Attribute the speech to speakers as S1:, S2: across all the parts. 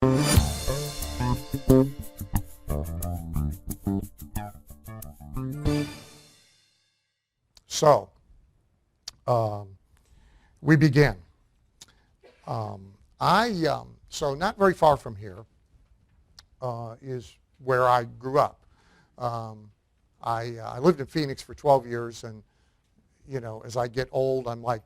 S1: So, we begin. So not very far from here is where I grew up. I lived in Phoenix for 12 years, and as I get old, I'm like,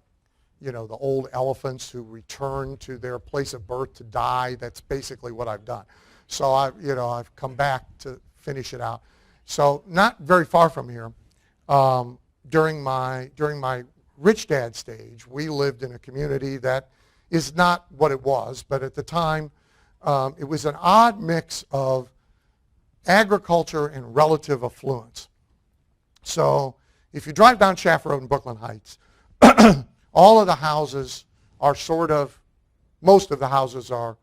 S1: the old elephants who return to their place of birth to die. That's basically what I've done. So I've come back to finish it out. So not very far from here, during my rich dad stage, we lived in a community that is not what it was, but at the time, it was an odd mix of agriculture and relative affluence. So if you drive down Shaft Road in Brooklyn Heights, all of the houses are most of the houses are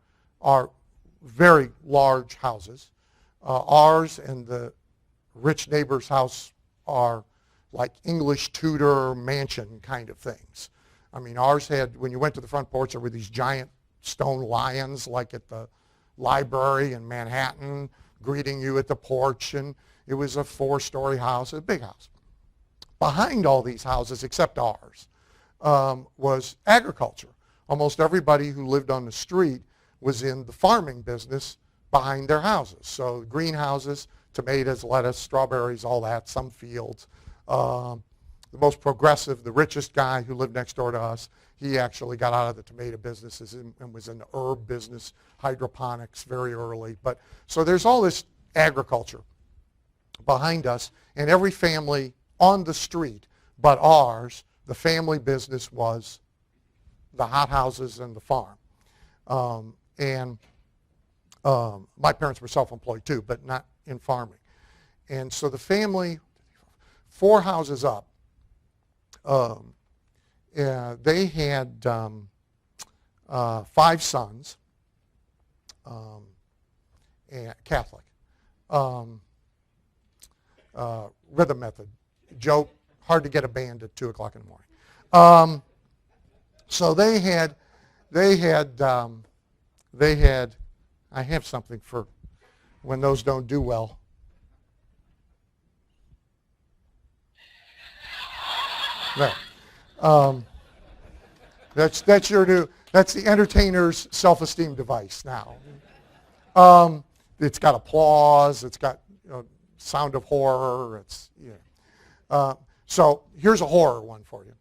S1: very large houses. Ours and the rich neighbor's house are like English Tudor mansion kind of things. I mean, ours had, when you went to the front porch, there were these giant stone lions like at the library in Manhattan greeting you at the porch, and it was a 4-story house, a big house. Behind all these houses, except ours, was agriculture. Almost everybody who lived on the street was in the farming business behind their houses. So greenhouses, tomatoes, lettuce, strawberries, all that, some fields. The most progressive, the richest guy who lived next door to us, he actually got out of the tomato businesses and was in the herb business, hydroponics very early. But so there's all this agriculture behind us, and every family on the street but ours, the family business was the hothouses and the farm. My parents were self-employed too, but not in farming. And so the family, 4 houses up, they had 5 sons, and Catholic. Rhythm method. Joke, hard to get a band at 2 o'clock in the morning. So they had, I have something for when those don't do well. There. That's your new, that's the entertainer's self-esteem device now. It's got applause, it's got sound of horror, it's, so here's a horror one for you.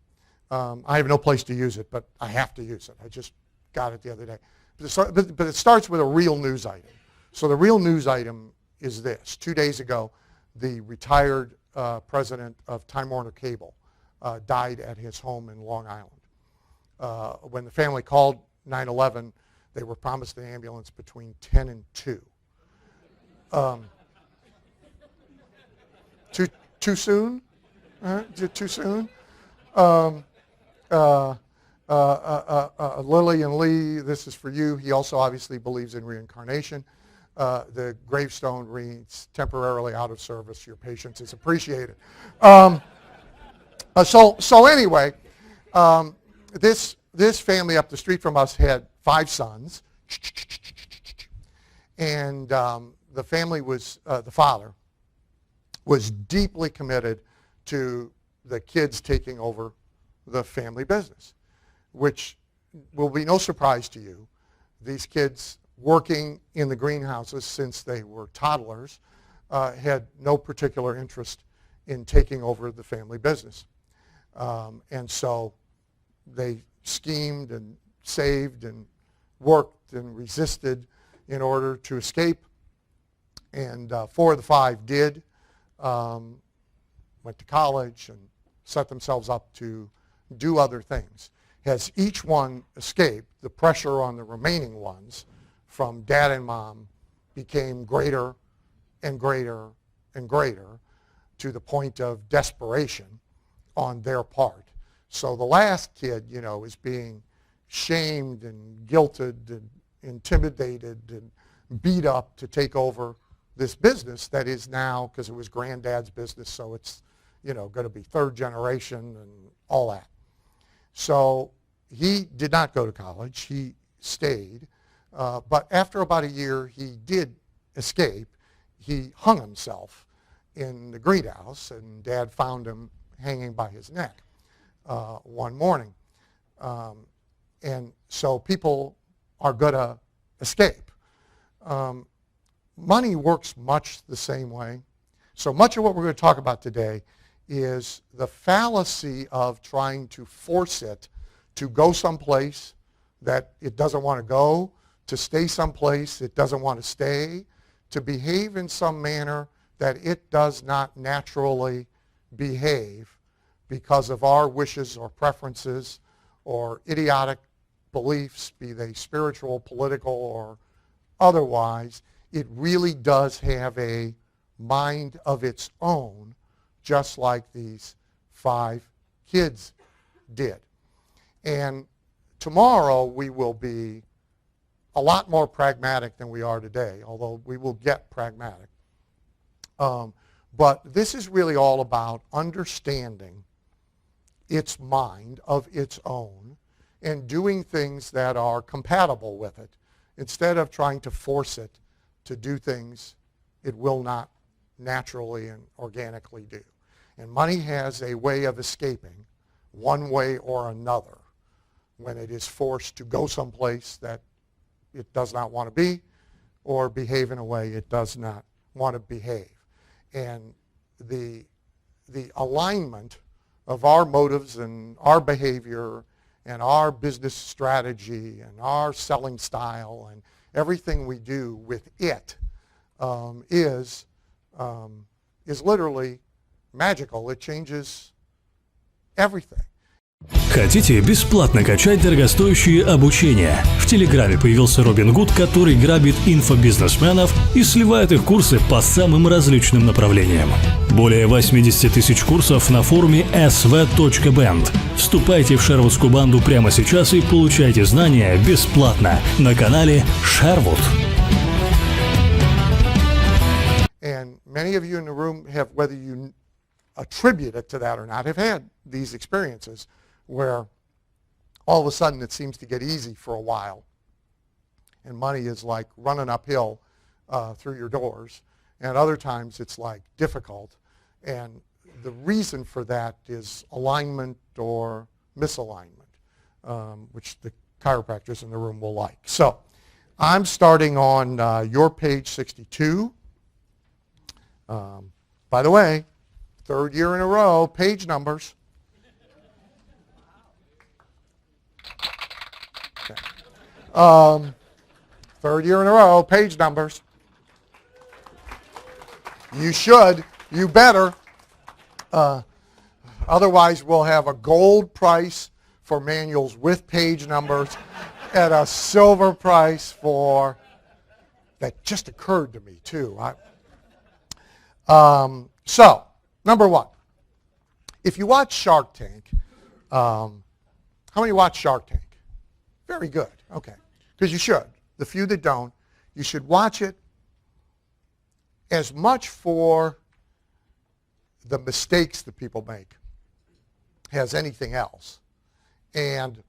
S1: I have no place to use it, but I have to use it. I just got it the other day. But it starts with a real news item. So the real news item is this. 2 days ago, the retired president of Time Warner Cable died at his home in Long Island. When the family called 911, they were promised an ambulance between 10 and 2. Too soon? Too soon? Lily and Lee, this is for you. He also obviously believes in reincarnation. The gravestone reads, temporarily out of service. Your patience is appreciated. So anyway, this family up the street from us had 5 sons. And the family was, the father was deeply committed to the kids taking over the family business, which will be no surprise to you. These kids working in the greenhouses since they were toddlers had no particular interest in taking over the family business. And so they schemed and saved and worked and resisted in order to escape. And 4 of the 5 did, went to college and set themselves up to do other things. As each one escaped, the pressure on the remaining ones from dad and mom became greater and greater and greater to the point of desperation on their part. So the last kid, is being shamed and guilted and intimidated and beat up to take over this business that is now, because it was granddad's business, so it's going to be 3rd generation and all that. So he did not go to college. He stayed. But after about a year, he did escape. He hung himself in the greenhouse, and Dad found him hanging by his neck one morning. And so people are going to escape. Money works much the same way. So much of what we're going to talk about today is the fallacy of trying to force it to go someplace that it doesn't want to go, to stay someplace it doesn't want to stay, to behave in some manner that it does not naturally behave because of our wishes or preferences or idiotic beliefs, be they spiritual, political, or otherwise. It really does have a mind of its own, just like these 5 kids did. And tomorrow we will be a lot more pragmatic than we are today, although we will get pragmatic. But this is really all about understanding its mind of its own and doing things that are compatible with it instead of trying to force it to do things it will not naturally and organically do. And money has a way of escaping one way or another when it is forced to go someplace that it does not want to be or behave in a way it does not want to behave. And the alignment of our motives and our behavior and our business strategy and our selling style and everything we do with it is literally magical. It changes everything.
S2: Хотите бесплатно качать дорогостоящее обучение? В Телеграме появился Робин Гуд, который грабит инфобизнесменов и сливает их курсы по самым различным направлениям. Более 80 тысяч курсов на форуме sv.band. Вступайте в шервудскую банду прямо сейчас и получайте знания бесплатно на канале Sherwood.
S1: And many of you in the room have, whether you attribute it to that or not, have had these experiences where all of a sudden it seems to get easy for a while and money is like running uphill through your doors, and other times it's like difficult. And the reason for that is alignment or misalignment, which the chiropractors in the room will like. So I'm starting on your page 62. By the way, 3rd year in a row, page numbers. Okay. 3rd year in a row, page numbers. You should, you better. Otherwise, we'll have a gold price for manuals with page numbers and a silver price for, that just occurred to me too. So, number 1, if you watch Shark Tank, how many watch Shark Tank? Very good, okay. Because you should. The few that don't, you should watch it as much for the mistakes that people make as anything else. And,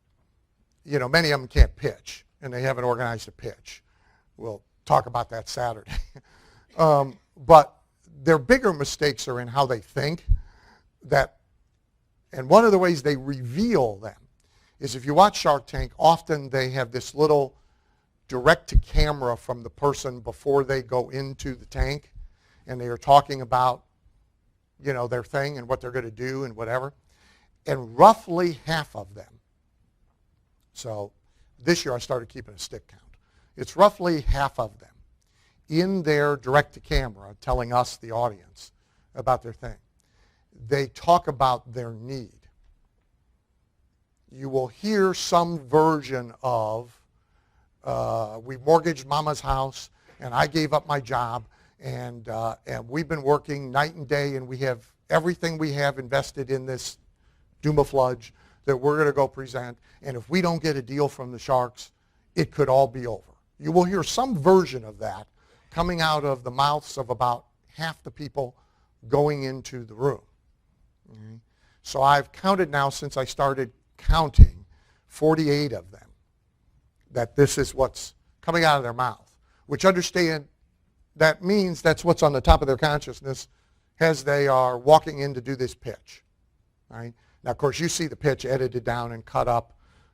S1: you know, many of them can't pitch, and they haven't organized a pitch. We'll talk about that Saturday. But their bigger mistakes are in how they think. And one of the ways they reveal them is if you watch Shark Tank, often they have this little direct-to-camera from the person before they go into the tank, and they are talking about, you know, their thing and what they're going to do and whatever. And roughly half of them, so this year I started keeping a stick count, it's roughly half of them in their direct-to-camera telling us, the audience, about their thing. They talk about their need. You will hear some version of, we mortgaged Mama's house, and I gave up my job, and we've been working night and day, and we have everything we have invested in this Doomafludge that we're going to go present, and if we don't get a deal from the sharks, it could all be over. You will hear some version of that coming out of the mouths of about half the people going into the room. Okay? So I've counted now, since I started counting, 48 of them, that this is what's coming out of their mouth, which understand that means that's what's on the top of their consciousness as they are walking in to do this pitch, right? Now, of course, you see the pitch edited down and cut up.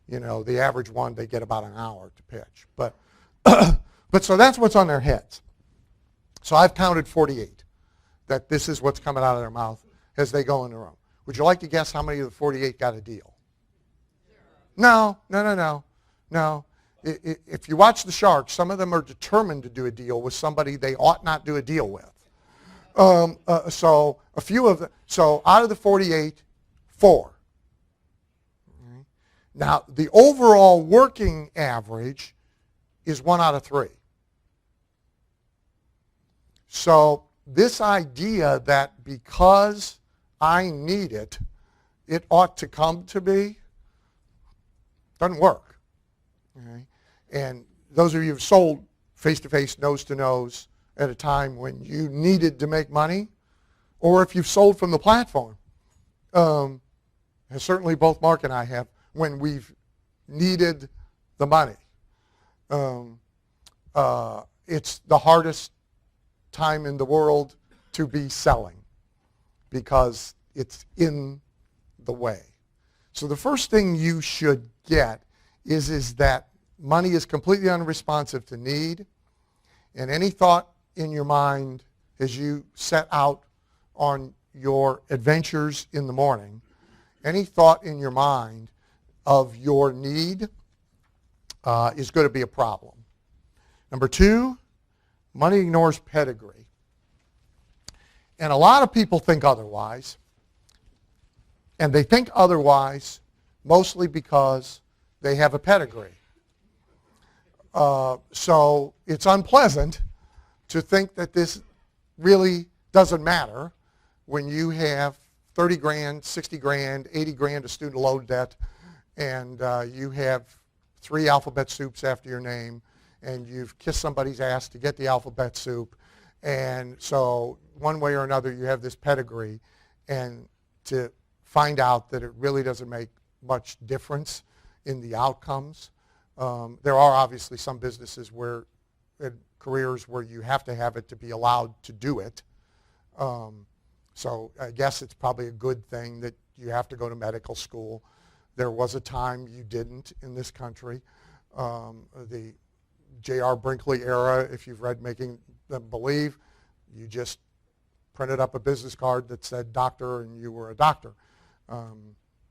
S1: You know, the average one, they get about an hour to pitch. But so that's what's on their heads. So I've counted 48, that this is what's coming out of their mouth as they go in the room. Would you like to guess how many of the 48 got a deal? No. If you watch the Sharks, some of them are determined to do a deal with somebody they ought not do a deal with. So a few of them, so out of the 48, 4. Now, the overall working average is 1 out of 3. So this idea that because I need it, it ought to come to me, doesn't work. Okay? And those of you who've sold face-to-face, nose-to-nose at a time when you needed to make money, or if you've sold from the platform, and certainly both Mark and I have, when we've needed the money. It's the hardest time in the world to be selling because it's in the way. So the first thing you should get is that money is completely unresponsive to need, and any thought in your mind as you set out on your adventures in the morning, any thought in your mind of your need is going to be a problem. Number 2, money ignores pedigree. And a lot of people think otherwise. And they think otherwise mostly because they have a pedigree. So it's unpleasant to think that this really doesn't matter when you have 30 grand, 60 grand, 80 grand of student loan debt, and you have 3 alphabet soups after your name, and you've kissed somebody's ass to get the alphabet soup. And so one way or another you have this pedigree, and to find out that it really doesn't make much difference in the outcomes. There are obviously some businesses where, careers where you have to have it to be allowed to do it. So I guess it's probably a good thing that you have to go to medical school. There was a time you didn't in this country. The J.R. Brinkley era, if you've read Making Them Believe, you just printed up a business card that said doctor and you were a doctor,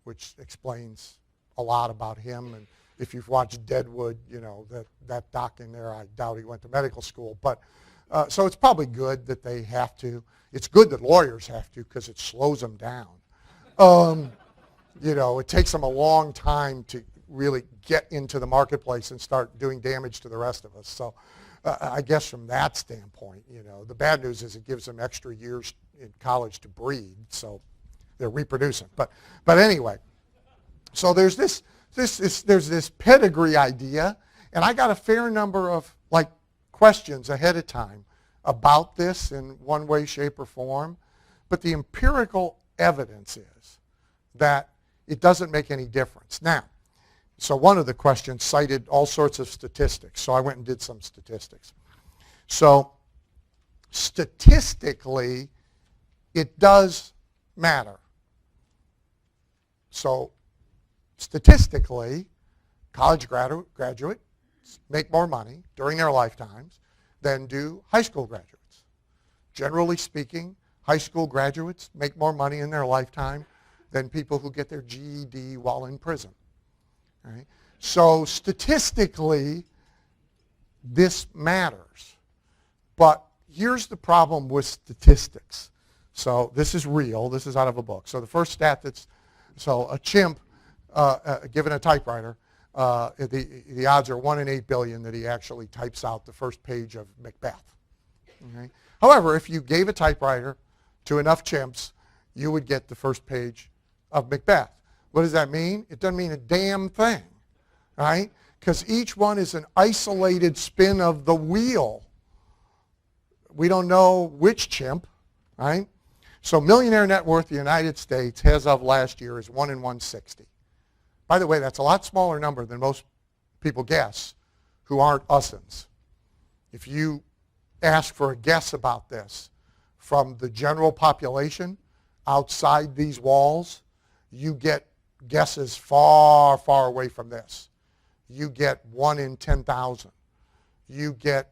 S1: which explains a lot about him. And if you've watched Deadwood, you know, that doc in there, I doubt he went to medical school. But so it's probably good that they have to. It's good that lawyers have to because it slows them down. You know, it takes them a long time to really get into the marketplace and start doing damage to the rest of us. So I guess from that standpoint, you know, the bad news is it gives them extra years in college to breed, so they're reproducing. But anyway, so there's this pedigree idea, and I got a fair number of questions ahead of time about this in one way, shape, or form. But the empirical evidence is that it doesn't make any difference. Now, so one of the questions cited all sorts of statistics. So I went and did some statistics. So statistically, it does matter. So statistically, college graduates make more money during their lifetimes than do high school graduates. Generally speaking, high school graduates make more money in their lifetime than people who get their GED while in prison. Right? So statistically, this matters. But here's the problem with statistics. So this is real. This is out of a book. So the first stat so a chimp given a typewriter, the odds are 1 in 8 billion that he actually types out the first page of Macbeth. Okay? However, if you gave a typewriter to enough chimps, you would get the first page of Macbeth. What does that mean? It doesn't mean a damn thing, right? Because each one is an isolated spin of the wheel. We don't know which chimp, right? So millionaire net worth in the United States as of last year is 1 in 160. By the way, that's a lot smaller number than most people guess who aren't usins. If you ask for a guess about this from the general population outside these walls, you get guesses far, far away from this. You get 1 in 10,000. You get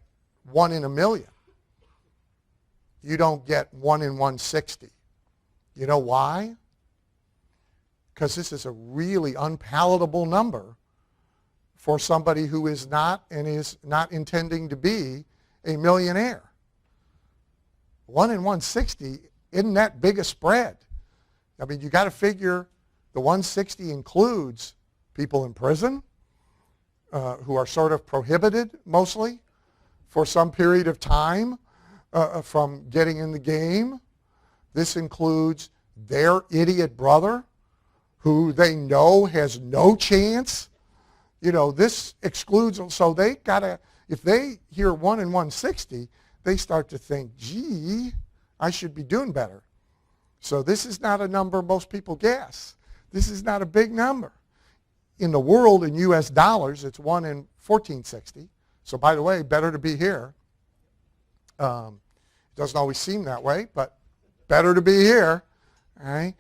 S1: 1 in a million. You don't get 1 in 160. You know why? Because this is a really unpalatable number for somebody who is not and is not intending to be a millionaire. 1 in 160 isn't that big a spread. I mean, you got to figure the 160 includes people in prison who are sort of prohibited mostly for some period of time from getting in the game. This includes their idiot brother who they know has no chance. You know, this excludes them. So they got to, if they hear 1 in 160, they start to think, gee, I should be doing better. So this is not a number most people guess. This is not a big number. In the world, in U.S. dollars, it's 1 in 1460. So by the way, better to be here. It doesn't always seem that way, but better to be here. All right?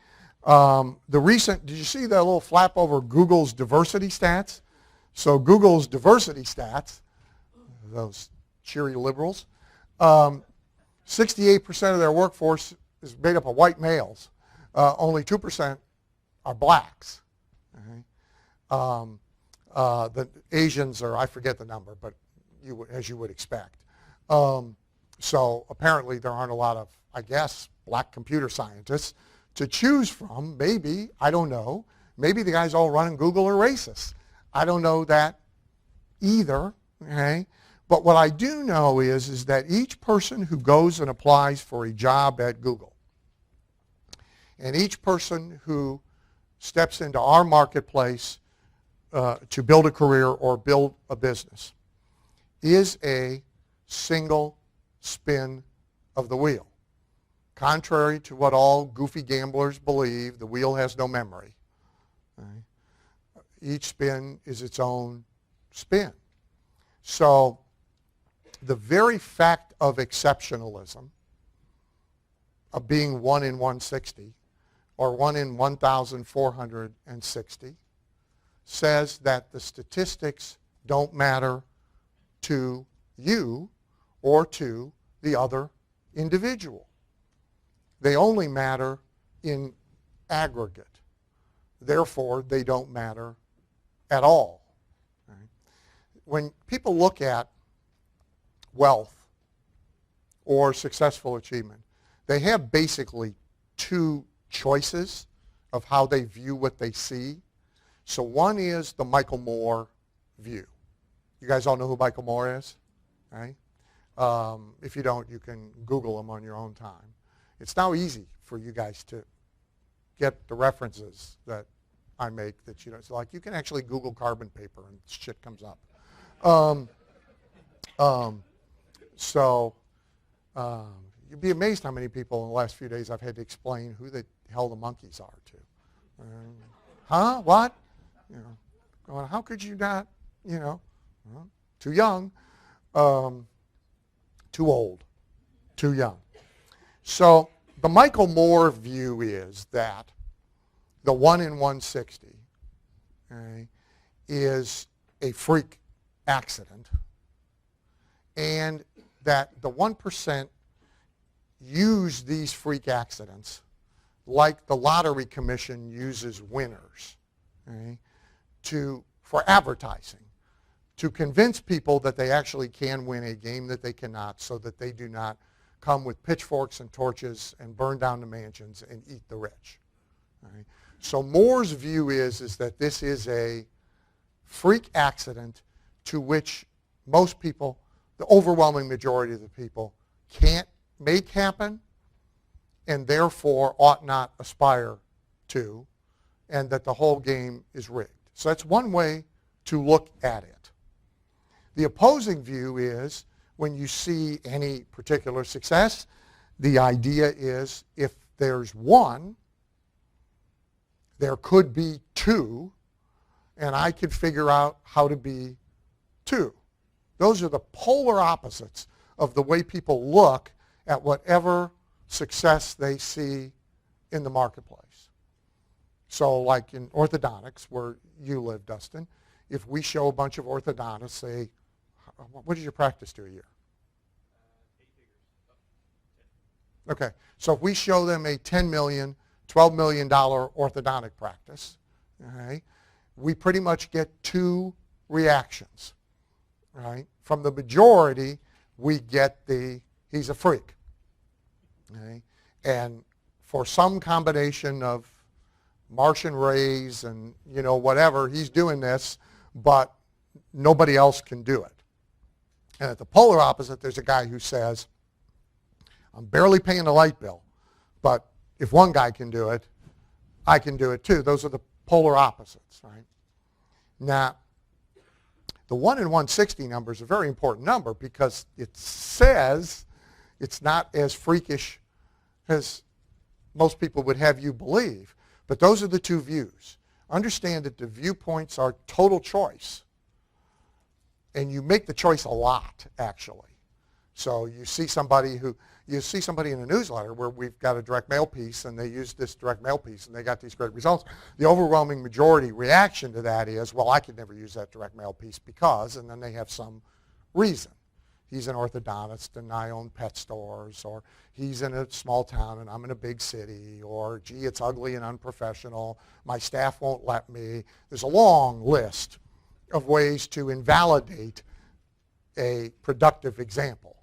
S1: Did you see that little flap over Google's diversity stats? So Google's diversity stats, those cheery liberals, 68% of their workforce is made up of white males. Only 2% are blacks. The Asians are, I forget the number, but as you would expect. So apparently there aren't a lot of, I guess, black computer scientists to choose from. Maybe, I don't know. Maybe the guys all running Google are racist. I don't know that either. Okay? But what I do know is that each person who goes and applies for a job at Google and each person who steps into our marketplace to build a career or build a business is a single spin of the wheel. Contrary to what all goofy gamblers believe, the wheel has no memory. Right? Each spin is its own spin. So the very fact of exceptionalism, of being 1 in 160 or 1 in 1,460, says that the statistics don't matter to you or to the other individual. They only matter in aggregate. Therefore, they don't matter at all. Right? When people look at wealth or successful achievement, they have basically 2 choices of how they view what they see. So one is the Michael Moore view. You guys all know who Michael Moore is? Right? If you don't, you can Google him on your own time. It's now easy for you guys to get the references that I make that, you know, it's like you can actually Google carbon paper and shit comes up. You'd be amazed how many people in the last few days I've had to explain who the hell the monkeys are to. Huh? What? You know, going, how could you not, you know, well, too young, too old, too young. So the Michael Moore view is that the 1 in 160 is a freak accident, and that the 1% use these freak accidents like the lottery commission uses winners for advertising, to convince people that they actually can win a game that they cannot, so that they do not come with pitchforks and torches and burn down the mansions and eat the rich. Right? So Moore's view is that this is a freak accident to which most people, the overwhelming majority of the people, can't make happen and therefore ought not aspire to, and that the whole game is rigged. So that's one way to look at it. The opposing view is when you see any particular success, the idea is if there's 1, there could be 2, and I could figure out how to be 2. Those are the polar opposites of the way people look at whatever success they see in the marketplace. So like in orthodontics, where you live, Dustin, if we show a bunch of orthodontists, say, what does your practice do a year?
S3: 8 figures.
S1: Okay, so if we show them a $10 million, $12 million orthodontic practice, okay, we pretty much get two reactions, right? From the majority, we get the, he's a freak, okay? And for some combination of Martian rays and, you know, whatever, he's doing this, but nobody else can do it. And at the polar opposite, there's a guy who says, I'm barely paying the light bill, but if one guy can do it, I can do it too. Those are the polar opposites, right? Now, the 1 in 160 number is a very important number because it says it's not as freakish as most people would have you believe. But those are the two views. Understand that the viewpoints are total choice. And you make the choice a lot, actually. So you see somebody in a newsletter where we've got a direct mail piece and they use this direct mail piece and they got these great results. The overwhelming majority reaction to that is, well, I could never use that direct mail piece because, and then they have some reason. He's an orthodontist and I own pet stores, or he's in a small town and I'm in a big city, or gee, it's ugly and unprofessional, my staff won't let me. There's a long list of ways to invalidate a productive example.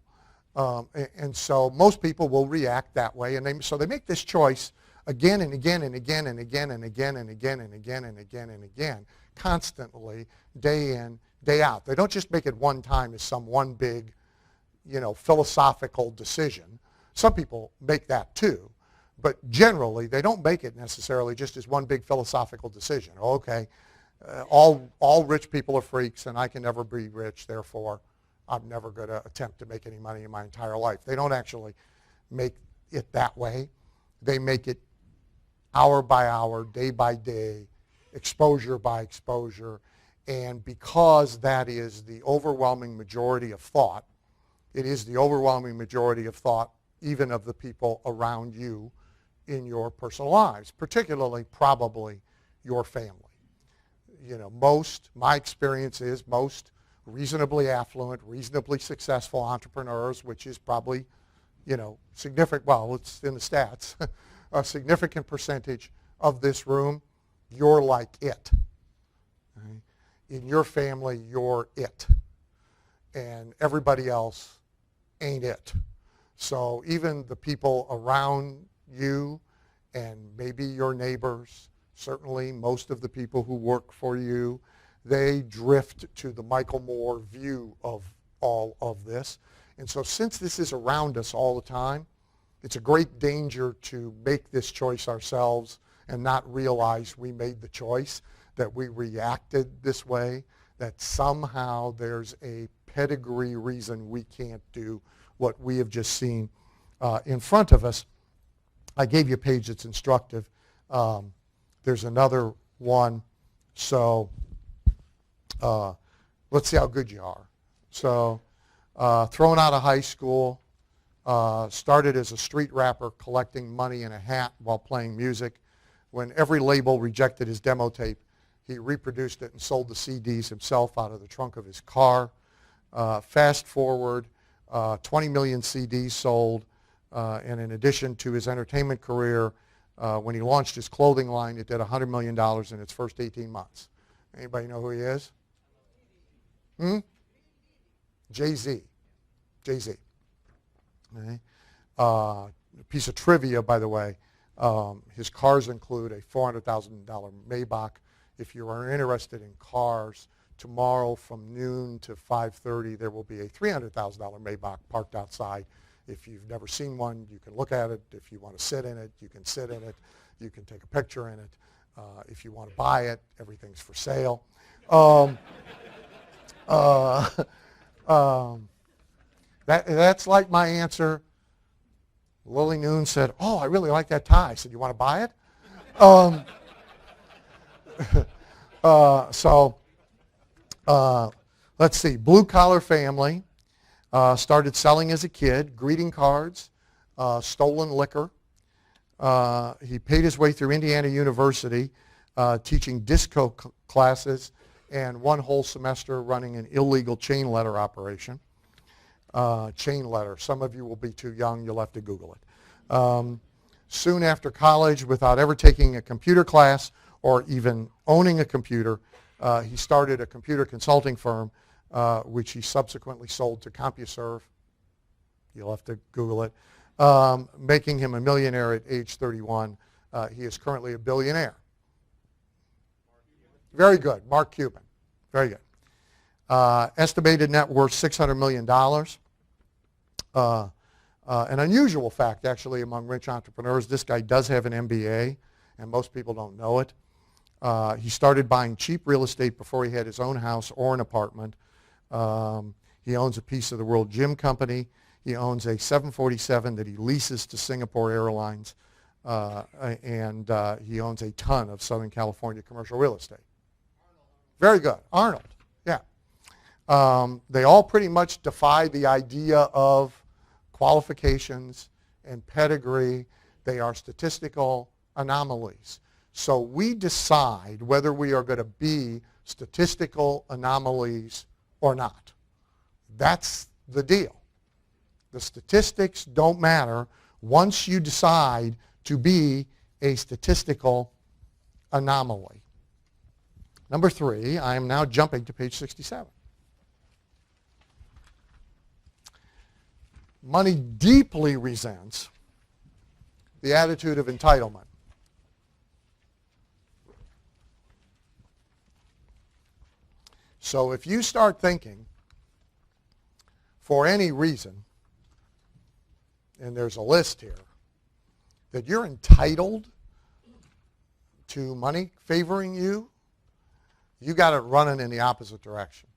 S1: And so most people will react that way, and so they make this choice again and again and again and again and again and again and again and again and again, constantly, day in, day out. They don't just make it one time as some one big, you know, philosophical decision. Some people make that too, but generally they don't make it necessarily just as one big philosophical decision. Okay, all rich people are freaks and I can never be rich, therefore I'm never going to attempt to make any money in my entire life. They don't actually make it that way. They make it hour by hour, day by day, exposure by exposure. And because that is the overwhelming majority of thought, it is the overwhelming majority of thought even of the people around you in your personal lives, particularly probably your family. You know, my experience is most reasonably affluent, reasonably successful entrepreneurs, which is probably, you know, significant, well, it's in the stats, a significant percentage of this room, you're like it. Right? In your family, you're it. And everybody else ain't it. So even the people around you and maybe your neighbors, certainly most of the people who work for you, they drift to the Michael Moore view of all of this. And so since this is around us all the time, it's a great danger to make this choice ourselves and not realize we made the choice, that we reacted this way, that somehow there's a pedigree reason we can't do what we have just seen in front of us. I gave you a page that's instructive. There's another one. So let's see how good you are. So thrown out of high school, started as a street rapper collecting money in a hat while playing music. When every label rejected his demo tape, he reproduced it and sold the CDs himself out of the trunk of his car. Fast forward, 20 million CDs sold, and in addition to his entertainment career, when he launched his clothing line, it did $100 million in its first 18 months. Anybody know who he is? Jay-Z. Jay-Z. Okay. A piece of trivia, by the way, his cars include a $400,000 Maybach. If you are interested in cars, tomorrow from noon to 5:30, there will be a $300,000 Maybach parked outside. If you've never seen one, you can look at it. If you want to sit in it, you can sit in it. You can take a picture in it. If you want to buy it, everything's for sale. That's like my answer. Lily Noon said, "Oh, I really like that tie." I said, "You want to buy it?" let's see, blue-collar family, started selling as a kid, greeting cards, stolen liquor. He paid his way through Indiana University, teaching disco classes, and one whole semester running an illegal chain letter operation. Chain letter. Some of you will be too young. You'll have to Google it. Soon after college, without ever taking a computer class or even owning a computer, he started a computer consulting firm, which he subsequently sold to CompuServe. You'll have to Google it. Making him a millionaire at age 31. He is currently a billionaire. Very good. Mark Cuban. Very good. Estimated net worth $600 million. An unusual fact, actually, among rich entrepreneurs, this guy does have an MBA, and most people don't know it. He started buying cheap real estate before he had his own house or an apartment. He owns a piece of the World Gym Company. He owns a 747 that he leases to Singapore Airlines, and he owns a ton of Southern California commercial real estate. Very good. Arnold, yeah. They all pretty much defy the idea of qualifications and pedigree. They are statistical anomalies. So we decide whether we are going to be statistical anomalies or not. That's the deal. The statistics don't matter once you decide to be a statistical anomaly. Number 3, I am now jumping to page 67. Money deeply resents the attitude of entitlement. So if you start thinking, for any reason, and there's a list here, that you're entitled to money favoring you, you got it running in the opposite direction.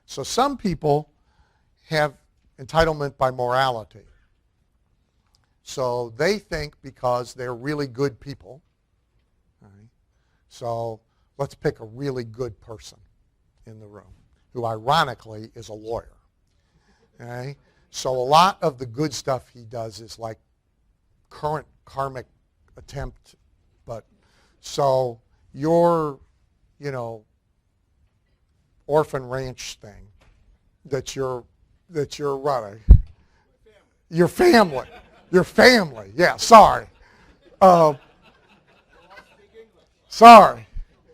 S1: So some people have entitlement by morality. So they think because they're really good people, right? So let's pick a really good person in the room, who ironically is a lawyer. Okay? So a lot of the good stuff he does is like current karmic attempt, but so your, orphan ranch thing that you're running, your family, yeah, sorry. Sorry,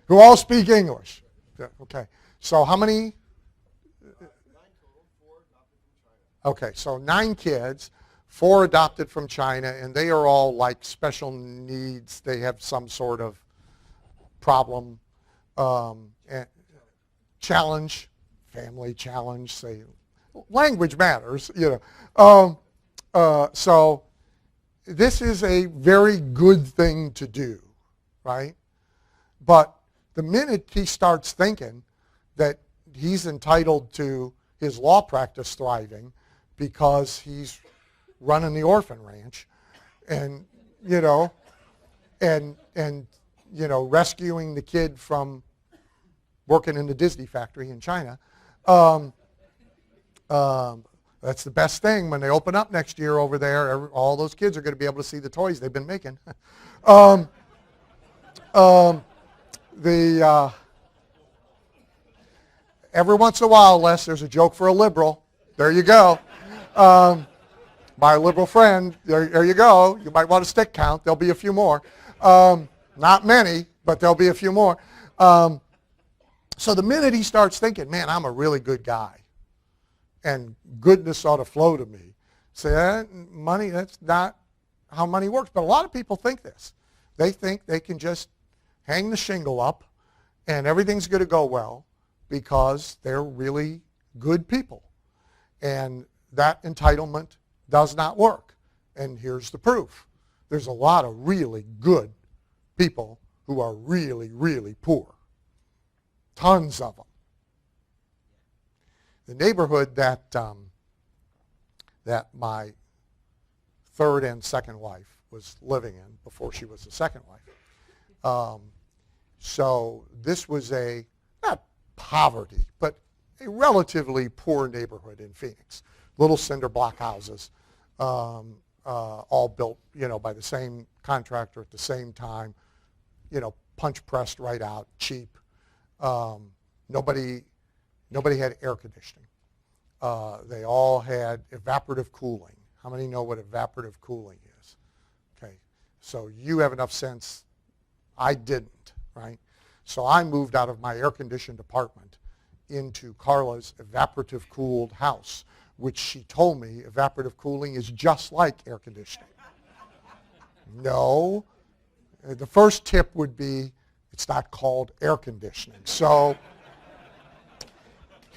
S1: who all speak English. Yeah, okay, so how many?
S4: 9 total, 4 adopted from China.
S1: Okay, so 9 kids, 4 adopted from China, and they are all like special needs. They have some sort of problem, challenge, family challenge. Say, language matters, so this is a very good thing to do, right? But the minute he starts thinking that he's entitled to his law practice thriving because he's running the orphan ranch and, rescuing the kid from working in the Disney factory in China, that's the best thing. When they open up next year over there, all those kids are going to be able to see the toys they've been making. Every once in a while, Les, there's a joke for a liberal. There you go. My liberal friend, there you go. You might want a stick count. There'll be a few more. Not many, but there'll be a few more. So the minute he starts thinking, man, I'm a really good guy, and goodness ought to flow to me, say, money, that's not how money works. But a lot of people think this. They think they can just hang the shingle up and everything's going to go well because they're really good people. And that entitlement does not work. And here's the proof. There's a lot of really good people who are really, really poor. Tons of them. The neighborhood that my third and second wife was living in before she was the second wife. So this was not poverty, but a relatively poor neighborhood in Phoenix. Little cinder block houses, all built, by the same contractor at the same time, punch pressed right out, cheap. Nobody had air conditioning. They all had evaporative cooling. How many know what evaporative cooling is? Okay, so you have enough sense. I didn't, right? So I moved out of my air-conditioned apartment into Carla's evaporative cooled house, which she told me evaporative cooling is just like air conditioning. No. The first tip would be it's not called air conditioning. So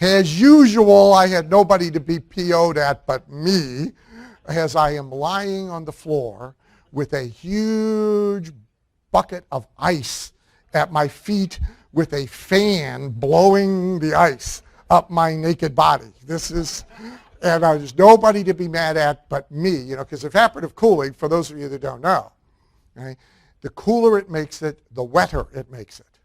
S1: as usual, I had nobody to be PO'd at but me, as I am lying on the floor with a huge bucket of ice at my feet with a fan blowing the ice up my naked body. And there's nobody to be mad at but me, because evaporative cooling, for those of you that don't know, right, the cooler it makes it, the wetter it makes it.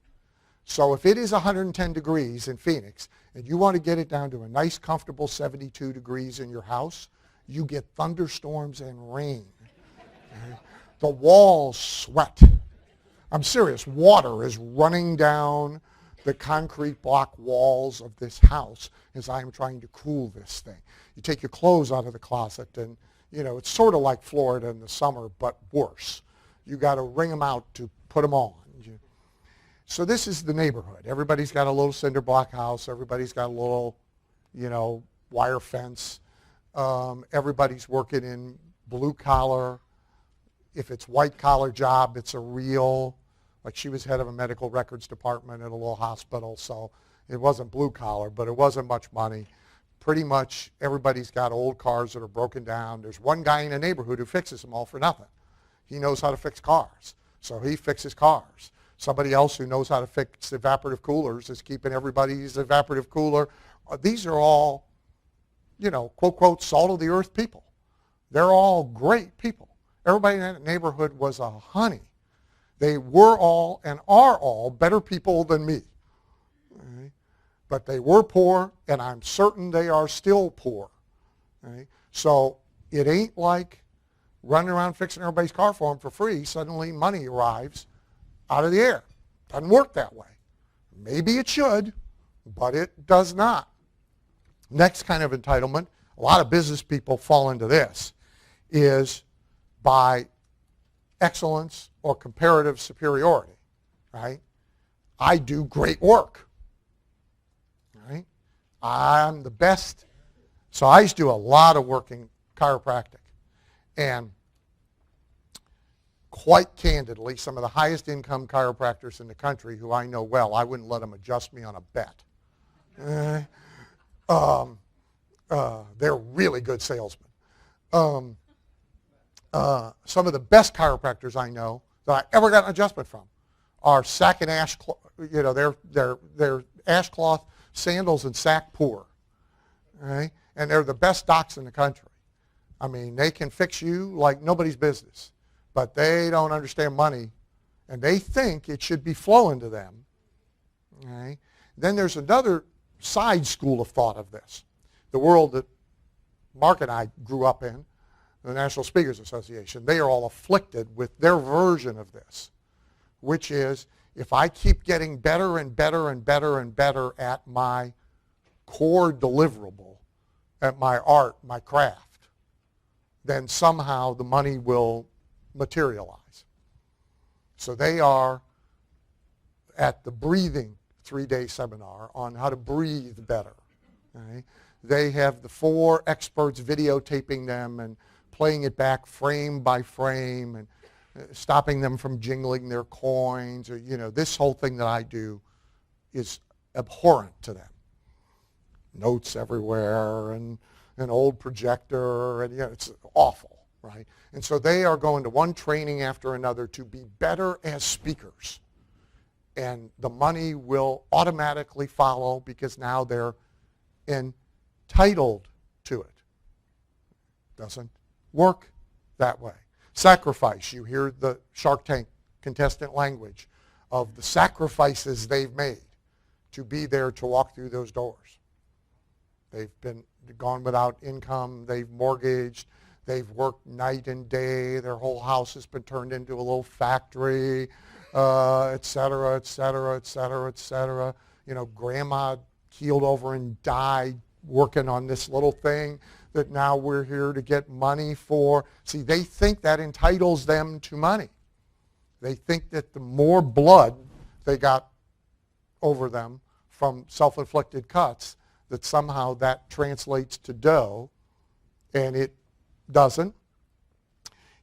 S1: So if it is 110 degrees in Phoenix and you want to get it down to a nice, comfortable 72 degrees in your house, you get thunderstorms and rain. Okay? The walls sweat. I'm serious. Water is running down the concrete block walls of this house as I'm trying to cool this thing. You take your clothes out of the closet and, it's sort of like Florida in the summer, but worse. You got to wring them out to put them on. So this is the neighborhood. Everybody's got a little cinder block house. Everybody's got a little, wire fence. Everybody's working in blue collar. If it's white collar job, it's a real, like she was head of a medical records department at a little hospital, so it wasn't blue collar, but it wasn't much money. Pretty much everybody's got old cars that are broken down. There's one guy in the neighborhood who fixes them all for nothing. He knows how to fix cars, so he fixes cars. Somebody else who knows how to fix evaporative coolers is keeping everybody's evaporative cooler. These are all, quote, quote, salt of the earth people. They're all great people. Everybody in that neighborhood was a honey. They were all and are all better people than me. Okay? But they were poor, and I'm certain they are still poor. Okay? So it ain't like running around fixing everybody's car for them for free. Suddenly money arrives out of the air. Doesn't work that way. Maybe it should, but it does not. Next kind of entitlement, a lot of business people fall into this, is by excellence or comparative superiority, right? I do great work, right? I'm the best. So I used to do a lot of work in chiropractic. And quite candidly, some of the highest income chiropractors in the country who I know well, I wouldn't let them adjust me on a bet. They're really good salesmen. Some of the best chiropractors I know that I ever got an adjustment from are sack and ash, they're ash cloth sandals and sack poor. Right? And they're the best docs in the country. I mean, they can fix you like nobody's business, but they don't understand money, and they think it should be flowing to them. Okay? Then there's another side school of thought of this. The world that Mark and I grew up in, the National Speakers Association, they are all afflicted with their version of this, which is if I keep getting better and better and better and better at my core deliverable, at my art, my craft, then somehow the money will materialize. So they are at the breathing 3-day seminar on how to breathe better. Okay? They have the 4 experts videotaping them and playing it back frame by frame and stopping them from jingling their coins. Or, this whole thing that I do is abhorrent to them. Notes everywhere and an old projector, and it's awful, right? And so they are going to one training after another to be better as speakers. And the money will automatically follow because now they're entitled to it. Doesn't work that way. Sacrifice, you hear the Shark Tank contestant language of the sacrifices they've made to be there to walk through those doors. They've been gone without income. They've mortgaged. They've worked night and day. Their whole house has been turned into a little factory, et cetera, et cetera, et cetera, et cetera. You know, grandma keeled over and died working on this little thing that now we're here to get money for. See, they think that entitles them to money. They think that the more blood they got over them from self-inflicted cuts, that somehow that translates to dough, and it doesn't.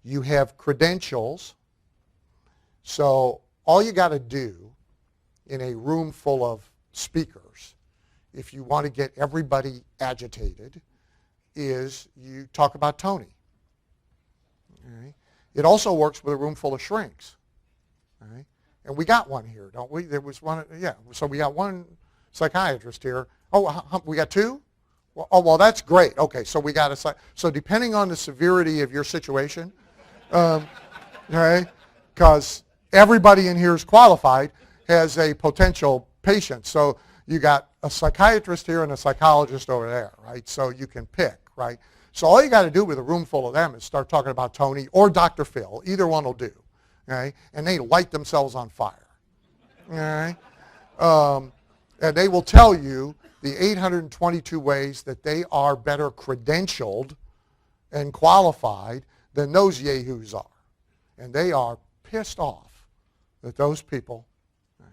S1: You have credentials. So all you got to do in a room full of speakers, if you want to get everybody agitated, is you talk about Tony. All right? It also works with a room full of shrinks. All right? And we got one here, don't we? There was one, yeah. So we got one psychiatrist here. Oh, we got two? Well, that's great. Okay, so we got a, so depending on the severity of your situation, right, because everybody in here is qualified, has a potential patient. So you got a psychiatrist here and a psychologist over there, right? So you can pick, right? So all you got to do with a room full of them is start talking about Tony or Dr. Phil. Either one will do, okay? And they light themselves on fire, all right? And they will tell you the 822 ways that they are better credentialed and qualified than those yahoos are. And they are pissed off that those people, right?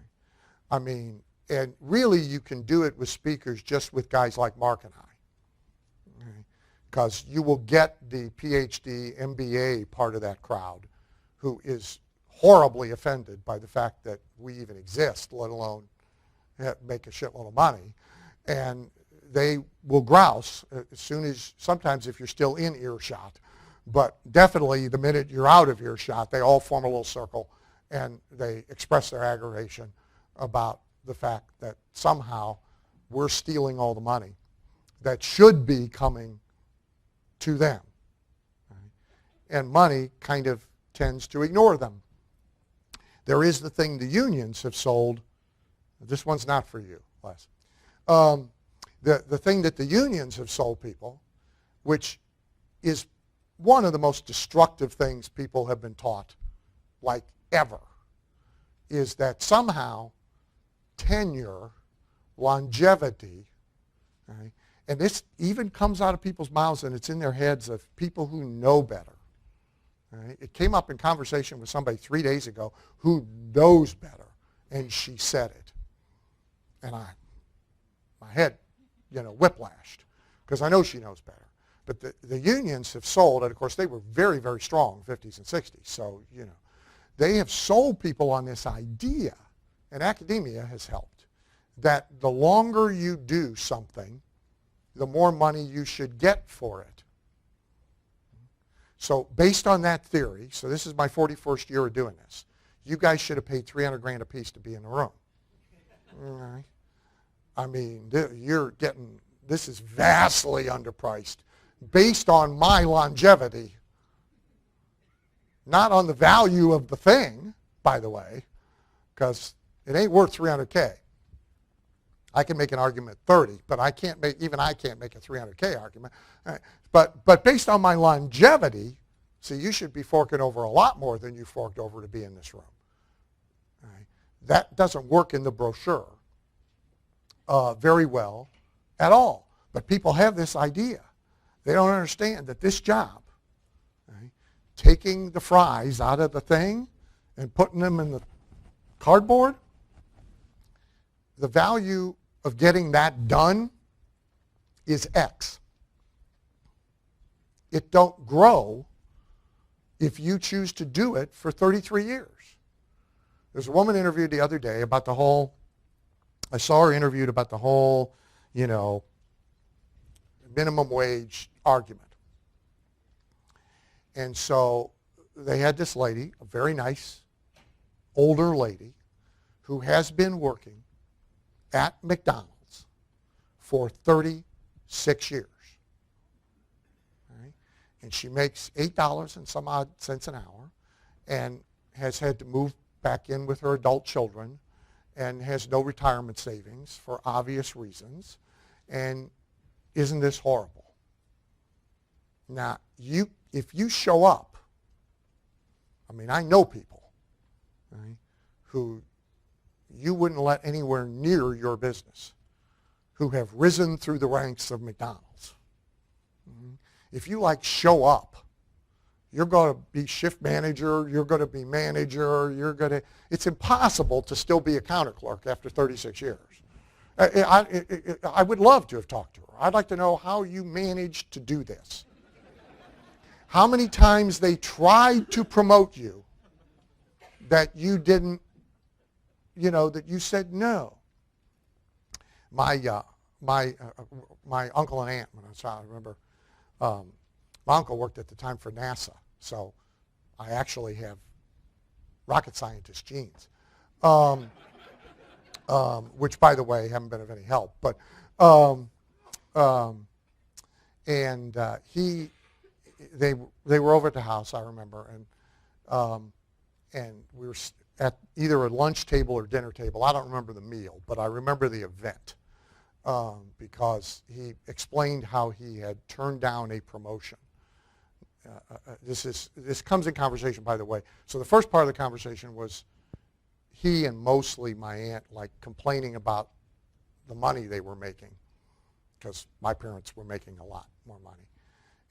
S1: I mean, and really you can do it with speakers just with guys like Mark and I. Because you will get the PhD, MBA part of that crowd who is horribly offended by the fact that we even exist, let alone make a shitload of money. And they will grouse as soon as, sometimes if you're still in earshot, but definitely the minute you're out of earshot, they all form a little circle and they express their aggravation about the fact that somehow we're stealing all the money that should be coming to them. Right? And money kind of tends to ignore them. There is the thing the unions have sold. This one's not for you, Les. The thing that the unions have sold people, which is one of the most destructive things people have been taught, like ever, is that somehow tenure, longevity, right, and this even comes out of people's mouths and it's in their heads of people who know better. Right? It came up in conversation with somebody 3 days ago who knows better, and she said it. And my head, whiplashed, because I know she knows better. But the unions have sold, and of course they were very, very strong in the 50s and 60s, so, they have sold people on this idea, and academia has helped, that the longer you do something, the more money you should get for it. So based on that theory, so this is my 41st year of doing this, you guys should have paid $300,000 a piece to be in the room. All right? I mean, this is vastly underpriced based on my longevity, not on the value of the thing, by the way, because it ain't worth $300K. I can make an argument 30, but I can't make a $300K argument. Right. But based on my longevity, see, you should be forking over a lot more than you forked over to be in this room. Right. That doesn't work in the brochure very well at all. But people have this idea. They don't understand that this job, right, taking the fries out of the thing and putting them in the cardboard, the value of getting that done is X. It don't grow if you choose to do it for 33 years. There's a woman interviewed the other day about the whole, I saw her interviewed about the whole, minimum wage argument. And so they had this lady, a very nice older lady, who has been working at McDonald's for 36 years. Right? And she makes $8 and some odd cents an hour and has had to move back in with her adult children and has no retirement savings for obvious reasons. And isn't this horrible? Now, if you show up, I mean, I know people, right, who you wouldn't let anywhere near your business, who have risen through the ranks of McDonald's. If you show up, you're going to be shift manager, you're going to be manager, it's impossible to still be a counter clerk after 36 years. I would love to have talked to her. I'd like to know how you managed to do this. How many times they tried to promote you that you didn't, that you said no. My uncle and aunt, when I was a child, I remember, my uncle worked at the time for NASA, so I actually have rocket scientist genes, which, by the way, haven't been of any help. But they were over at the house, I remember, and we were at either a lunch table or dinner table. I don't remember the meal, but I remember the event because he explained how he had turned down a promotion. This comes in conversation, by the way. So the first part of the conversation was he and mostly my aunt complaining about the money they were making, because my parents were making a lot more money.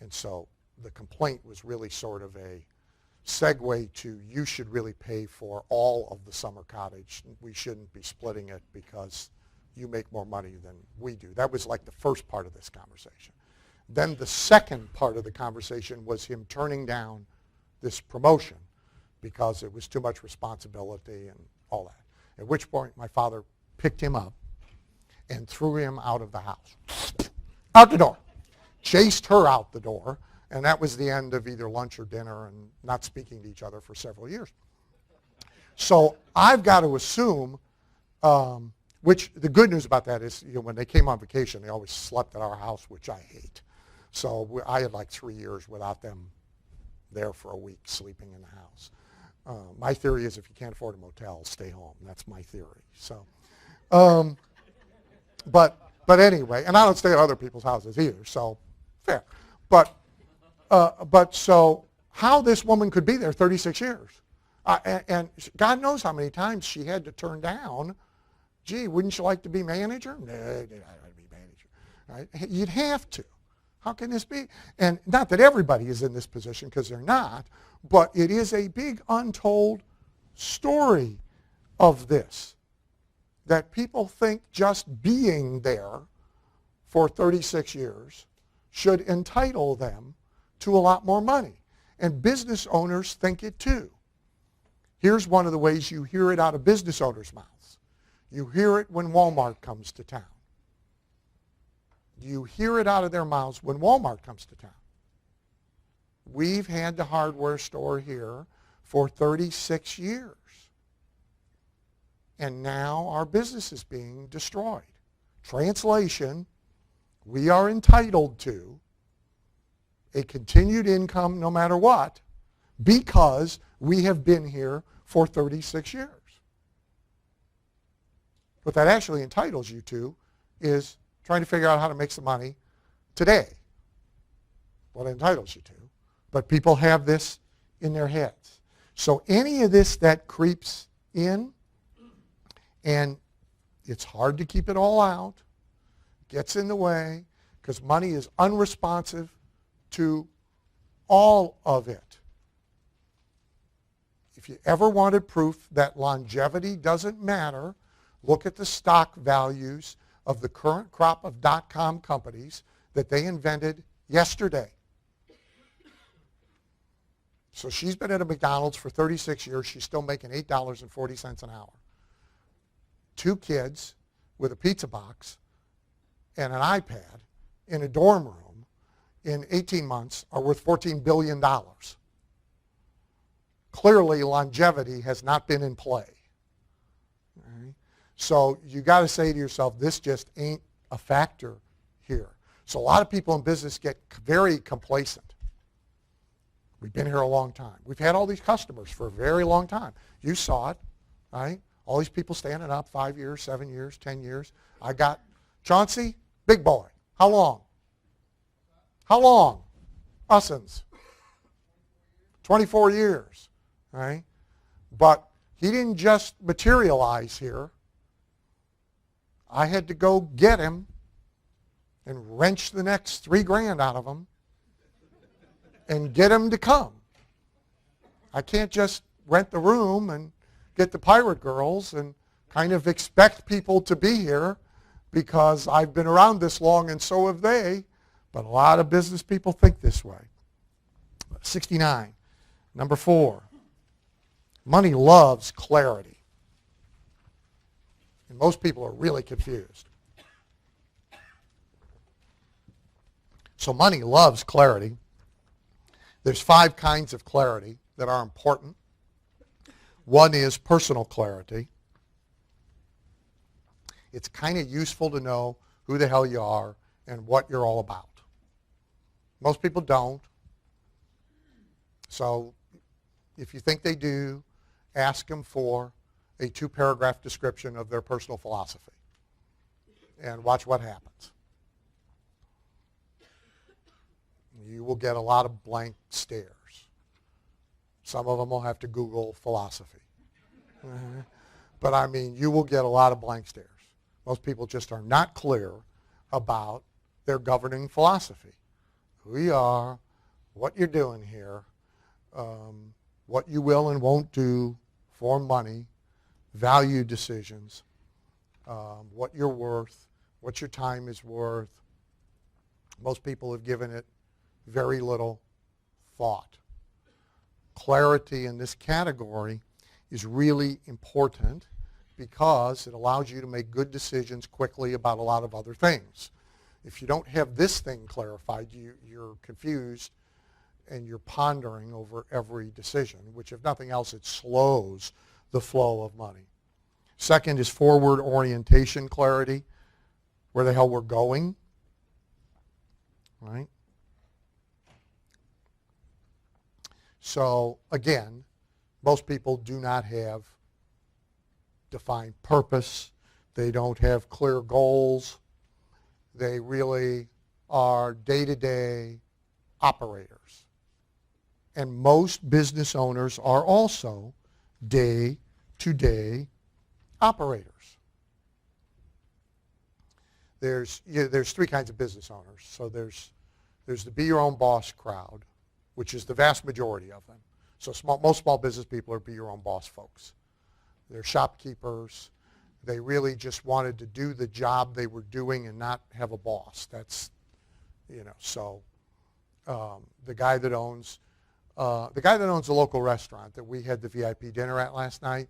S1: And so the complaint was really sort of a segue to, you should really pay for all of the summer cottage. We shouldn't be splitting it because you make more money than we do. That was the first part of this conversation. Then the second part of the conversation was him turning down this promotion because it was too much responsibility and all that. At which point my father picked him up and threw him out of the house. Out the door. Chased her out the door, and that was the end of either lunch or dinner and not speaking to each other for several years. So I've got to assume, which the good news about that is, when they came on vacation, they always slept at our house, which I hate. So I had 3 years without them there for a week sleeping in the house. My theory is if you can't afford a motel, stay home. That's my theory. So, but anyway, and I don't stay at other people's houses either, so fair. But so how this woman could be there 36 years, and God knows how many times she had to turn down, gee, wouldn't you like to be manager? No, I don't want to be manager. Right? You'd have to. How can this be? And not that everybody is in this position, because they're not, but it is a big untold story of this, that people think just being there for 36 years should entitle them to a lot more money. And business owners think it too. Here's one of the ways you hear it out of business owners' mouths. You hear it when Walmart comes to town. You hear it out of their mouths when Walmart comes to town. We've had the hardware store here for 36 years. And now our business is being destroyed. Translation, we are entitled to a continued income no matter what because we have been here for 36 years. What that actually entitles you to is trying to figure out how to make some money today. What it entitles you to. But people have this in their heads. So any of this that creeps in, and it's hard to keep it all out, gets in the way, because money is unresponsive to all of it. If you ever wanted proof that longevity doesn't matter, look at the stock values of the current crop of .com companies that they invented yesterday. So she's been at a McDonald's for 36 years. She's still making $8.40 an hour. 2 kids with a pizza box and an iPad in a dorm room in 18 months are worth $14 billion. Clearly, longevity has not been in play. Right? So you got to say to yourself, this just ain't a factor here. So a lot of people in business get very complacent. We've been here a long time. We've had all these customers for a very long time. You saw it, right? All these people standing up 5 years, 7 years, 10 years. I got Chauncey, big boy. How long? How long? Ussens. 24 years. Right? But he didn't just materialize here. I had to go get him and wrench the next $3,000 out of him and get him to come. I can't just rent the room and get the pirate girls and kind of expect people to be here because I've been around this long and so have they. But a lot of business people think this way. 69. Number 4. Money loves clarity. And most people are really confused. So money loves clarity. There's 5 kinds of clarity that are important. One is personal clarity. It's kind of useful to know who the hell you are and what you're all about. Most people don't. So if you think they do, ask them for a 2-paragraph description of their personal philosophy and watch what happens. You will get a lot of blank stares. Some of them will have to Google philosophy. But I mean, you will get a lot of blank stares. Most people just are not clear about their governing philosophy. Who you are, what you're doing here, what you will and won't do for money, value decisions, what you're worth, what your time is worth. Most people have given it very little thought. Clarity in this category is really important because it allows you to make good decisions quickly about a lot of other things. If you don't have this thing clarified, you're confused and you're pondering over every decision, which if nothing else, it slows the flow of money. Second is forward orientation clarity, where the hell we're going, right? So again, most people do not have defined purpose. They don't have clear goals. They really are day-to-day operators. And most business owners are also day-to-day operators. There's 3 kinds of business owners. So there's the be your own boss crowd, which is the vast majority of them. So most small business people are be your own boss folks. They're shopkeepers. They really just wanted to do the job they were doing and not have a boss. That's, so the guy that owns the local restaurant that we had the VIP dinner at last night,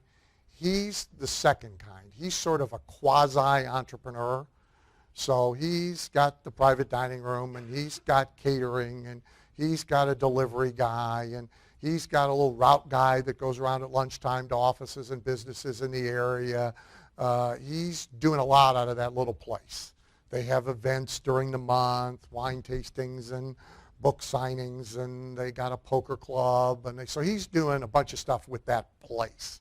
S1: he's the second kind. He's sort of a quasi-entrepreneur. So he's got the private dining room, and he's got catering, and he's got a delivery guy, and he's got a little route guy that goes around at lunchtime to offices and businesses in the area. He's doing a lot out of that little place. They have events during the month, wine tastings and book signings, and they got a poker club. So he's doing a bunch of stuff with that place.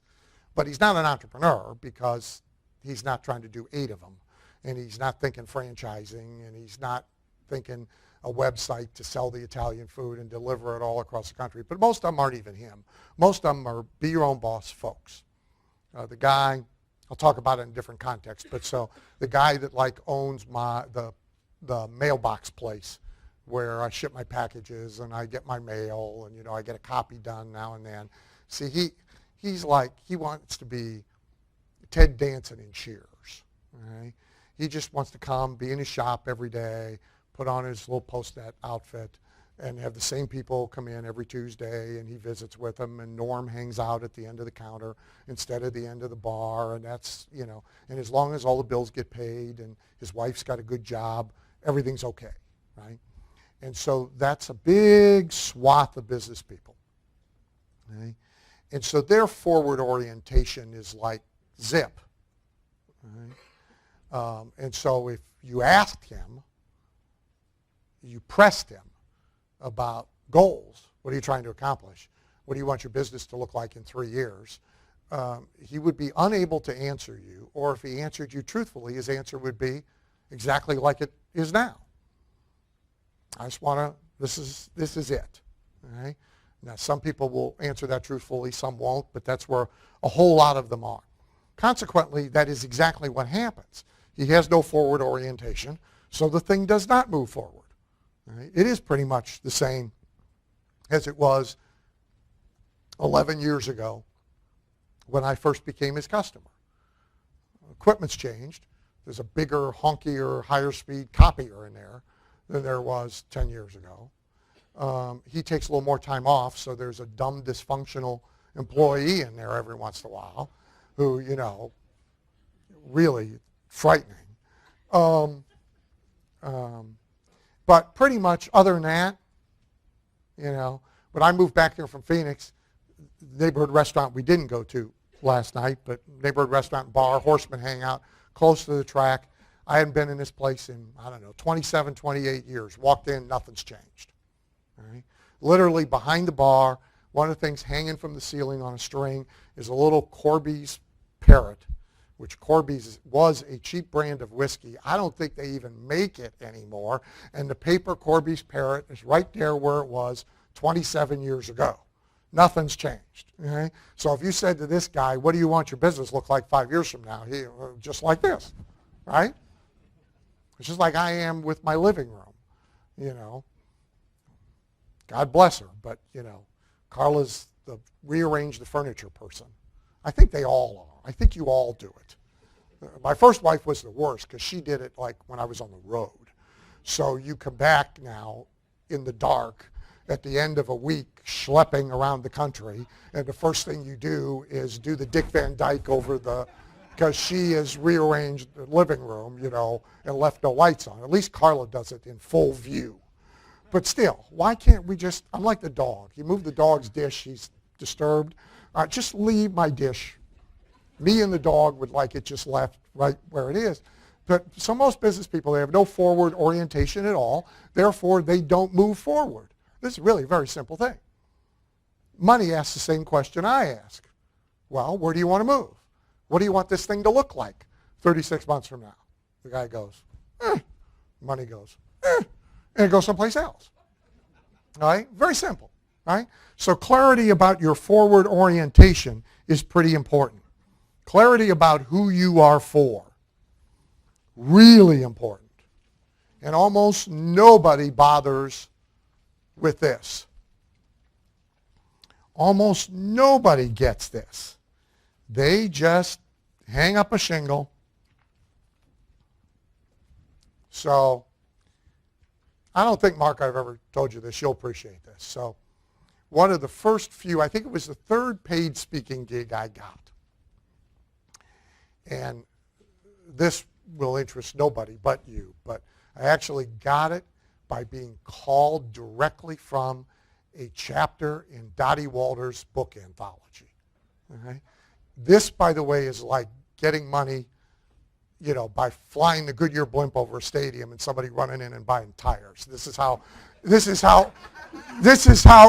S1: But he's not an entrepreneur because he's not trying to do 8 of them. And he's not thinking franchising, and he's not thinking a website to sell the Italian food and deliver it all across the country. But most of them aren't even him. Most of them are be your own boss folks. The guy, I'll talk about it in different contexts, but so the guy that owns the mailbox place where I ship my packages and I get my mail and I get a copy done now and then. See, he wants to be Ted Danson in Cheers. Right? He just wants to come, be in his shop every day, put on his little post-it outfit, and have the same people come in every Tuesday, and he visits with them, and Norm hangs out at the end of the counter instead of the end of the bar, and that's, and as long as all the bills get paid and his wife's got a good job, everything's okay, right? And so that's a big swath of business people, right? And so their forward orientation is like zip, right? And so if you asked him, you pressed him about goals, what are you trying to accomplish? What do you want your business to look like in 3 years? He would be unable to answer you, or if he answered you truthfully, his answer would be exactly like it is now. I just want to, this is it. All right? Now, some people will answer that truthfully, some won't, but that's where a whole lot of them are. Consequently, that is exactly what happens. He has no forward orientation, so the thing does not move forward. All right? It is pretty much the same as it was 11 years ago when I first became his customer. Equipment's changed. There's a bigger, honkier, higher speed copier in there than there was 10 years ago. He takes a little more time off, so there's a dumb, dysfunctional employee in there every once in a while who, you know, really frightening. But pretty much other than that, you know, when I moved back here from Phoenix, neighborhood restaurant we didn't go to last night, but neighborhood restaurant, bar, Horseman Hangout, close to the track. I hadn't been in this place in, I don't know, 27, 28 years. Walked in, nothing's changed. All right? Literally behind the bar, one of the things hanging from the ceiling on a string is a little Corby's parrot, which Corby's was a cheap brand of whiskey. I don't think they even make it anymore. And the paper Corby's parrot is right there where it was 27 years ago. Nothing's changed. Okay? So if you said to this guy, what do you want your business to look like 5 years from now? He, just like this, right? It's just like I am with my living room, you know. God bless her, but, you know, Carla's the rearrange the furniture person. I think they all are. I think you all do it. My first wife was the worst because she did it like when I was on the road. So you come back now in the dark at the end of a week schlepping around the country, and the first thing you do is do the Dick Van Dyke over the, because she has rearranged the living room, you know, and left no lights on. At least Carla does it in full view. But still, why can't we just, I'm like the dog. You move the dog's dish, he's disturbed. Just leave my dish. Me and the dog would like it just left right where it is. But so most business people, they have no forward orientation at all. Therefore, they don't move forward. This is really a very simple thing. Money asks the same question I ask. Well, where do you want to move? What do you want this thing to look like 36 months from now? The guy goes, Money goes, and it goes someplace else. All right? Very simple. All right? So clarity about your forward orientation is pretty important. Clarity about who you are for. Really important. And almost nobody bothers with this. Almost nobody gets this. They just hang up a shingle. So I don't think, Mark, I've ever told you this. You'll appreciate this. So one of the first few, I think it was the third paid speaking gig I got. And this will interest nobody but you, but I actually got it by being called directly from a chapter in Dottie Walter's book anthology. Okay? This, by the way, is like getting money, you know, by flying the Goodyear blimp over a stadium and somebody running in and buying tires. This is how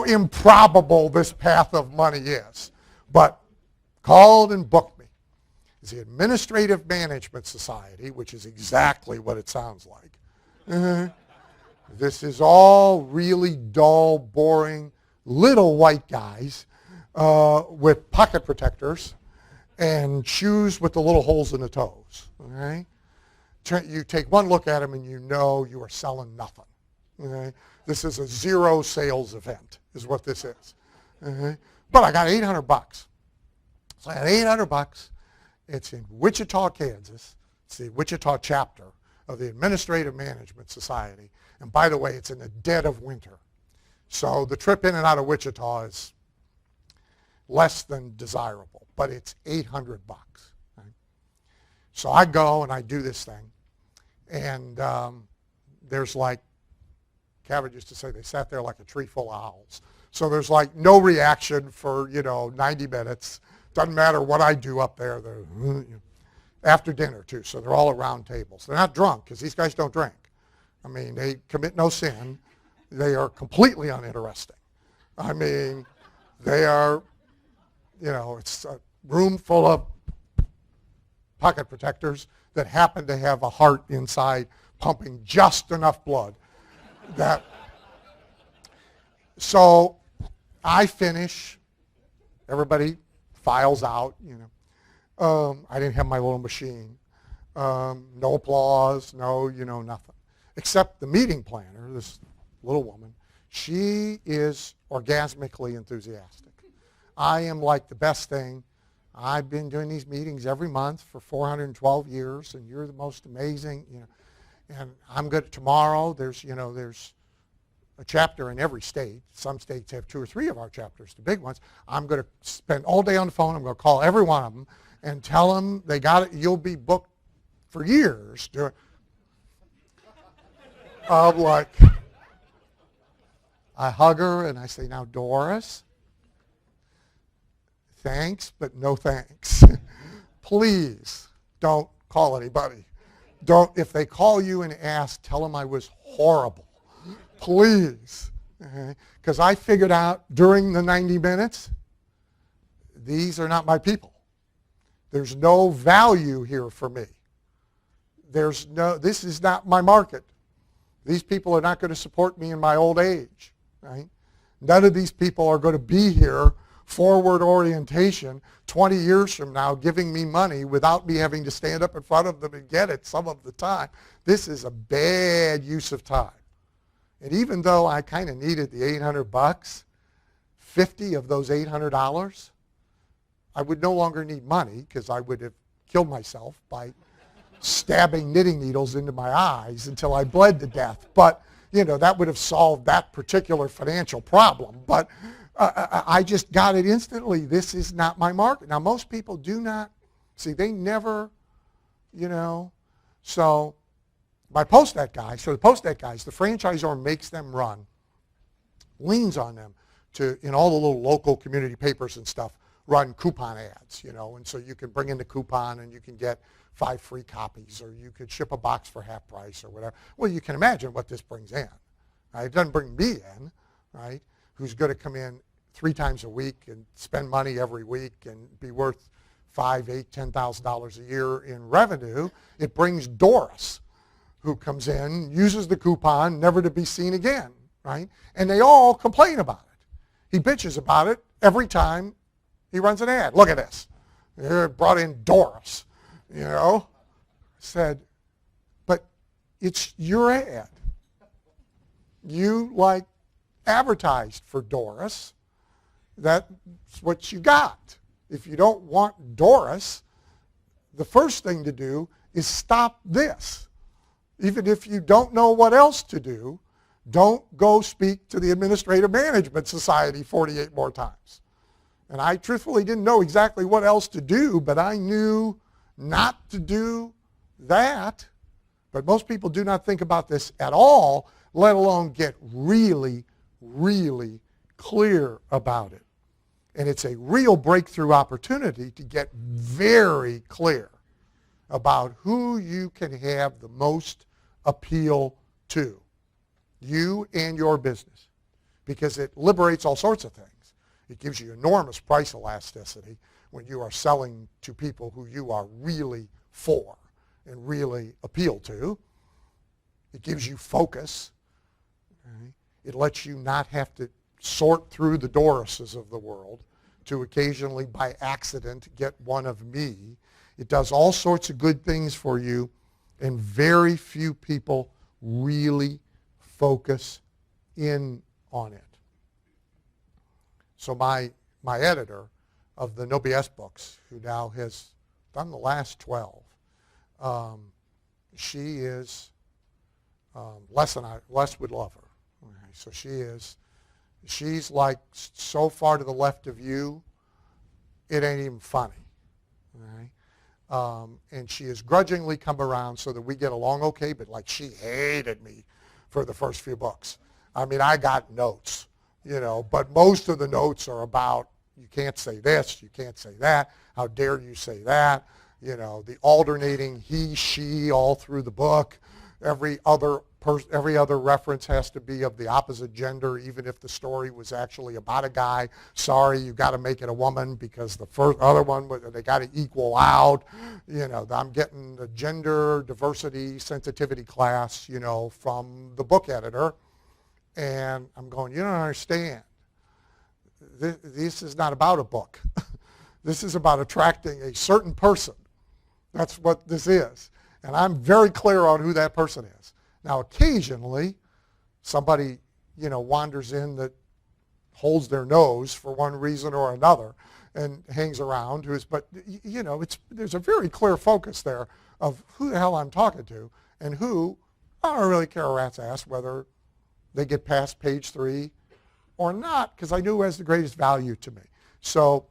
S1: improbable this path of money is. But called and booked me. It's the Administrative Management Society, which is exactly what it sounds like. This is all really dull, boring, little white guys with pocket protectors and shoes with the little holes in the toes. Okay? You take one look at them and you know you are selling nothing. Okay? This is a zero sales event is what this is. Okay? But I got $800. So I got $800. It's in Wichita, Kansas. It's the Wichita chapter of the Administrative Management Society. And by the way, it's in the dead of winter. So the trip in and out of Wichita is less than desirable, but it's $800. Right? So I go and I do this thing. And there's like, Kevin used to say, they sat there like a tree full of owls. So there's like no reaction for, 90 minutes. Doesn't matter what I do up there. They're, after dinner, too. So they're all around tables. They're not drunk because these guys don't drink. I mean, they commit no sin. They are completely uninteresting. I mean, they are, it's a room full of pocket protectors that happen to have a heart inside pumping just enough blood that So I finish. Everybody files out, I didn't have my little machine. No applause, no, nothing. Except the meeting planner, this little woman, she is orgasmically enthusiastic. I am like the best thing. I've been doing these meetings every month for 412 years, and you're the most amazing, And I'm good tomorrow. There's a chapter in every state. Some states have 2 or 3 of our chapters, the big ones. I'm going to spend all day on the phone. I'm going to call every one of them and tell them they got it. You'll be booked for years. I'm like, I hug her and I say, now, Doris, thanks, but no thanks. Please don't call anybody. If they call you and ask, tell them I was horrible. Please. Because I figured out during the 90 minutes, these are not my people. There's no value here for me. This is not my market. These people are not going to support me in my old age. Right? None of these people are going to be here, forward orientation, 20 years from now giving me money without me having to stand up in front of them and get it some of the time. This is a bad use of time. And even though I kind of needed the $800, 50 of those $800, I would no longer need money because I would have killed myself by stabbing knitting needles into my eyes until I bled to death. But, that would have solved that particular financial problem. But I just got it instantly. This is not my market. Now, most people do not, they never, so my post-net guys, the post-net guys, the franchisor makes them run, leans on them to, in all the little local community papers and stuff, run coupon ads, and so you can bring in the coupon and you can get 5 free copies, or you could ship a box for half price or whatever. Well, you can imagine what this brings in. Right? It doesn't bring me in, right, who's going to come in 3 times a week and spend money every week and be worth $5,000, $8,000, $10,000 a year in revenue. It brings Doris, who comes in, uses the coupon, never to be seen again, right? And they all complain about it. He bitches about it every time he runs an ad. Look at this. They brought in Doris, Said, but it's your ad. You, advertised for Doris. That's what you got. If you don't want Doris, the first thing to do is stop this. Even if you don't know what else to do, don't go speak to the Administrative Management Society 48 more times. And I truthfully didn't know exactly what else to do, but I knew not to do that. But most people do not think about this at all, let alone get really, really clear about it. And it's a real breakthrough opportunity to get very clear about who you can have the most appeal to, you and your business, because it liberates all sorts of things. It gives you enormous price elasticity when you are selling to people who you are really for and really appeal to. It gives you focus. Right? It lets you not have to sort through the Dorises of the world to occasionally by accident get one of me. It does all sorts of good things for you, and very few people really focus in on it. So my editor of the No BS books, who now has done the last 12, she is less would love her. Okay, so she's like so far to the left of you, it ain't even funny. Right? And she has grudgingly come around so that we get along okay, but she hated me for the first few books. I mean, I got notes, but most of the notes are about, you can't say this, you can't say that, how dare you say that, the alternating he, she all through the book. Every other reference has to be of the opposite gender, even if the story was actually about a guy. Sorry, you got to make it a woman because the other one, they got to equal out. I'm getting the gender diversity sensitivity class, from the book editor. And I'm going, you don't understand. This is not about a book. This is about attracting a certain person. That's what this is. And I'm very clear on who that person is. Now, occasionally, somebody, wanders in that holds their nose for one reason or another and hangs around. But there's a very clear focus there of who the hell I'm talking to and who, I don't really care a rat's ass whether they get past page 3 or not, because I knew who has the greatest value to me. So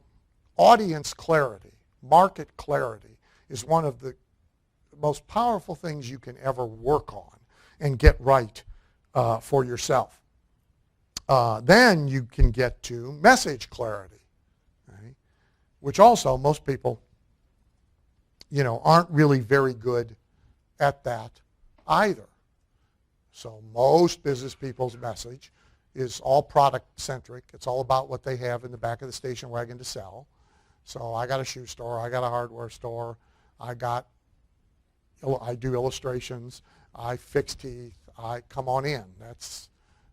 S1: audience clarity, market clarity is one of the most powerful things you can ever work on and get right for yourself. Then you can get to message clarity, right? Which also most people, aren't really very good at that either. So most business people's message is all product-centric. It's all about what they have in the back of the station wagon to sell. So I got a shoe store, I got a hardware store, I do illustrations, I fix teeth, I come on in. That's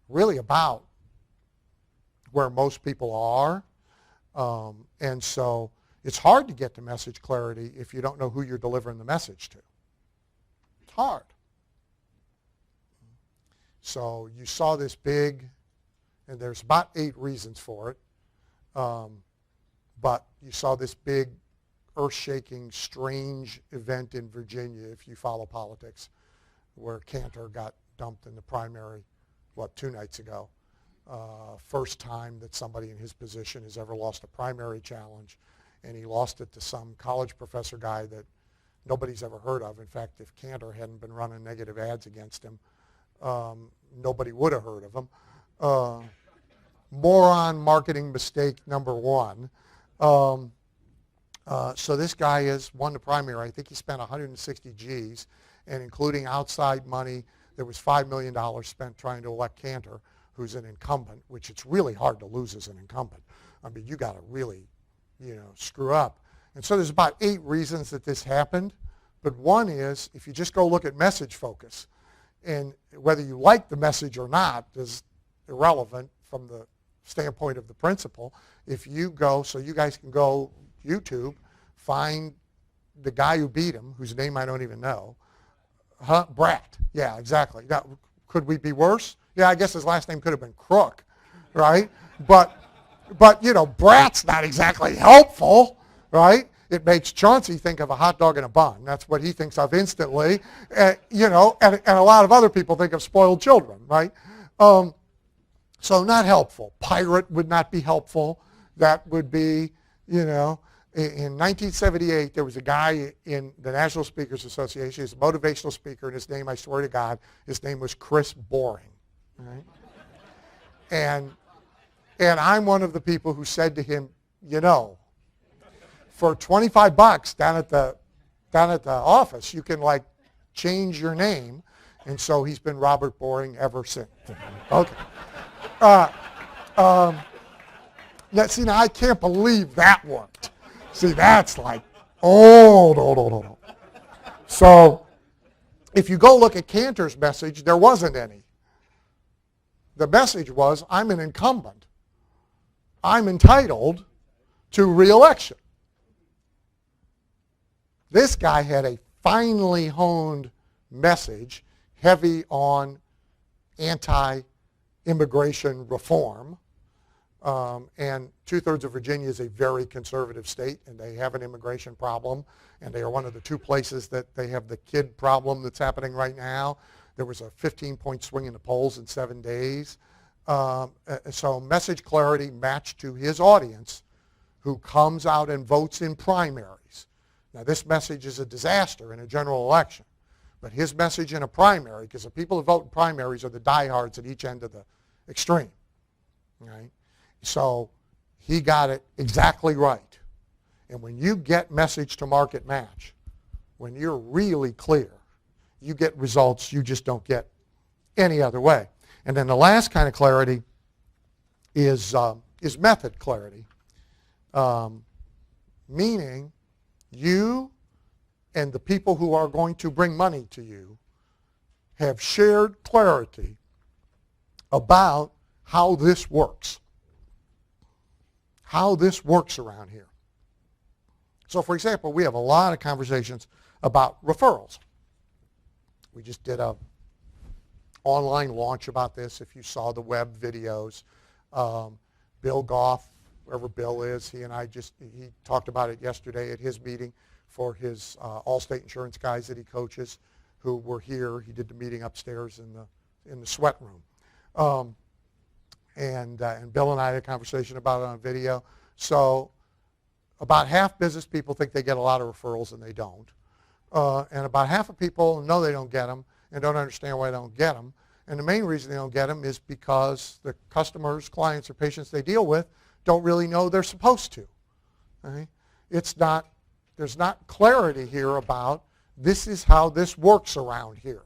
S1: really about where most people are. And so it's hard to get to message clarity if you don't know who you're delivering the message to. It's hard. So you saw this big, and there's about 8 reasons for it, but you saw this big, earth-shaking, strange event in Virginia, if you follow politics, where Cantor got dumped in the primary, 2 nights ago. First time that somebody in his position has ever lost a primary challenge, and he lost it to some college professor guy that nobody's ever heard of. In fact, if Cantor hadn't been running negative ads against him, nobody would have heard of him. Moron marketing mistake number 1. So this guy has won the primary. I think he spent 160 G's, and including outside money, there was $5 million spent trying to elect Cantor, who's an incumbent, which it's really hard to lose as an incumbent. I mean, you got to really, screw up. And so there's about 8 reasons that this happened, but one is if you just go look at message focus, and whether you like the message or not is irrelevant from the standpoint of the principle. If you go, so you guys can go YouTube, find the guy who beat him, whose name I don't even know, Brat. Yeah, exactly. Now, could we be worse? Yeah, I guess his last name could have been Crook, right? But Brat's not exactly helpful, right? It makes Chauncey think of a hot dog in a bun. That's what he thinks of instantly, and a lot of other people think of spoiled children, right? So not helpful. Pirate would not be helpful. That would be, in 1978, there was a guy in the National Speakers Association. He's a motivational speaker, and his name, I swear to God, his name was Chris Boring, right? And I'm one of the people who said to him, for $25 down at the office, you can change your name, and so he's been Robert Boring ever since. Okay. Now, I can't believe that worked. See, that's no. So, if you go look at Cantor's message, there wasn't any. The message was, I'm an incumbent. I'm entitled to re-election. This guy had a finely honed message, heavy on anti-immigration reform. And 2/3 of Virginia is a very conservative state, and they have an immigration problem, and they are one of the 2 places that they have the kid problem that's happening right now. There was a 15-point swing in the polls in 7 days. So message clarity matched to his audience, who comes out and votes in primaries. Now, this message is a disaster in a general election, but his message in a primary, because the people who vote in primaries are the diehards at each end of the extreme, right? So he got it exactly right. And when you get message to market match, when you're really clear, you get results you just don't get any other way. And then the last kind of clarity is method clarity, meaning you and the people who are going to bring money to you have shared clarity about how this works. How this works around here. So for example, we have a lot of conversations about referrals. We just did a online launch about this. If you saw the web videos, Bill Goff, wherever Bill is, he talked about it yesterday at his meeting for his Allstate insurance guys that he coaches who were here. He did the meeting upstairs in the sweat room. And Bill and I had a conversation about it on video. So about half business people think they get a lot of referrals and they don't. And about half of people know they don't get them and don't understand why they don't get them. And the main reason they don't get them is because the customers, clients, or patients they deal with don't really know they're supposed to. Okay? There's not clarity here about this is how this works around here.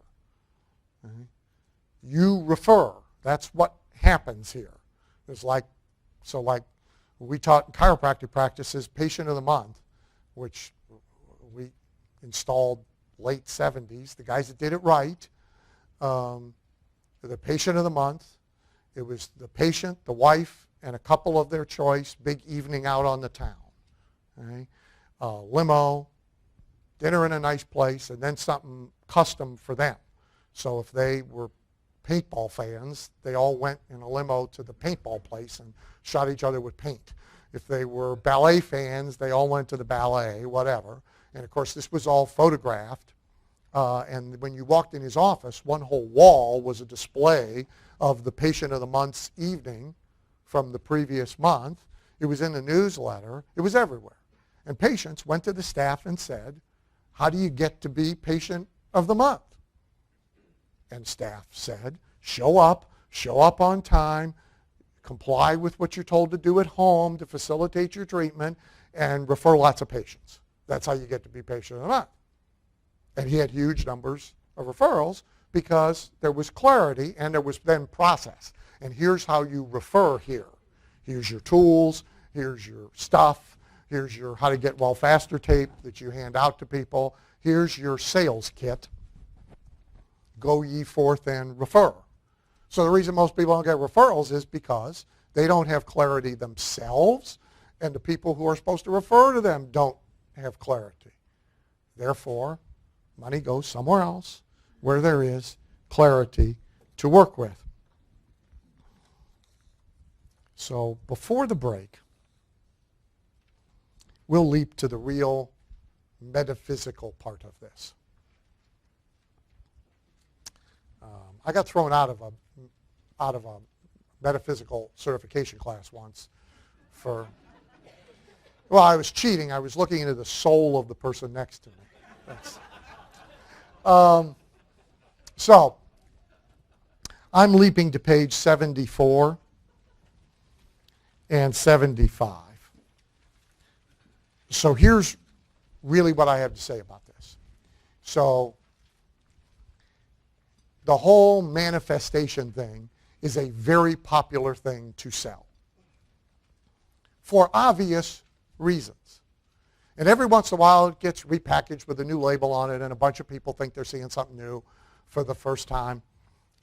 S1: Okay? You refer. That's what happens here. It's like we taught in chiropractic practices, patient of the month, which we installed late 70s. The guys that did it right, the patient of the month. It was the patient, the wife, and a couple of their choice, big evening out on the town. Okay? Limo, dinner in a nice place, and then something custom for them. So if they were paintball fans, they all went in a limo to the paintball place and shot each other with paint. If they were ballet fans, they all went to the ballet, whatever. And of course, this was all photographed. And when you walked in his office, one whole wall was a display of the patient of the month's evening from the previous month. It was in the newsletter. It was everywhere. And patients went to the staff and said, how do you get to be patient of the month? And staff said, show up on time, comply with what you're told to do at home to facilitate your treatment, and refer lots of patients. That's how you get to be patient of the month. And he had huge numbers of referrals because there was clarity and there was then process. And here's how you refer here. Here's your tools. Here's your stuff. Here's your how to get well faster tape that you hand out to people. Here's your sales kit. Go ye forth and refer. So the reason most people don't get referrals is because they don't have clarity themselves, and the people who are supposed to refer to them don't have clarity. Therefore, money goes somewhere else where there is clarity to work with. So before the break, we'll leap to the real metaphysical part of this. I got thrown out of a metaphysical certification class once for, well, I was cheating. I was looking into the soul of the person next to me. So I'm leaping to page 74 and 75. So here's really what I have to say about this. So the whole manifestation thing is a very popular thing to sell for obvious reasons. And every once in a while it gets repackaged with a new label on it and a bunch of people think they're seeing something new for the first time.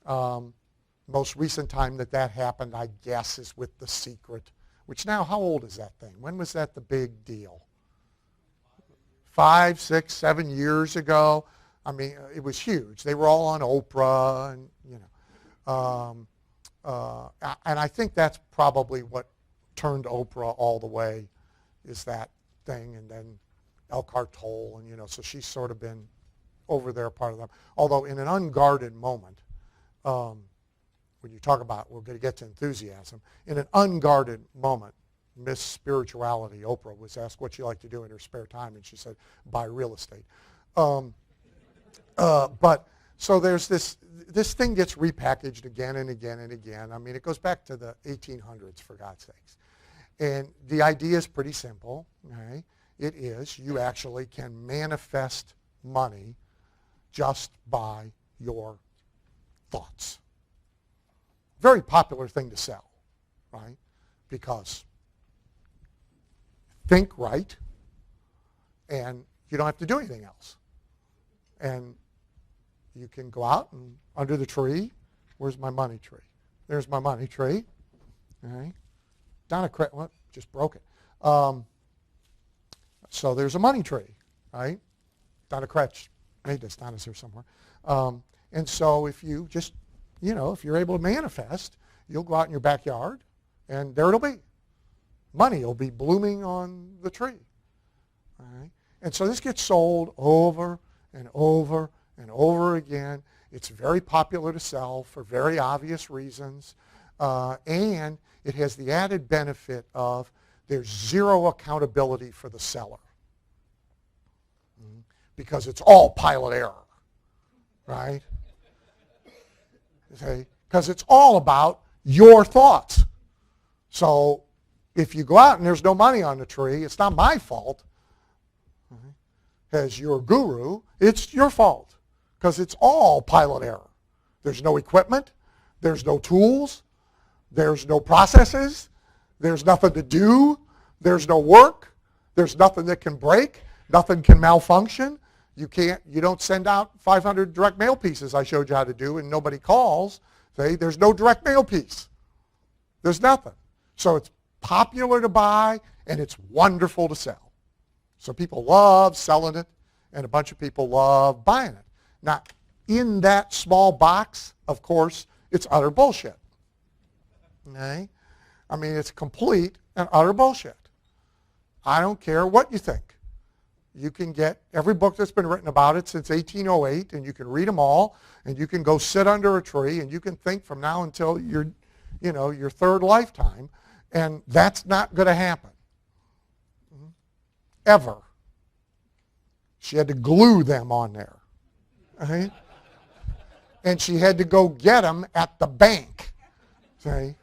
S1: Most recent time that happened, I guess, is with The Secret, which now, how old is that thing? When was that the big deal? 5, 6, 7 years ago. I mean, it was huge. They were all on Oprah, and and I think that's probably what turned Oprah all the way, is that thing, and then Elkhart Toll, and so she's sort of been over there part of them. Although in an unguarded moment, when you talk about, we're going to get to enthusiasm, in an unguarded moment, Miss Spirituality, Oprah, was asked what she liked to do in her spare time, and she said, buy real estate. But so there's this thing gets repackaged again and again and again. I mean, it goes back to the 1800s, for God's sakes. And the idea is pretty simple. Okay? It is you actually can manifest money just by your thoughts. Very popular thing to sell, right? Because think right, and you don't have to do anything else. And you can go out and under the tree, where's my money tree? There's my money tree. All right. Donna, well, just broke it. So there's a money tree, right? Donna Kretsch made this. Donna's here somewhere. And so if you just, if you're able to manifest, you'll go out in your backyard, and there it'll be. Money will be blooming on the tree. All right? And so this gets sold over and over and over again. It's very popular to sell for very obvious reasons. And it has the added benefit of there's zero accountability for the seller. Because it's all pilot error, right? Okay? Because it's all about your thoughts. So if you go out and there's no money on the tree, it's not my fault. As your guru, it's your fault. Because it's all pilot error. There's no equipment. There's no tools. There's no processes. There's nothing to do. There's no work. There's nothing that can break. Nothing can malfunction. You don't send out 500 direct mail pieces I showed you how to do and nobody calls. See, there's no direct mail piece. There's nothing. So it's popular to buy and it's wonderful to sell. So people love selling it and a bunch of people love buying it. Now, in that small box, of course, it's utter bullshit. Okay? I mean, it's complete and utter bullshit. I don't care what you think. You can get every book that's been written about it since 1808, and you can read them all, and you can go sit under a tree, and you can think from now until your third lifetime, and that's not going to happen. Ever. She had to glue them on there. Right? And she had to go get them at the bank. See?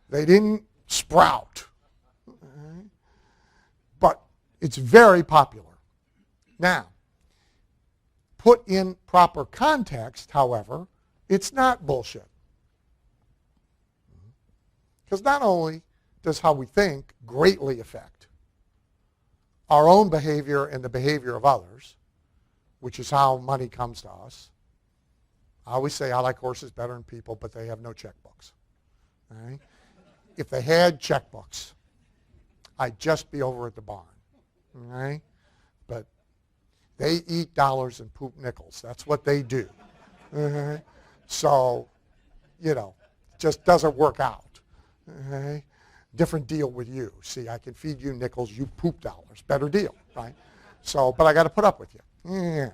S1: They didn't sprout. Right? But it's very popular. Now, put in proper context, however, it's not bullshit. Because not only does how we think greatly affect our own behavior and the behavior of others, which is how money comes to us. I always say I like horses better than people, but they have no checkbooks. All right? If they had checkbooks, I'd just be over at the barn. All right? But they eat dollars and poop nickels. That's what they do. Uh-huh. So, just doesn't work out. Uh-huh. Different deal with you. See, I can feed you nickels, you poop dollars. Better deal, right? So, but I got to put up with you. Yeah.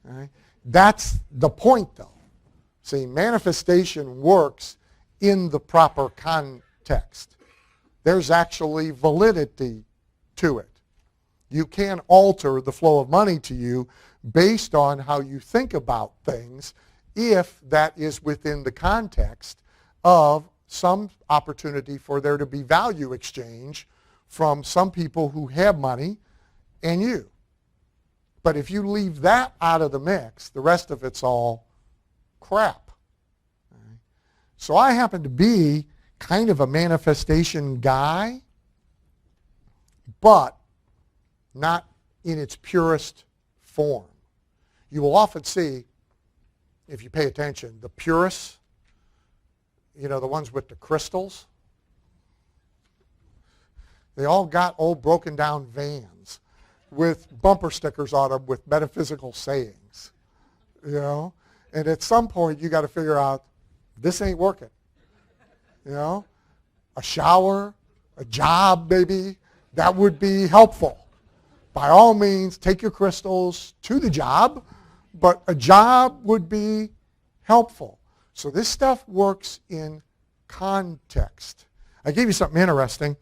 S1: All right? That's the point, though. See, manifestation works in the proper context. There's actually validity to it. You can alter the flow of money to you based on how you think about things if that is within the context of some opportunity for there to be value exchange from some people who have money and you. But if you leave that out of the mix, the rest of it's all crap. Right? So I happen to be kind of a manifestation guy, but not in its purest form. You will often see, if you pay attention, the purists, the ones with the crystals, they all got old broken down vans with bumper stickers on them with metaphysical sayings, And at some point you got to figure out, this ain't working. A shower, a job maybe, that would be helpful. By all means, take your crystals to the job, but a job would be helpful. So this stuff works in context. I gave you something interesting,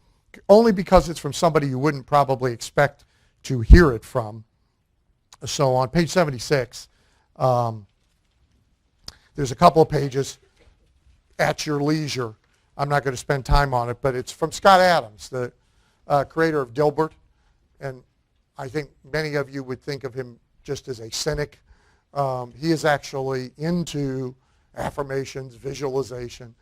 S1: only because it's from somebody you wouldn't probably expect to hear it from. So on page 76, there's a couple of pages at your leisure. I'm not going to spend time on it, but it's from Scott Adams, the creator of Dilbert. And I think many of you would think of him just as a cynic. He is actually into affirmations, visualization,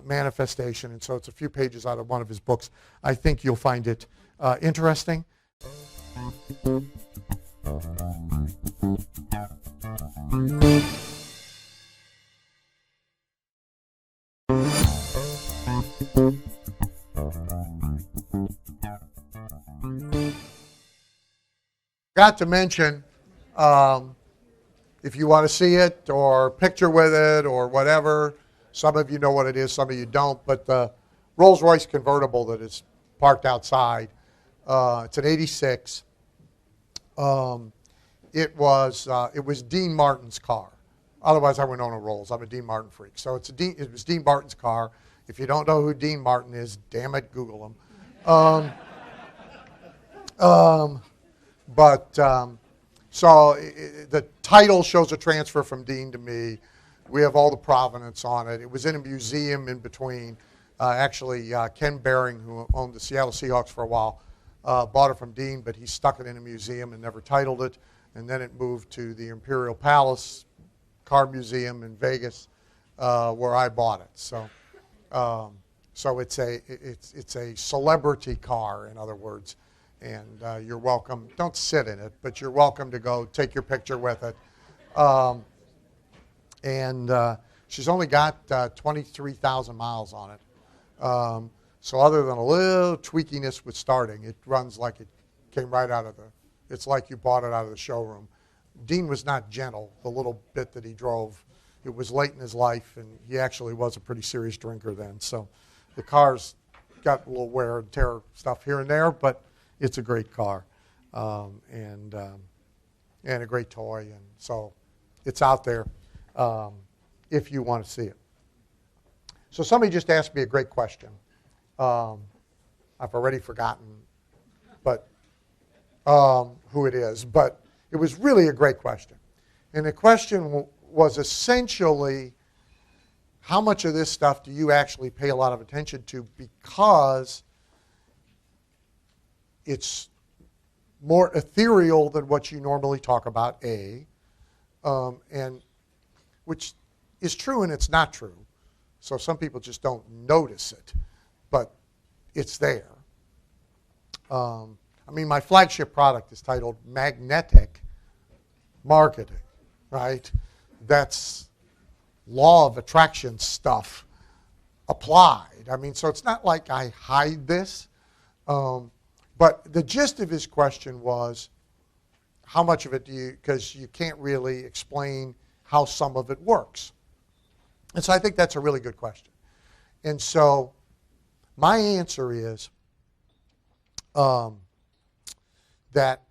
S1: manifestation, and so it's a few pages out of one of his books. I think you'll find it interesting. Got to mention, if you want to see it or picture with it or whatever, some of you know what it is, some of you don't, but the Rolls-Royce convertible that is parked outside, it's an 86. It was Dean Martin's car. Otherwise, I wouldn't own a Rolls. I'm a Dean Martin freak. So it was Dean Martin's car. If you don't know who Dean Martin is, damn it, Google him. So the title shows a transfer from Dean to me. We have all the provenance on it. It was in a museum in between. Actually, Ken Behring, who owned the Seattle Seahawks for a while, bought it from Dean, but he stuck it in a museum and never titled it. And then it moved to the Imperial Palace Car Museum in Vegas, where I bought it. So it's a celebrity car, in other words. And you're welcome. Don't sit in it, but you're welcome to go take your picture with it. She's only got 23,000 miles on it. So other than a little tweakiness with starting, it runs like it came right out of it's like you bought it out of the showroom. Dean was not gentle, the little bit that he drove. It was late in his life, and he actually was a pretty serious drinker then. So the car's got a little wear and tear stuff here and there, but it's a great car, and a great toy, and so it's out there if you want to see it. So somebody just asked me a great question. I've already forgotten, but who it is, but it was really a great question. And the question was essentially, how much of this stuff do you actually pay a lot of attention to because it's more ethereal than what you normally talk about, and which is true and it's not true. So some people just don't notice it, but it's there. My flagship product is titled Magnetic Marketing, right? That's law of attraction stuff applied. So it's not like I hide this. But the gist of his question was, how much of it do you, because you can't really explain how some of it works. And so I think that's a really good question. And so my answer is that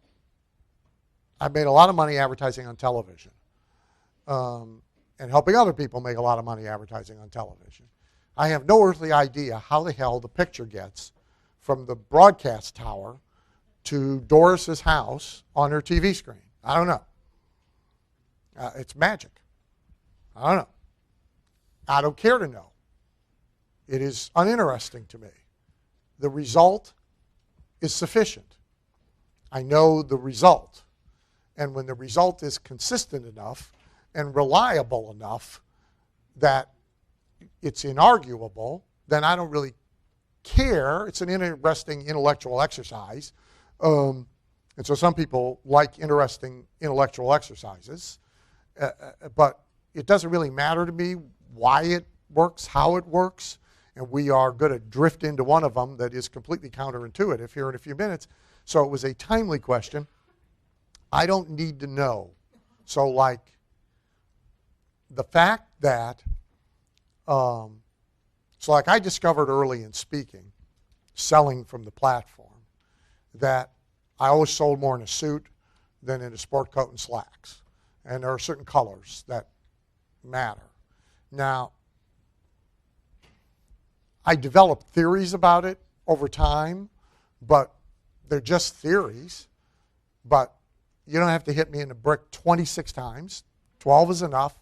S1: I've made a lot of money advertising on television and helping other people make a lot of money advertising on television. I have no earthly idea how the hell the picture gets from the broadcast tower to Doris's house on her TV screen. I don't know. It's magic. I don't know. I don't care to know. It is uninteresting to me. The result is sufficient. I know the result. And when the result is consistent enough and reliable enough that it's inarguable, then I don't really care. It's an interesting intellectual exercise. And so some people like interesting intellectual exercises. But it doesn't really matter to me why it works, how it works. And we are going to drift into one of them that is completely counterintuitive here in a few minutes. So it was a timely question. I don't need to know. So like the fact that I discovered early in speaking, selling from the platform, that I always sold more in a suit than in a sport coat and slacks. And there are certain colors that matter. Now, I developed theories about it over time, but they're just theories. But you don't have to hit me in the brick 26 times. 12 is enough.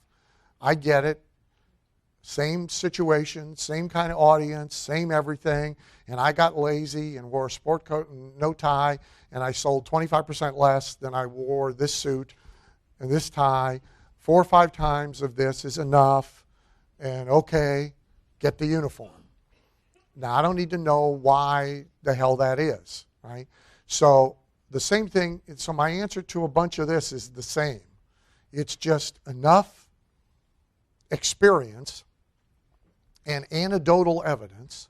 S1: I get it. Same situation, same kind of audience, same everything, and I got lazy and wore a sport coat and no tie, and I sold 25% less than I wore this suit and this tie. 4 or 5 times of this is enough, and okay, get the uniform. Now, I don't need to know why the hell that is, right? So the same thing, so my answer to a bunch of this is the same. It's just enough experience and anecdotal evidence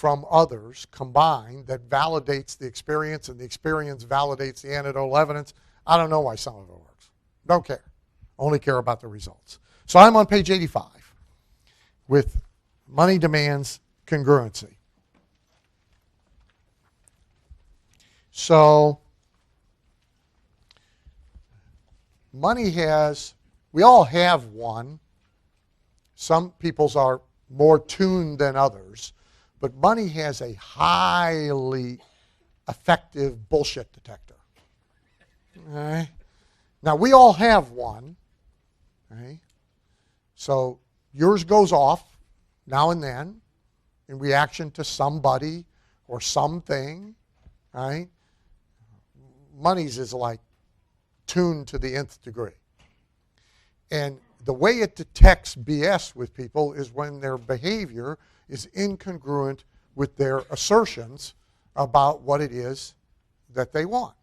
S1: from others combined that validates the experience, and the experience validates the anecdotal evidence, I don't know why some of it works. Don't care. Only care about the results. So I'm on page 85 with money demands congruency. So money has, we all have one. Some people's are more tuned than others, but money has a highly effective bullshit detector. Okay? Now, we all have one. Okay? So yours goes off now and then in reaction to somebody or something. Right? Money's is like tuned to the nth degree. And the way it detects BS with people is when their behavior is incongruent with their assertions about what it is that they want.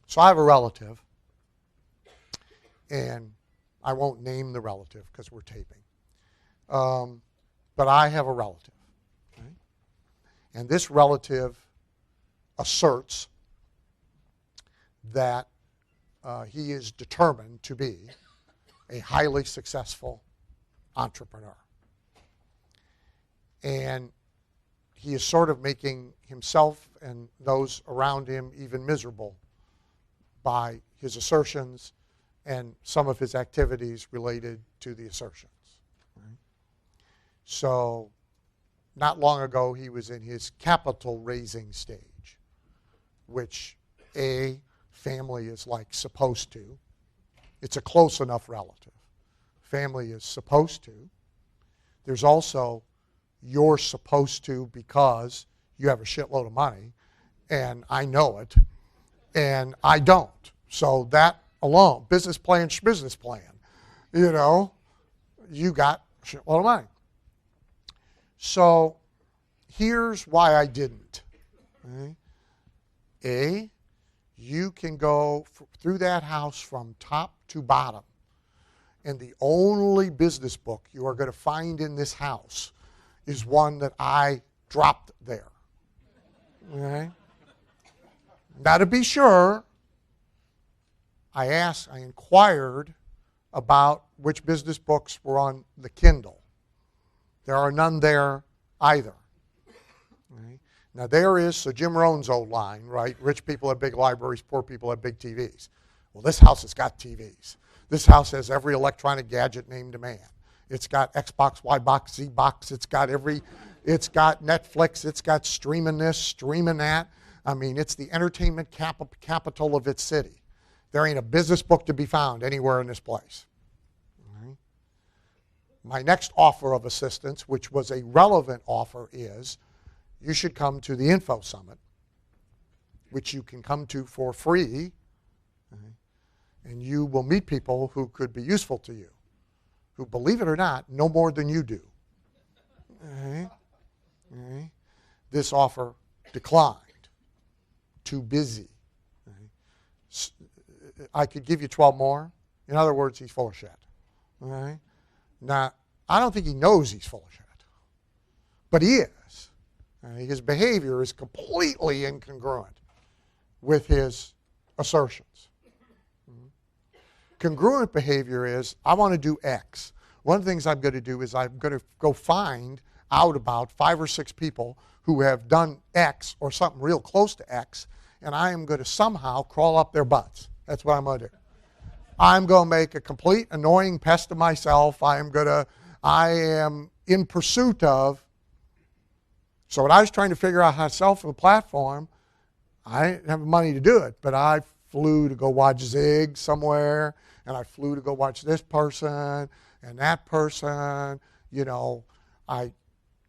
S1: So I have a relative, and I won't name the relative because we're taping. But I have a relative. Okay? And this relative asserts that he is determined to be a highly successful entrepreneur. And he is sort of making himself and those around him even miserable by his assertions and some of his activities related to the assertions. Right? So not long ago, he was in his capital raising stage, which family is like supposed to. It's a close enough relative. Family is supposed to. There's also you're supposed to because you have a shitload of money, and I know it, and I don't. So that alone, business plan, you know, you got a shitload of money. So here's why I didn't. Okay? You can go through that house from top to bottom, and the only business book you are going to find in this house is one that I dropped there. Okay? Now, to be sure, I inquired about which business books were on the Kindle. There are none there either. Okay? Now, there is, so Jim Rohn's old line, right? Rich people have big libraries, poor people have big TVs. Well, this house has got TVs. This house has every electronic gadget named to man. It's got Xbox, Y box, Z box. It's got Netflix. It's got streaming this, streaming that. I mean, it's the entertainment capital of its city. There ain't a business book to be found anywhere in this place. Right? My next offer of assistance, which was a relevant offer, is you should come to the Info Summit, which you can come to for free, okay? And you will meet people who could be useful to you, who, believe it or not, know more than you do. Okay? Okay? This offer declined. Too busy. Okay? I could give you 12 more. In other words, he's full of shit. Okay? Now, I don't think he knows he's full of shit, but he is. Okay? His behavior is completely incongruent with his assertions. Congruent behavior is, I want to do X. One of the things I'm going to do is I'm going to go find out about 5 or 6 people who have done X or something real close to X, and I am going to somehow crawl up their butts. That's what I'm going to do. I'm going to make a complete annoying pest of myself. I am in pursuit of. So when I was trying to figure out how to sell for the platform, I didn't have money to do it, but I flew to go watch Zig somewhere, and I flew to go watch this person and that person. You know, I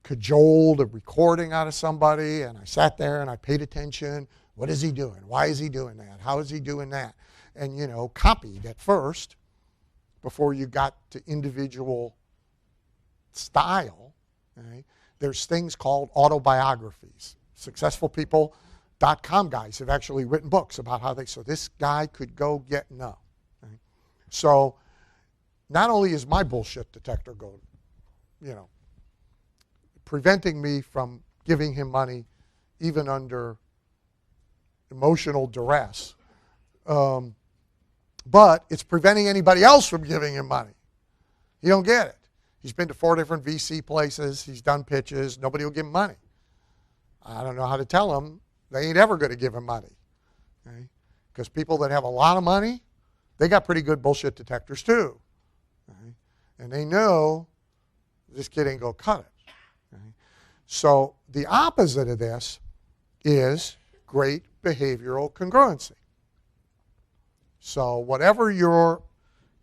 S1: cajoled a recording out of somebody, and I sat there and I paid attention. What is he doing? Why is he doing that? How is he doing that? And, you know, copied at first before you got to individual style. Okay? There's things called autobiographies. Successful people.com guys have actually written books about how so this guy could go get, no. Okay? So not only is my bullshit detector preventing me from giving him money even under emotional duress. But it's preventing anybody else from giving him money. You don't get it. He's been to 4 different VC places. He's done pitches. Nobody will give him money. I don't know how to tell him they ain't ever going to give him money. Because people that have a lot of money, they got pretty good bullshit detectors too. Okay? And they know this kid ain't going to cut it. Okay? So the opposite of this is great behavioral congruency. So whatever your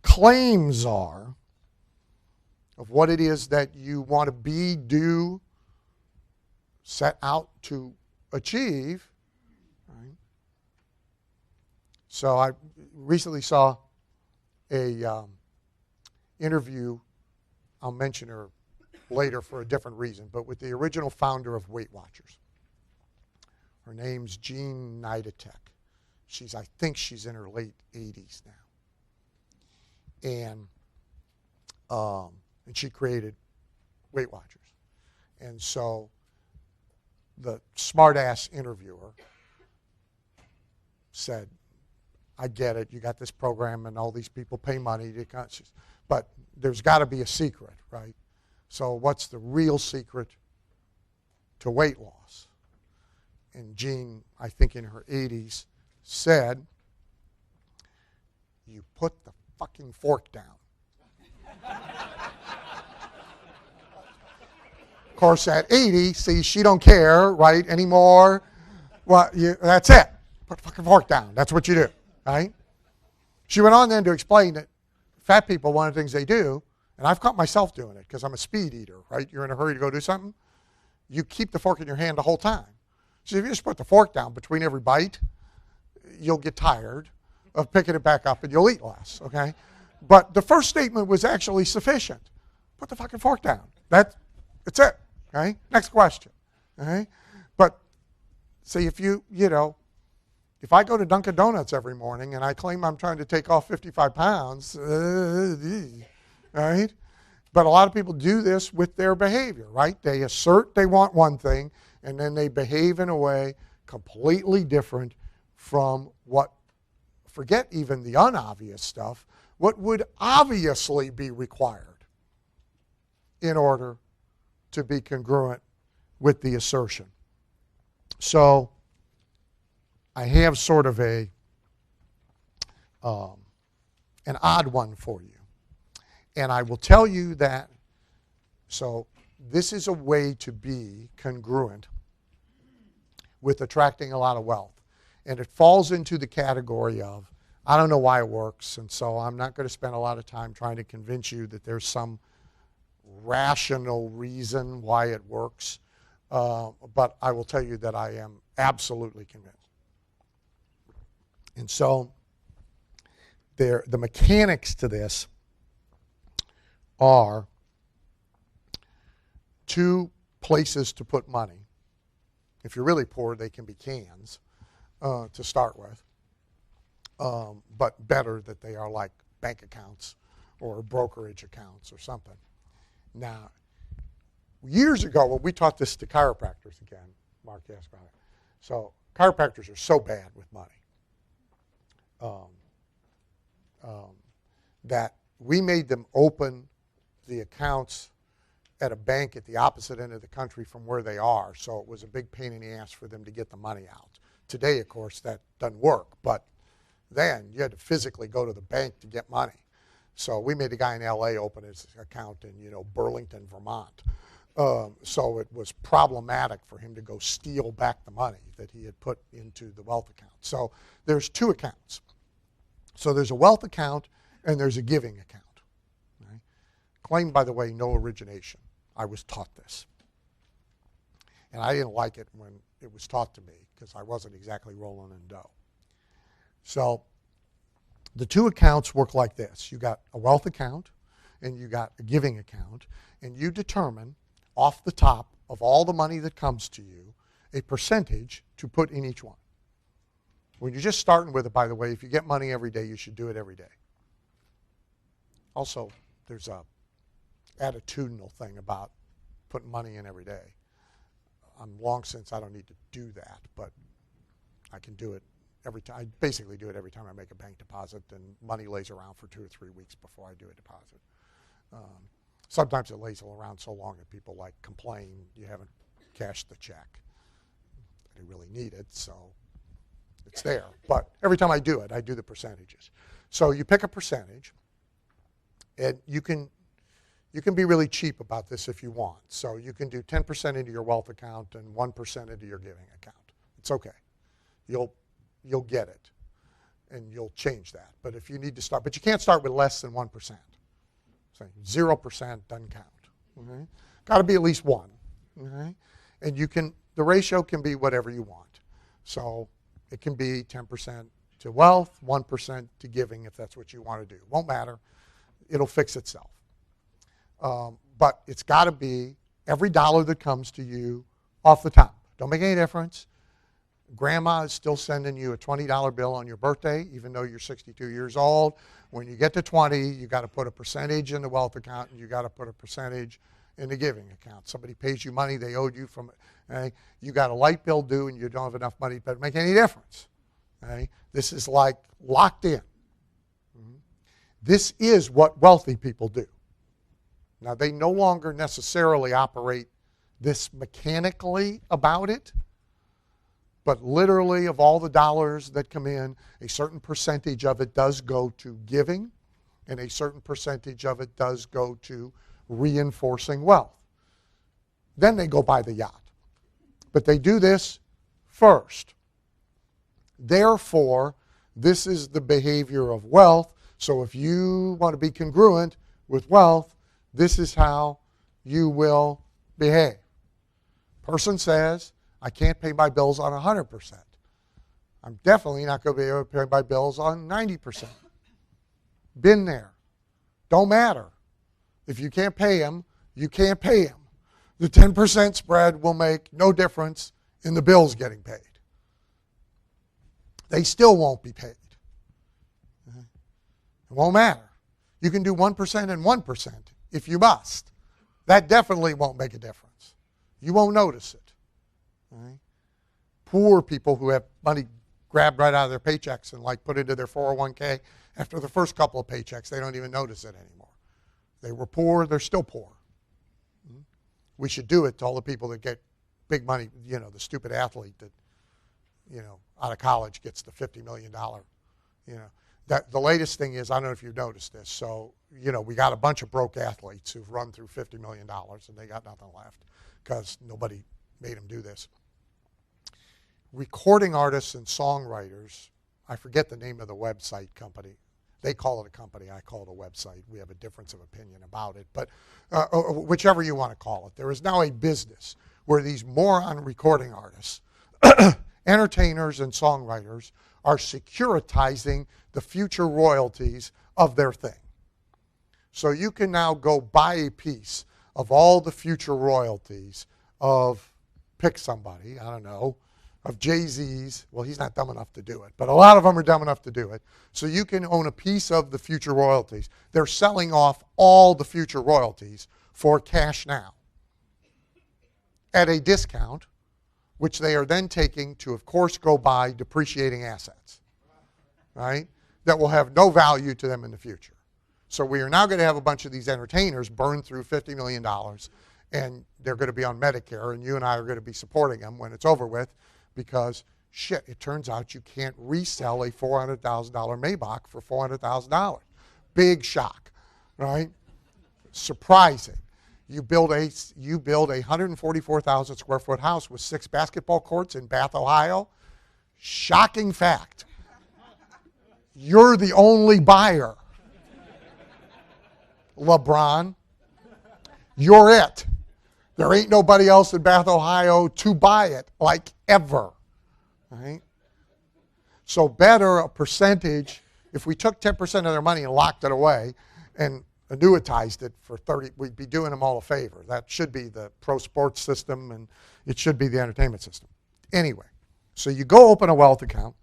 S1: claims are of what it is that you want to be, do, set out to achieve. Right? So I recently saw a interview, I'll mention her later for a different reason, but with the original founder of Weight Watchers. Her name's Jean Nidetek. I think she's in her late 80s now. And she created Weight Watchers. And so the smart-ass interviewer said, I get it, you got this program and all these people pay money, but there's got to be a secret, right? So what's the real secret to weight loss? And Jean, I think in her 80s, said, you put the fucking fork down. Of course, at 80, see, she don't care, right, anymore. Well, that's it. Put the fucking fork down. That's what you do, right? She went on then to explain that fat people, one of the things they do, and I've caught myself doing it because I'm a speed eater, right? You're in a hurry to go do something. You keep the fork in your hand the whole time. So if you just put the fork down between every bite, you'll get tired of picking it back up and you'll eat less, okay? But the first statement was actually sufficient. Put the fucking fork down. That's it, okay? Next question, okay? But see, if if I go to Dunkin' Donuts every morning and I claim I'm trying to take off 55 pounds, right? But a lot of people do this with their behavior, right? They assert they want one thing and then they behave in a way completely different from what, forget even the unobvious stuff, what would obviously be required in order to be congruent with the assertion. So I have sort of an odd one for you. And I will tell you that, so this is a way to be congruent with attracting a lot of wealth. And it falls into the category of, I don't know why it works, and so I'm not going to spend a lot of time trying to convince you that there's some rational reason why it works. But I will tell you that I am absolutely convinced. And so the mechanics to this are 2 places to put money. If you're really poor, they can be cans to start with. But better that they are like bank accounts or brokerage accounts or something. Now, years ago, when we taught this to chiropractors again, Mark asked about it. So chiropractors are so bad with money that we made them open the accounts at a bank at the opposite end of the country from where they are. So it was a big pain in the ass for them to get the money out. Today, of course, that doesn't work. But then you had to physically go to the bank to get money. So we made a guy in L.A. open his account in, Burlington, Vermont. So it was problematic for him to go steal back the money that he had put into the wealth account. So there's 2 accounts. So there's a wealth account and there's a giving account. Right? Claim, by the way, no origination. I was taught this. And I didn't like it when it was taught to me because I wasn't exactly rolling in dough. So the 2 accounts work like this. You got a wealth account and you got a giving account, and you determine off the top of all the money that comes to you a percentage to put in each one. When you're just starting with it, by the way, if you get money every day, you should do it every day. Also, there's a attitudinal thing about putting money in every day. I'm long since I don't need to do that, but I can do it every time. I basically do it every time I make a bank deposit, and money lays around for 2 or 3 weeks before I do a deposit. Sometimes it lays around so long that people like complain you haven't cashed the check. They really need it, so it's there. But every time I do it, I do the percentages. So you pick a percentage, and you can be really cheap about this if you want. So you can do 10% into your wealth account and 1% into your giving account. It's okay. You'll get it, and you'll change that. But if you need to start, but you can't start with less than 1%. So 0% doesn't count. Okay? Got to be at least 1. Okay? And the ratio can be whatever you want. So it can be 10% to wealth, 1% to giving if that's what you want to do. Won't matter. It'll fix itself. But it's got to be every dollar that comes to you off the top. Don't make any difference. Grandma is still sending you a $20 bill on your birthday, even though you're 62 years old. When you get to 20, you got to put a percentage in the wealth account, and you got to put a percentage in the giving account. Somebody pays you money they owed you from, you got a light bill due, and you don't have enough money, but it doesn't make any difference. Okay? This is like locked in. This is what wealthy people do. Now, they no longer necessarily operate this mechanically about it, but literally of all the dollars that come in, a certain percentage of it does go to giving, and a certain percentage of it does go to reinforcing wealth. Then they go buy the yacht. But they do this first. Therefore, this is the behavior of wealth. So if you want to be congruent with wealth, this is how you will behave. Person says, I can't pay my bills on 100%. I'm definitely not going to be able to pay my bills on 90%. Been there. Don't matter. If you can't pay them, you can't pay them. The 10% spread will make no difference in the bills getting paid. They still won't be paid. It won't matter. You can do 1% and 1% if you must. That definitely won't make a difference. You won't notice it. Right? Poor people who have money grabbed right out of their paychecks and like put into their 401k, after the first couple of paychecks, they don't even notice it anymore. They were poor, they're still poor. We should do it to all the people that get big money, the stupid athlete that, out of college gets the $50 million, That the latest thing is, I don't know if you've noticed this, so, we got a bunch of broke athletes who've run through $50 million and they got nothing left because nobody made them do this. Recording artists and songwriters, I forget the name of the website company. They call it a company, I call it a website. We have a difference of opinion about it, but whichever you want to call it. There is now a business where these moron recording artists, entertainers and songwriters are securitizing the future royalties of their thing. So you can now go buy a piece of all the future royalties of, pick somebody, I don't know, of Jay-Z's. Well, he's not dumb enough to do it, but a lot of them are dumb enough to do it. So you can own a piece of the future royalties. They're selling off all the future royalties for cash now at a discount, which they are then taking to, of course, go buy depreciating assets, right, that will have no value to them in the future. So we are now going to have a bunch of these entertainers burn through $50 million, and they're going to be on Medicare, and you and I are going to be supporting them when it's over with, because, shit, it turns out you can't resell a $400,000 Maybach for $400,000. Big shock, right? Surprising. You build a 144,000 square foot house with 6 basketball courts in Bath, Ohio. Shocking fact. You're the only buyer. LeBron, you're it. There ain't nobody else in Bath, Ohio to buy it, like ever. Right? So better a percentage, if we took 10% of their money and locked it away and annuitized it for 30, we'd be doing them all a favor. That should be the pro sports system, and it should be the entertainment system. Anyway, so you go open a wealth account,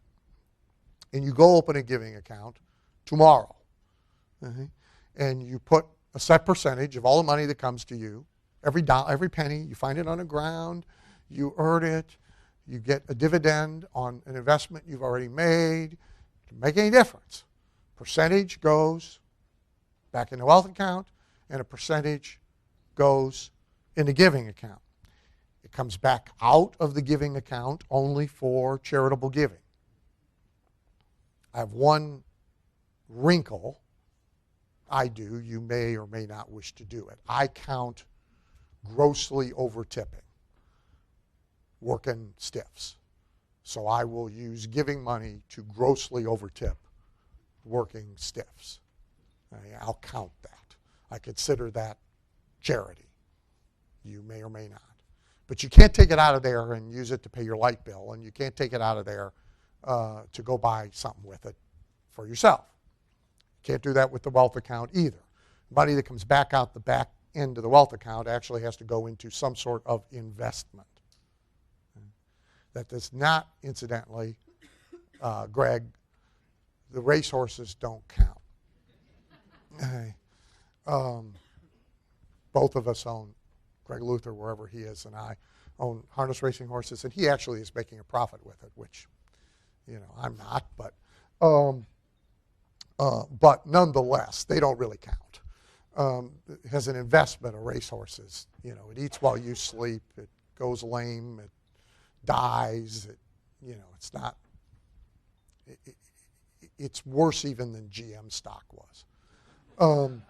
S1: and you go open a giving account tomorrow. And you put a set percentage of all the money that comes to you Every dollar, every penny, you find it on the ground, you earn it, you get a dividend on an investment you've already made. It doesn't make any difference. Percentage goes back in the wealth account, and a percentage goes in the giving account. It comes back out of the giving account only for charitable giving. I have one wrinkle. I do. You may or may not wish to do it. I count grossly over tipping, working stiffs. So I will use giving money to grossly over tip working stiffs. I'll count that. I consider that charity. You may or may not. But you can't take it out of there and use it to pay your light bill, and you can't take it out of there to go buy something with it for yourself. You can't do that with the wealth account either. Money that comes back out the back end of the wealth account actually has to go into some sort of investment. That does not, incidentally, Greg, the racehorses don't count. Okay. Both of us own, Greg Luther, wherever he is, and I own harness racing horses, and he actually is making a profit with it, which, I'm not, but nonetheless, they don't really count. As an investment, a racehorse is, it eats while you sleep, it goes lame, it dies, it's not, it's worse even than GM stock was. All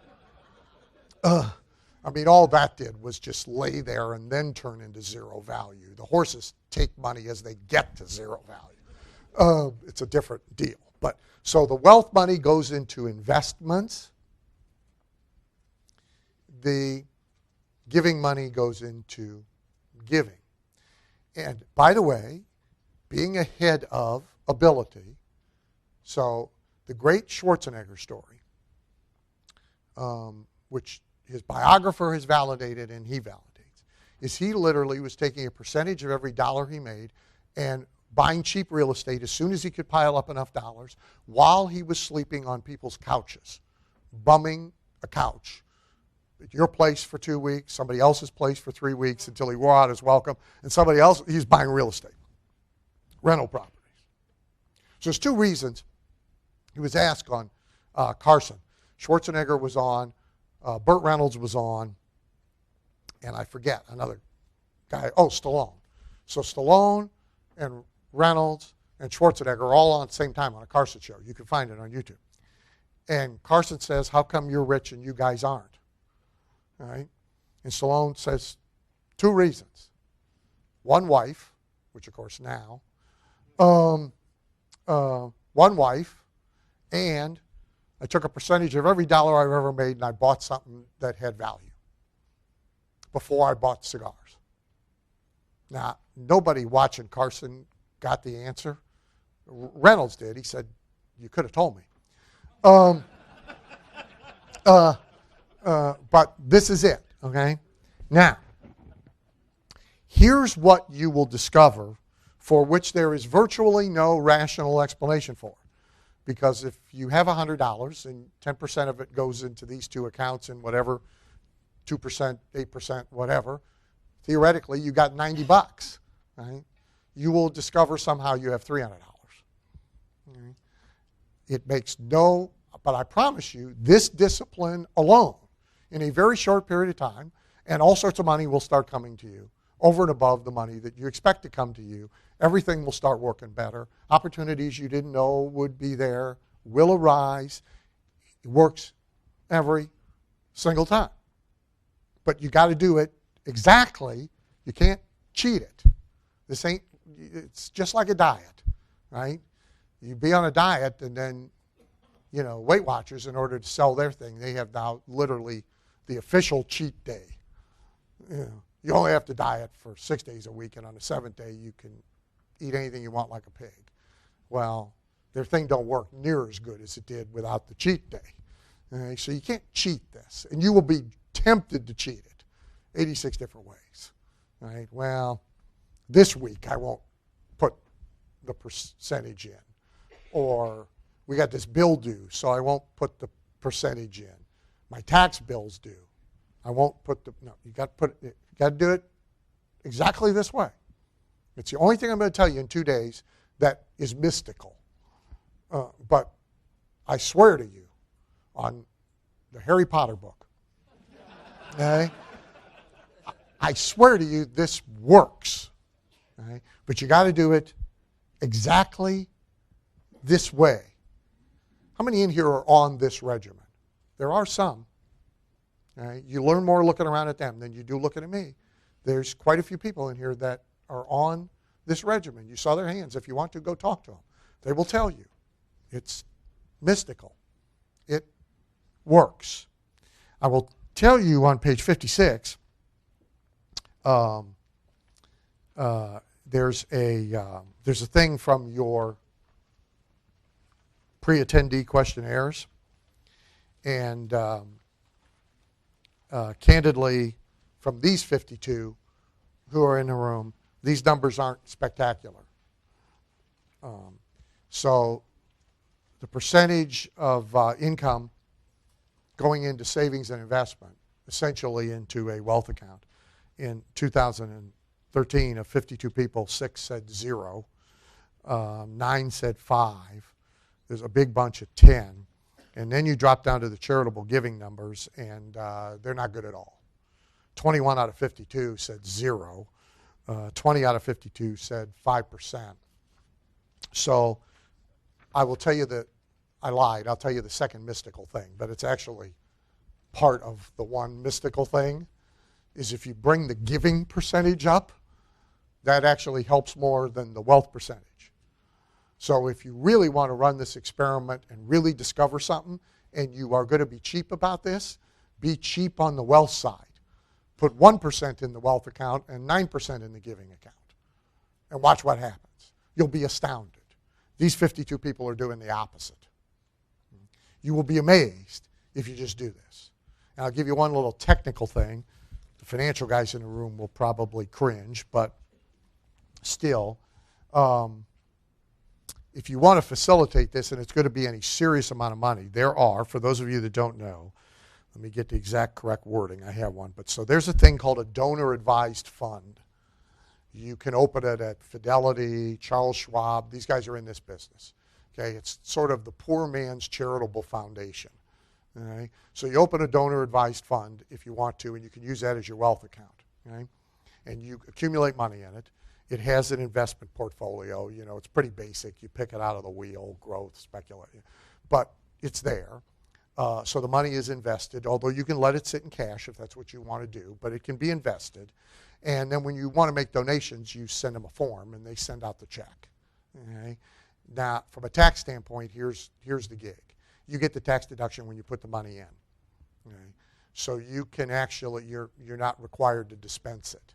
S1: that did was just lay there and then turn into zero value. The horses take money as they get to zero value. It's a different deal. So the wealth money goes into investments. The giving money goes into giving. And by the way, being ahead of ability, so the great Schwarzenegger story, which his biographer has validated and he validates, is he literally was taking a percentage of every dollar he made and buying cheap real estate as soon as he could pile up enough dollars while he was sleeping on people's couches, bumming a couch. At your place for 2 weeks, somebody else's place for 3 weeks until he wore out his welcome, and somebody else, he's buying real estate, rental properties. So there's two reasons he was asked on Carson. Schwarzenegger was on, Burt Reynolds was on, and I forget another guy, Stallone. So Stallone and Reynolds and Schwarzenegger are all on at the same time on a Carson show. You can find it on YouTube. And Carson says, how come you're rich and you guys aren't? All right? And Stallone says 2 reasons. One wife, which of course now, one wife, and I took a percentage of every dollar I've ever made and I bought something that had value before I bought cigars. Now, nobody watching Carson got the answer. Reynolds did. He said, you could have told me. But this is it, okay? Now, here's what you will discover for which there is virtually no rational explanation for. Because if you have $100 and 10% of it goes into these 2 accounts and whatever, 2%, 8%, whatever, theoretically you got $90, right? You will discover somehow you have $300. Right? It makes no, but I promise you, this discipline alone, in a very short period of time, and all sorts of money will start coming to you, over and above the money that you expect to come to you. Everything will start working better. Opportunities you didn't know would be there will arise. It works every single time. But you got to do it exactly. You can't cheat it. It's just like a diet, right? You be on a diet and then, Weight Watchers, in order to sell their thing, they have now literally the official cheat day. You only have to diet for 6 days a week, and on the 7th day you can eat anything you want like a pig. Well, their thing don't work near as good as it did without the cheat day. Okay? So you can't cheat this, and you will be tempted to cheat it 86 different ways. Right? Well, this week I won't put the percentage in, or we got this bill due, so I won't put the percentage in. My tax bill's due. I won't put you got to do it exactly this way. It's the only thing I'm going to tell you in 2 days that is mystical. But I swear to you, on the Harry Potter book, okay, I swear to you this works. Okay? But you got to do it exactly this way. How many in here are on this regimen? There are some. Okay? You learn more looking around at them than you do looking at me. There's quite a few people in here that are on this regimen. You saw their hands. If you want to, go talk to them. They will tell you. It's mystical. It works. I will tell you on page 56, there's a thing from your pre-attendee questionnaires, and candidly, from these 52 who are in the room, these numbers aren't spectacular. So the percentage of income going into savings and investment, essentially into a wealth account, in 2013 of 52 people, 6 said 0, 9 said 5. There's a big bunch of 10. And then you drop down to the charitable giving numbers, and they're not good at all. 21 out of 52 said 0. 20 out of 52 said 5%. So I will tell you that I lied. I'll tell you the second mystical thing, but it's actually part of the one mystical thing, is if you bring the giving percentage up, that actually helps more than the wealth percentage. So if you really want to run this experiment and really discover something, and you are going to be cheap about this, be cheap on the wealth side. Put 1% in the wealth account and 9% in the giving account. And watch what happens. You'll be astounded. These 52 people are doing the opposite. You will be amazed if you just do this. And I'll give you one little technical thing. The financial guys in the room will probably cringe, but still, if you want to facilitate this, and it's going to be any serious amount of money, there are, for those of you that don't know, let me get the exact correct wording. I have one. But so there's a thing called a donor-advised fund. You can open it at Fidelity, Charles Schwab. These guys are in this business. Okay, it's sort of the poor man's charitable foundation. Okay? So you open a donor-advised fund if you want to, and you can use that as your wealth account. Okay? And you accumulate money in it. It has an investment portfolio. You know, it's pretty basic. You pick it out of the wheel, growth, speculation. But it's there. So the money is invested, although you can let it sit in cash if that's what you want to do, but it can be invested. And then when you want to make donations, you send them a form, and they send out the check. Okay? Now, from a tax standpoint, here's the gig. You get the tax deduction when you put the money in. Okay? So you can actually, you're not required to dispense it.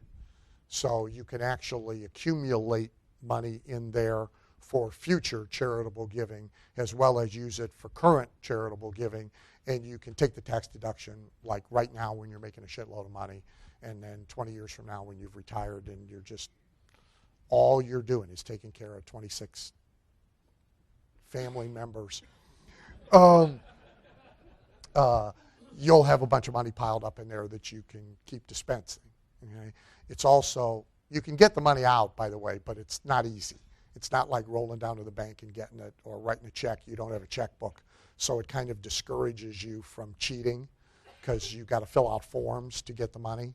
S1: So you can actually accumulate money in there for future charitable giving, as well as use it for current charitable giving. And you can take the tax deduction like right now when you're making a shitload of money, and then 20 years from now when you've retired and you're just, all you're doing is taking care of 26 family members. You'll have a bunch of money piled up in there that you can keep dispensing. Okay? It's also, you can get the money out, by the way, but it's not easy. It's not like rolling down to the bank and getting it or writing a check. You don't have a checkbook. So it kind of discourages you from cheating because you've got to fill out forms to get the money.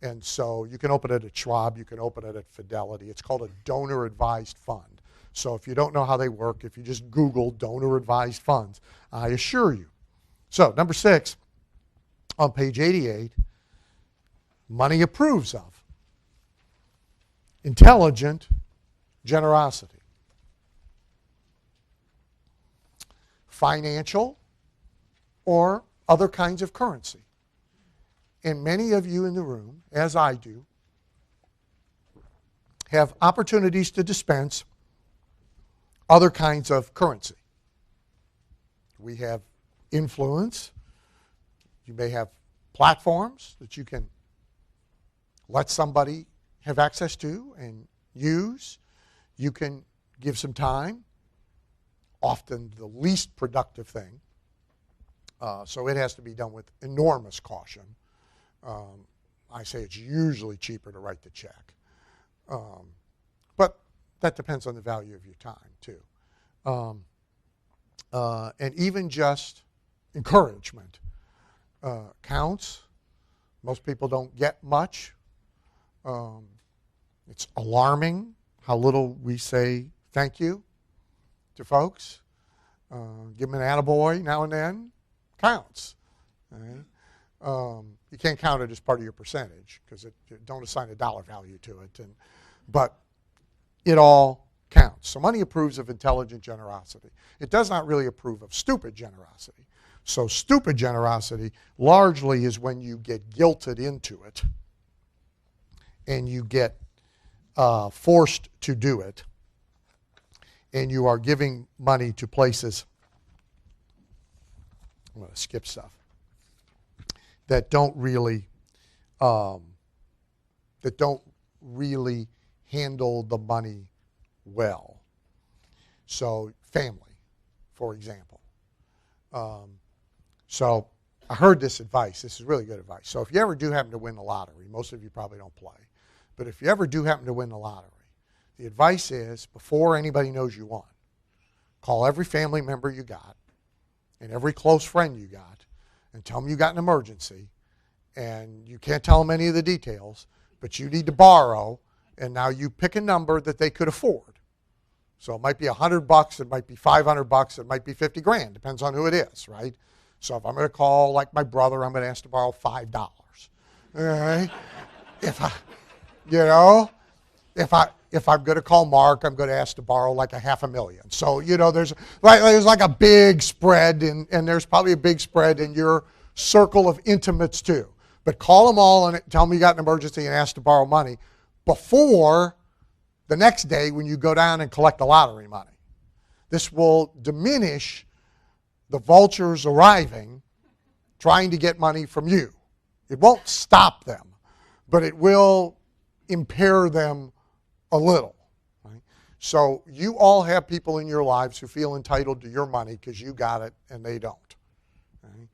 S1: And so you can open it at Schwab. You can open it at Fidelity. It's called a donor-advised fund. So if you don't know how they work, if you just Google donor-advised funds, I assure you. So number 6, on page 88, money approves of. Intelligent generosity. Financial or other kinds of currency. And many of you in the room, as I do, have opportunities to dispense other kinds of currency. We have influence. You may have platforms that you can let somebody have access to and use. You can give some time, often the least productive thing So it has to be done with enormous caution. I say it's usually cheaper to write the check. But that depends on the value of your time, too. And even just encouragement counts. Most people don't get much. It's alarming how little we say thank you to folks. Give them an attaboy now and then. Counts. Right? You can't count it as part of your percentage because don't assign a dollar value to it. But it all counts. So money approves of intelligent generosity. It does not really approve of stupid generosity. So stupid generosity largely is when you get guilted into it and you get forced to do it, and you are giving money to places, I'm going to skip stuff, that don't really handle the money well. So family, for example. So I heard this advice. This is really good advice. So if you ever do happen to win the lottery, most of you probably don't play, but if you ever do happen to win the lottery, the advice is, before anybody knows you won, call every family member you got and every close friend you got and tell them you got an emergency, and you can't tell them any of the details, but you need to borrow, and now you pick a number that they could afford. So it might be $100, it might be $500, it might be 50 grand, depends on who it is, right? So if I'm going to call like my brother, I'm going to ask to borrow $5. All right? If I'm going to call Mark, I'm going to ask to borrow like $500,000. So, there's like a big spread, and there's probably a big spread in your circle of intimates too. But call them all and tell them you got an emergency and ask to borrow money before the next day when you go down and collect the lottery money. This will diminish the vultures arriving trying to get money from you. It won't stop them, but it will impair them a little. Right? So you all have people in your lives who feel entitled to your money because you got it and they don't. Right?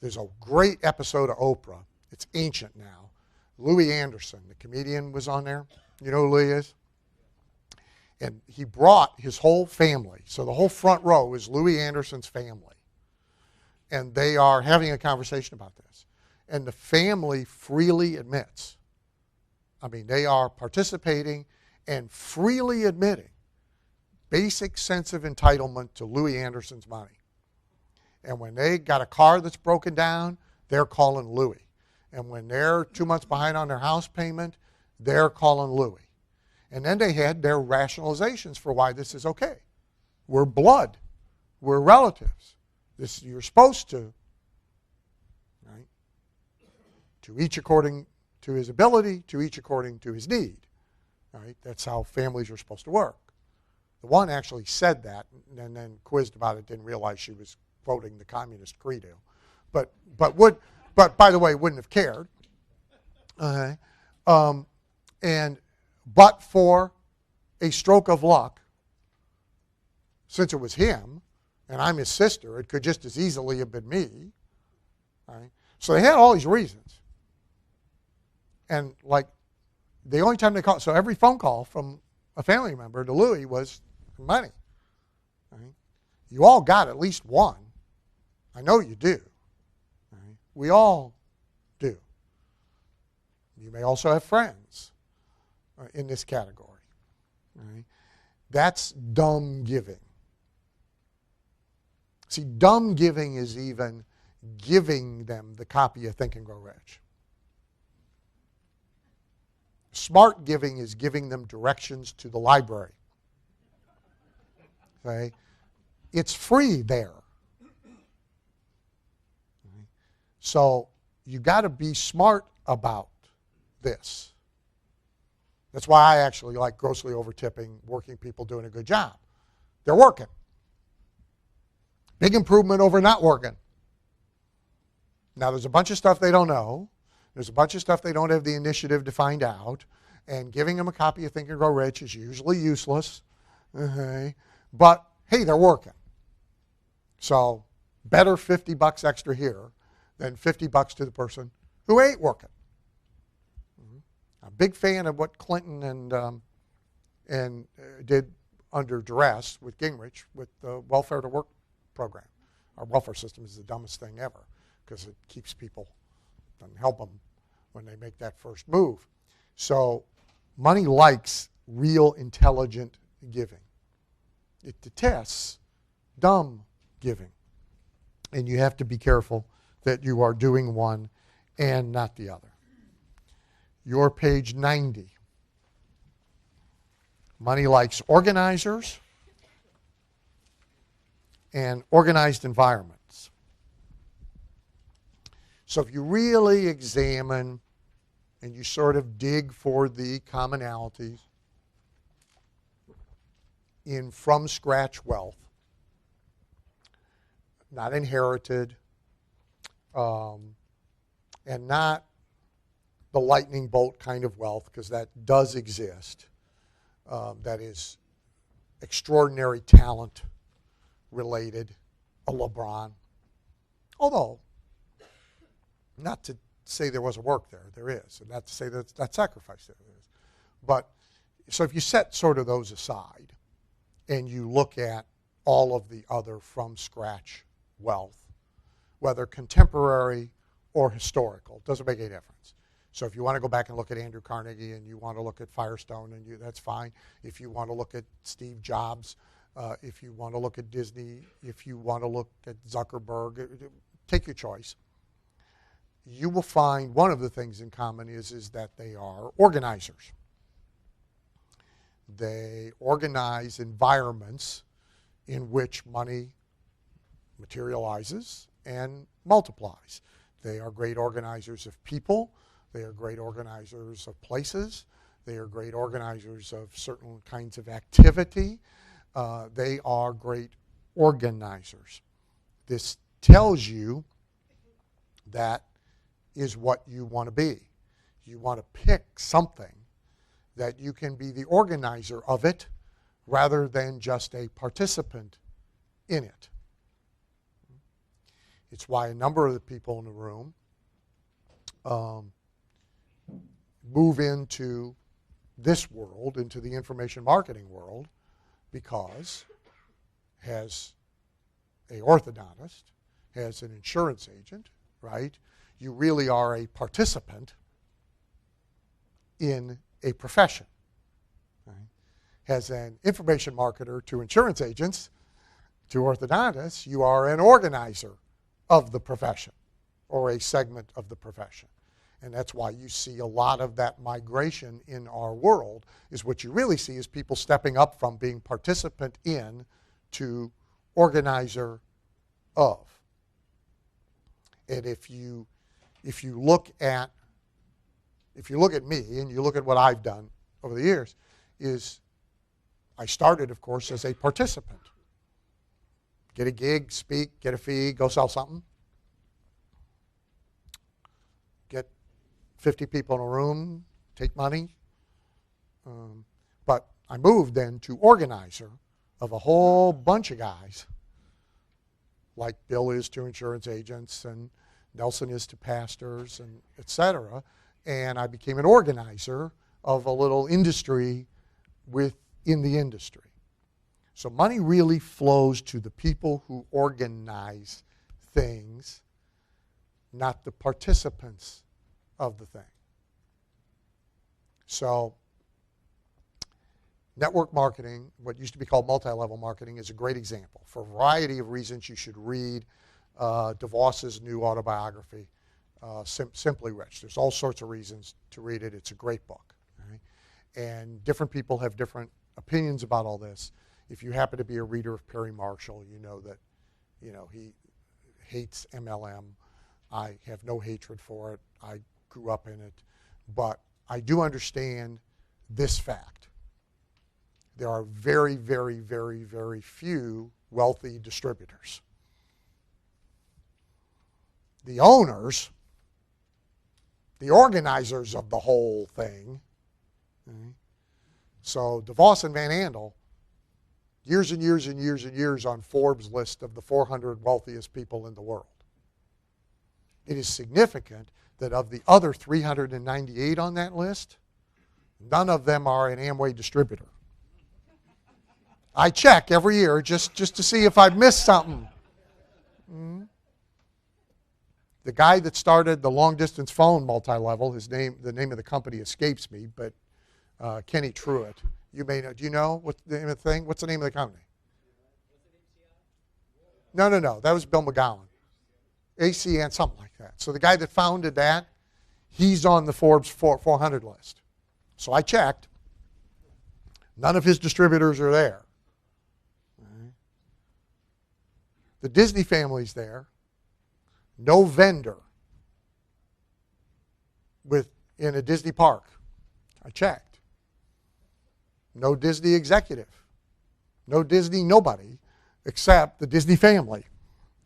S1: There's a great episode of Oprah. It's ancient now. Louis Anderson, the comedian, was on there. You know who Louis is? And he brought his whole family. So the whole front row is Louis Anderson's family. And they are having a conversation about this. And the family freely admits, they are participating and freely admitting basic sense of entitlement to Louis Anderson's money. And when they got a car that's broken down, they're calling Louis. And when they're 2 months behind on their house payment, they're calling Louis. And then they had their rationalizations for why this is okay. We're blood. We're relatives. This you're supposed to, right? To each according to his ability, to each according to his need. Right? That's how families are supposed to work. The one actually said that and then quizzed about it, didn't realize she was quoting the communist credo. But by the way, wouldn't have cared. But for a stroke of luck, since it was him, and I'm his sister, it could just as easily have been me. Right? So they had all these reasons. And the only time they called, so every phone call from a family member to Louis was money. Right? You all got at least one. I know you do. Right? We all do. You may also have friends in this category. Right? That's dumb giving. See, dumb giving is even giving them the copy of Think and Grow Rich. Smart giving is giving them directions to the library. Okay? It's free there. So you got to be smart about this. That's why I actually like grossly over-tipping working people doing a good job. They're working. Big improvement over not working. Now, there's a bunch of stuff they don't know. There's a bunch of stuff they don't have the initiative to find out. And giving them a copy of Think and Grow Rich is usually useless. Okay. But, hey, they're working. So better 50 bucks extra here than 50 bucks to the person who ain't working. I'm a big fan of what Clinton did under duress with Gingrich with the welfare to work program. Our welfare system is the dumbest thing ever because it keeps people, doesn't help them when they make that first move. So money likes real intelligent giving. It detests dumb giving. And you have to be careful that you are doing one and not the other. Your page 90. Money likes organizers and organized environments. So if you really examine and you sort of dig for the commonalities in from-scratch wealth, not inherited, and not the lightning bolt kind of wealth, because that does exist, that is extraordinary talent related, a LeBron. Although, not to say there wasn't work there, there is, and not to say that sacrifice there is. But, so if you set sort of those aside, and you look at all of the other from-scratch wealth, whether contemporary or historical, doesn't make any difference. So if you want to go back and look at Andrew Carnegie and you want to look at Firestone, and that's fine. If you want to look at Steve Jobs, if you want to look at Disney, if you want to look at Zuckerberg, take your choice. You will find one of the things in common is that they are organizers. They organize environments in which money materializes and multiplies. They are great organizers of people. They are great organizers of places. They are great organizers of certain kinds of activity. They are great organizers. This tells you that is what you want to be. You want to pick something that you can be the organizer of it rather than just a participant in it. It's why a number of the people in the room move into this world, into the information marketing world, because as an orthodontist, as an insurance agent, right, you really are a participant in a profession. Right? As an information marketer to insurance agents, to orthodontists, you are an organizer of the profession or a segment of the profession. And that's why you see a lot of that migration in our world is what you really see is people stepping up from being participant in to organizer of. And if you look at me and you look at what I've done over the years, is I started, of course, as a participant. Get a gig, speak, get a fee, go sell something. Get 50 people in a room, take money. But I moved then to organizer of a whole bunch of guys, like Bill is to insurance agents and Nelson is to pastors and et cetera. And I became an organizer of a little industry within the industry. So money really flows to the people who organize things, not the participants of the thing. So network marketing, what used to be called multi-level marketing, is a great example. For a variety of reasons, you should read DeVos's new autobiography, Simply Rich. There's all sorts of reasons to read it. It's a great book. Right? And different people have different opinions about all this. If you happen to be a reader of Perry Marshall, you know that he hates MLM. I have no hatred for it. I grew up in it. But I do understand this fact. There are very, very, very, very few wealthy distributors. The owners, the organizers of the whole thing, okay? So DeVos and Van Andel, years and years and years and years on Forbes' list of the 400 wealthiest people in the world. It is significant that of the other 398 on that list, none of them are an Amway distributor. I check every year just to see if I've missed something. The guy that started the long-distance phone multi-level, the name of the company escapes me, but Kenny Truitt. You may know. Do you know what's the name of the thing? What's the name of the company? No. That was Bill McGowan. ACN, something like that. So the guy that founded that, he's on the Forbes 400 list. So I checked. None of his distributors are there. The Disney family's there. No vendor in a Disney park. I checked. No Disney executive. No Disney nobody except the Disney family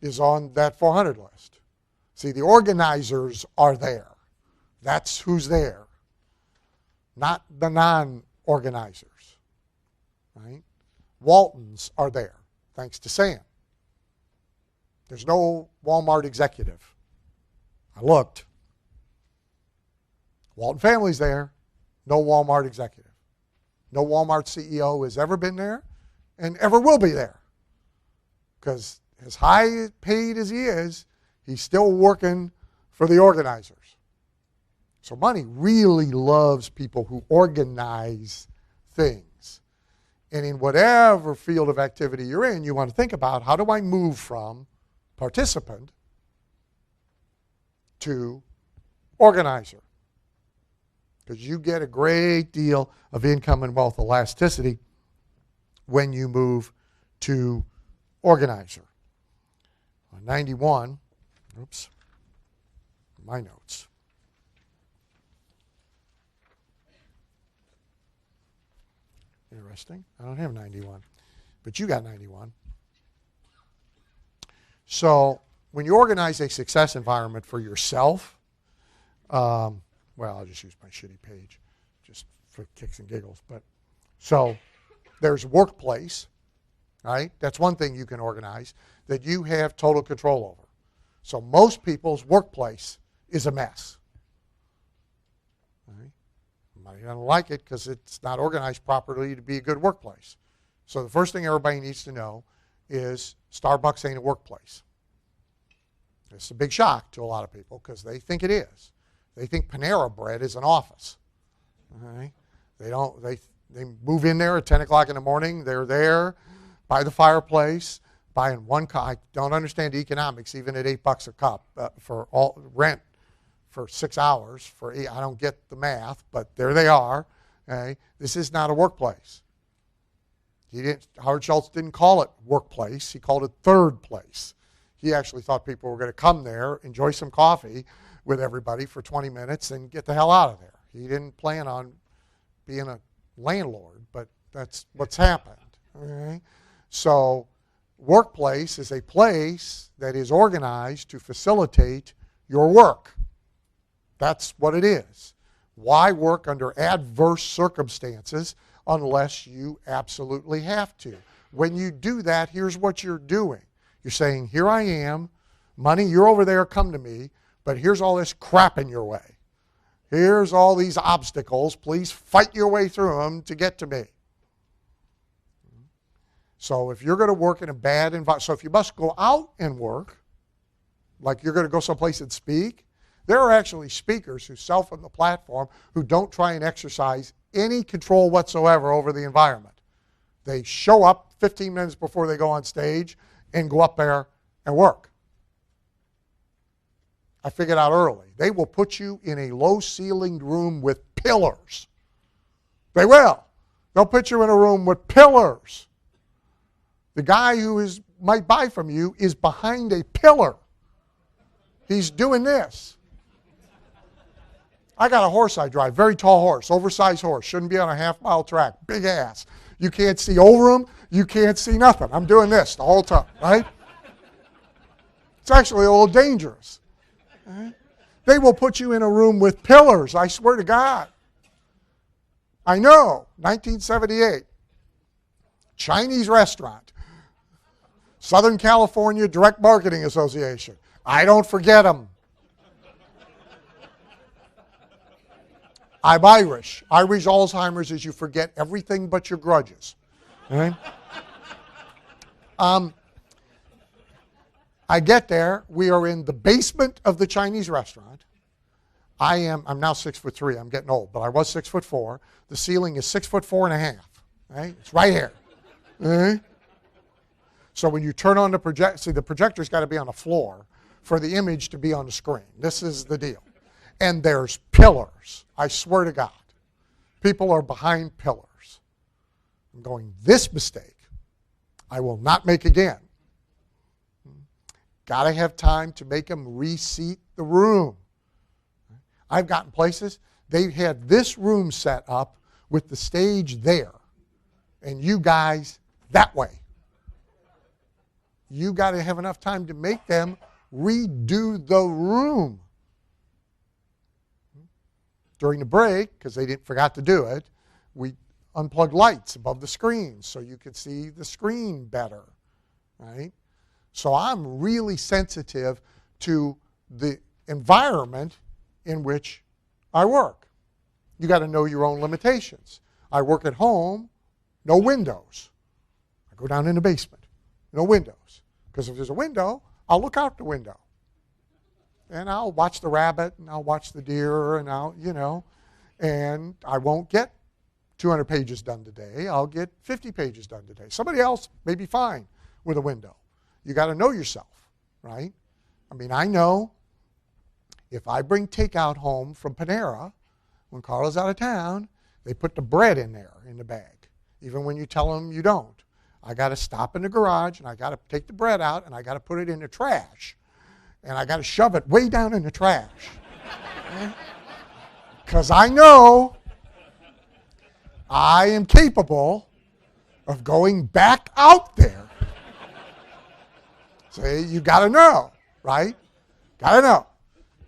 S1: is on that 400 list. See, the organizers are there. That's who's there. Not the non-organizers. Right? Waltons are there, thanks to Sam. There's no Walmart executive. I looked. Walton family's there. No Walmart executive. No Walmart CEO has ever been there and ever will be there. Because as high paid as he is, he's still working for the organizers. So money really loves people who organize things. And in whatever field of activity you're in, you want to think about, how do I move from participant to organizer? Because you get a great deal of income and wealth elasticity when you move to organizer. On 91, oops, my notes. Interesting. I don't have 91, but you got 91. So when you organize a success environment for yourself, well, I'll just use my shitty page just for kicks and giggles. But so there's workplace, right? That's one thing you can organize that you have total control over. So most people's workplace is a mess. Right? Might not like it because it's not organized properly to be a good workplace. So the first thing everybody needs to know is Starbucks ain't a workplace. It's a big shock to a lot of people because they think it is. They think Panera Bread is an office. Okay? They move in there at 10 o'clock in the morning. They're there by the fireplace buying one cup. I don't understand economics even at $8 a cup for all rent for 6 hours. I don't get the math, but there they are. Okay? This is not a workplace. Howard Schultz didn't call it workplace. He called it third place. He actually thought people were going to come there, enjoy some coffee with everybody for 20 minutes and get the hell out of there. He didn't plan on being a landlord, but that's what's happened. Okay? So workplace is a place that is organized to facilitate your work. That's what it is. Why work under adverse circumstances unless you absolutely have to? When you do that, here's what you're doing. You're saying, here I am, money, you're over there, come to me, but here's all this crap in your way. Here's all these obstacles. Please fight your way through them to get to me. So if you're going to work in a bad environment, so if you must go out and work, like you're going to go someplace and speak, there are actually speakers who sell from the platform who don't try and exercise any control whatsoever over the environment. They show up 15 minutes before they go on stage and go up there and work. I figured out early. They will put you in a low-ceilinged room with pillars. They will. They'll put you in a room with pillars. The guy who might buy from you is behind a pillar. He's doing this. I got a horse I drive, very tall horse, oversized horse, shouldn't be on a half-mile track, big ass. You can't see over him, you can't see nothing. I'm doing this the whole time, right? It's actually a little dangerous. Right? They will put you in a room with pillars, I swear to God. I know, 1978. Chinese restaurant. Southern California Direct Marketing Association. I don't forget them. I'm Irish. Irish Alzheimer's is you forget everything but your grudges. Right? I get there. We are in the basement of the Chinese restaurant. I'm now 6'3". I'm getting old, but I was 6'4". The ceiling is 6'4.5". Right? It's right here. Right? So when you turn on the projector, see, the projector's got to be on the floor for the image to be on the screen. This is the deal. And there's pillars. I swear to God. People are behind pillars. I'm going, this mistake I will not make again. Got to have time to make them reseat the room. I've gotten places, they had this room set up with the stage there, and you guys that way. You got to have enough time to make them redo the room. During the break, because they forgot to do it, we unplugged lights above the screens so you could see the screen better, right? So I'm really sensitive to the environment in which I work. You got to know your own limitations. I work at home, no windows. I go down in the basement, no windows. Because if there's a window, I'll look out the window. And I'll watch the rabbit, and I'll watch the deer, and and I won't get 200 pages done today. I'll get 50 pages done today. Somebody else may be fine with a window. You got to know yourself, right? I mean, I know if I bring takeout home from Panera, when Carla's out of town, they put the bread in there in the bag, even when you tell them you don't. I got to stop in the garage, and I got to take the bread out, and I got to put it in the trash. And I got to shove it way down in the trash. Because I know I am capable of going back out there. See, you got to know, right? Got to know.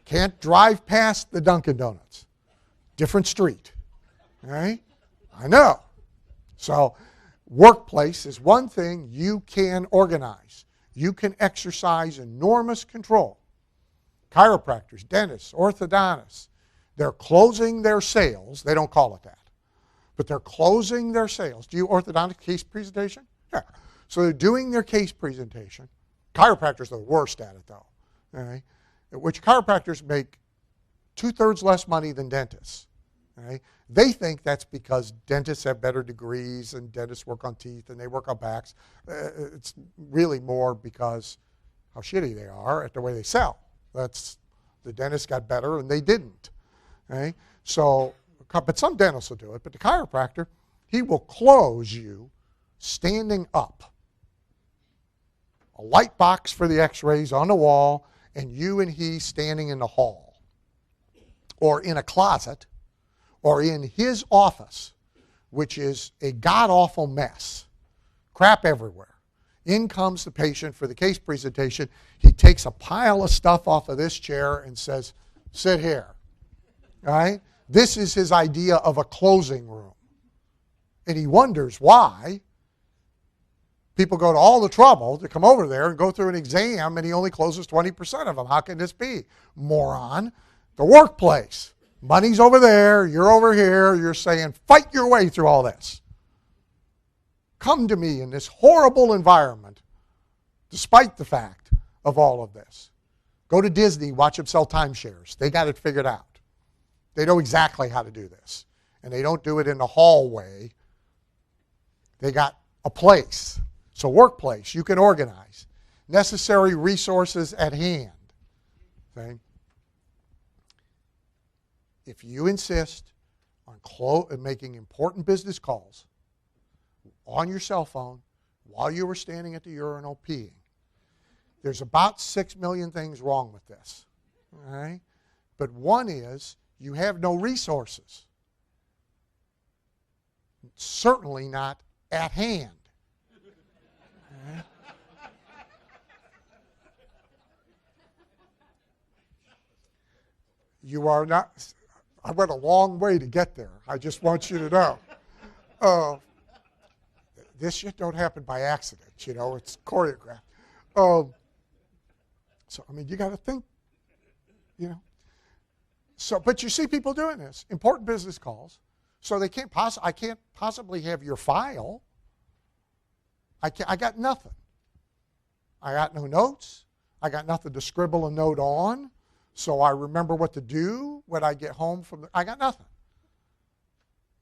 S1: Can't drive past the Dunkin' Donuts. Different street. Right? I know. So workplace is one thing you can organize. You can exercise enormous control. Chiropractors, dentists, orthodontists, they're closing their sales. They don't call it that. But they're closing their sales. Do you orthodontic case presentation? Yeah. So they're doing their case presentation. Chiropractors are the worst at it, though. Okay? Which chiropractors make 2/3 less money than dentists. Okay? They think that's because dentists have better degrees and dentists work on teeth and they work on backs. It's really more because how shitty they are at the way they sell. That's the dentist got better and they didn't. Okay? So, but some dentists will do it. But the chiropractor, he will close you standing up. A light box for the x-rays on the wall, and you and he standing in the hall or in a closet or in his office, which is a god-awful mess. Crap everywhere. In comes the patient for the case presentation. He takes a pile of stuff off of this chair and says, sit here. All right? This is his idea of a closing room. And he wonders why people go to all the trouble to come over there and go through an exam and he only closes 20% of them. How can this be? Moron. The workplace. Money's over there, you're over here, you're saying, fight your way through all this. Come to me in this horrible environment, despite the fact of all of this. Go to Disney, watch them sell timeshares. They got it figured out. They know exactly how to do this. And they don't do it in the hallway. They got a place. So workplace, you can organize. Necessary resources at hand. Okay? If you insist on making important business calls on your cell phone while you were standing at the urinal peeing, there's about 6 million things wrong with this. All right? But one is you have no resources. Certainly not at hand. All right? You are not... I went a long way to get there. I just want you to know. this shit don't happen by accident, it's choreographed. So, I mean, you got to think, So, but you see people doing this, important business calls. So I can't possibly have your file. I got nothing. I got no notes. I got nothing to scribble a note on. So I remember what to do when I get home I got nothing.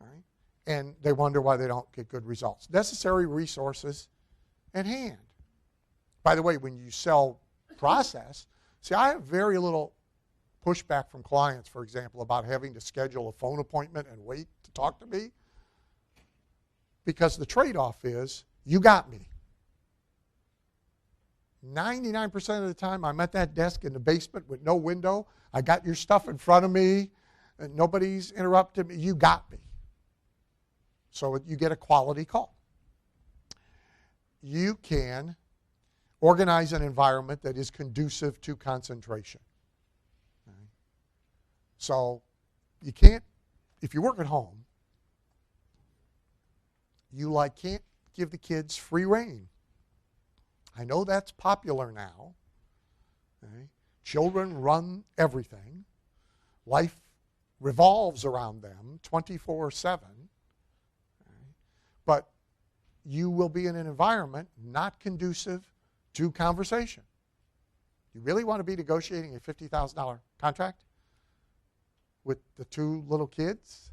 S1: Right? And they wonder why they don't get good results. Necessary resources at hand. By the way, when you sell process, see, I have very little pushback from clients, for example, about having to schedule a phone appointment and wait to talk to me, because the trade-off is, you got me. 99% of the time, I'm at that desk in the basement with no window. I got your stuff in front of me, and nobody's interrupted me. You got me. So you get a quality call. You can organize an environment that is conducive to concentration. Okay. So you can't, if you work at home, you can't give the kids free rein. I know that's popular now. Okay. Children run everything. Life revolves around them 24/7. Okay. But you will be in an environment not conducive to conversation. You really want to be negotiating a $50,000 contract with the two little kids,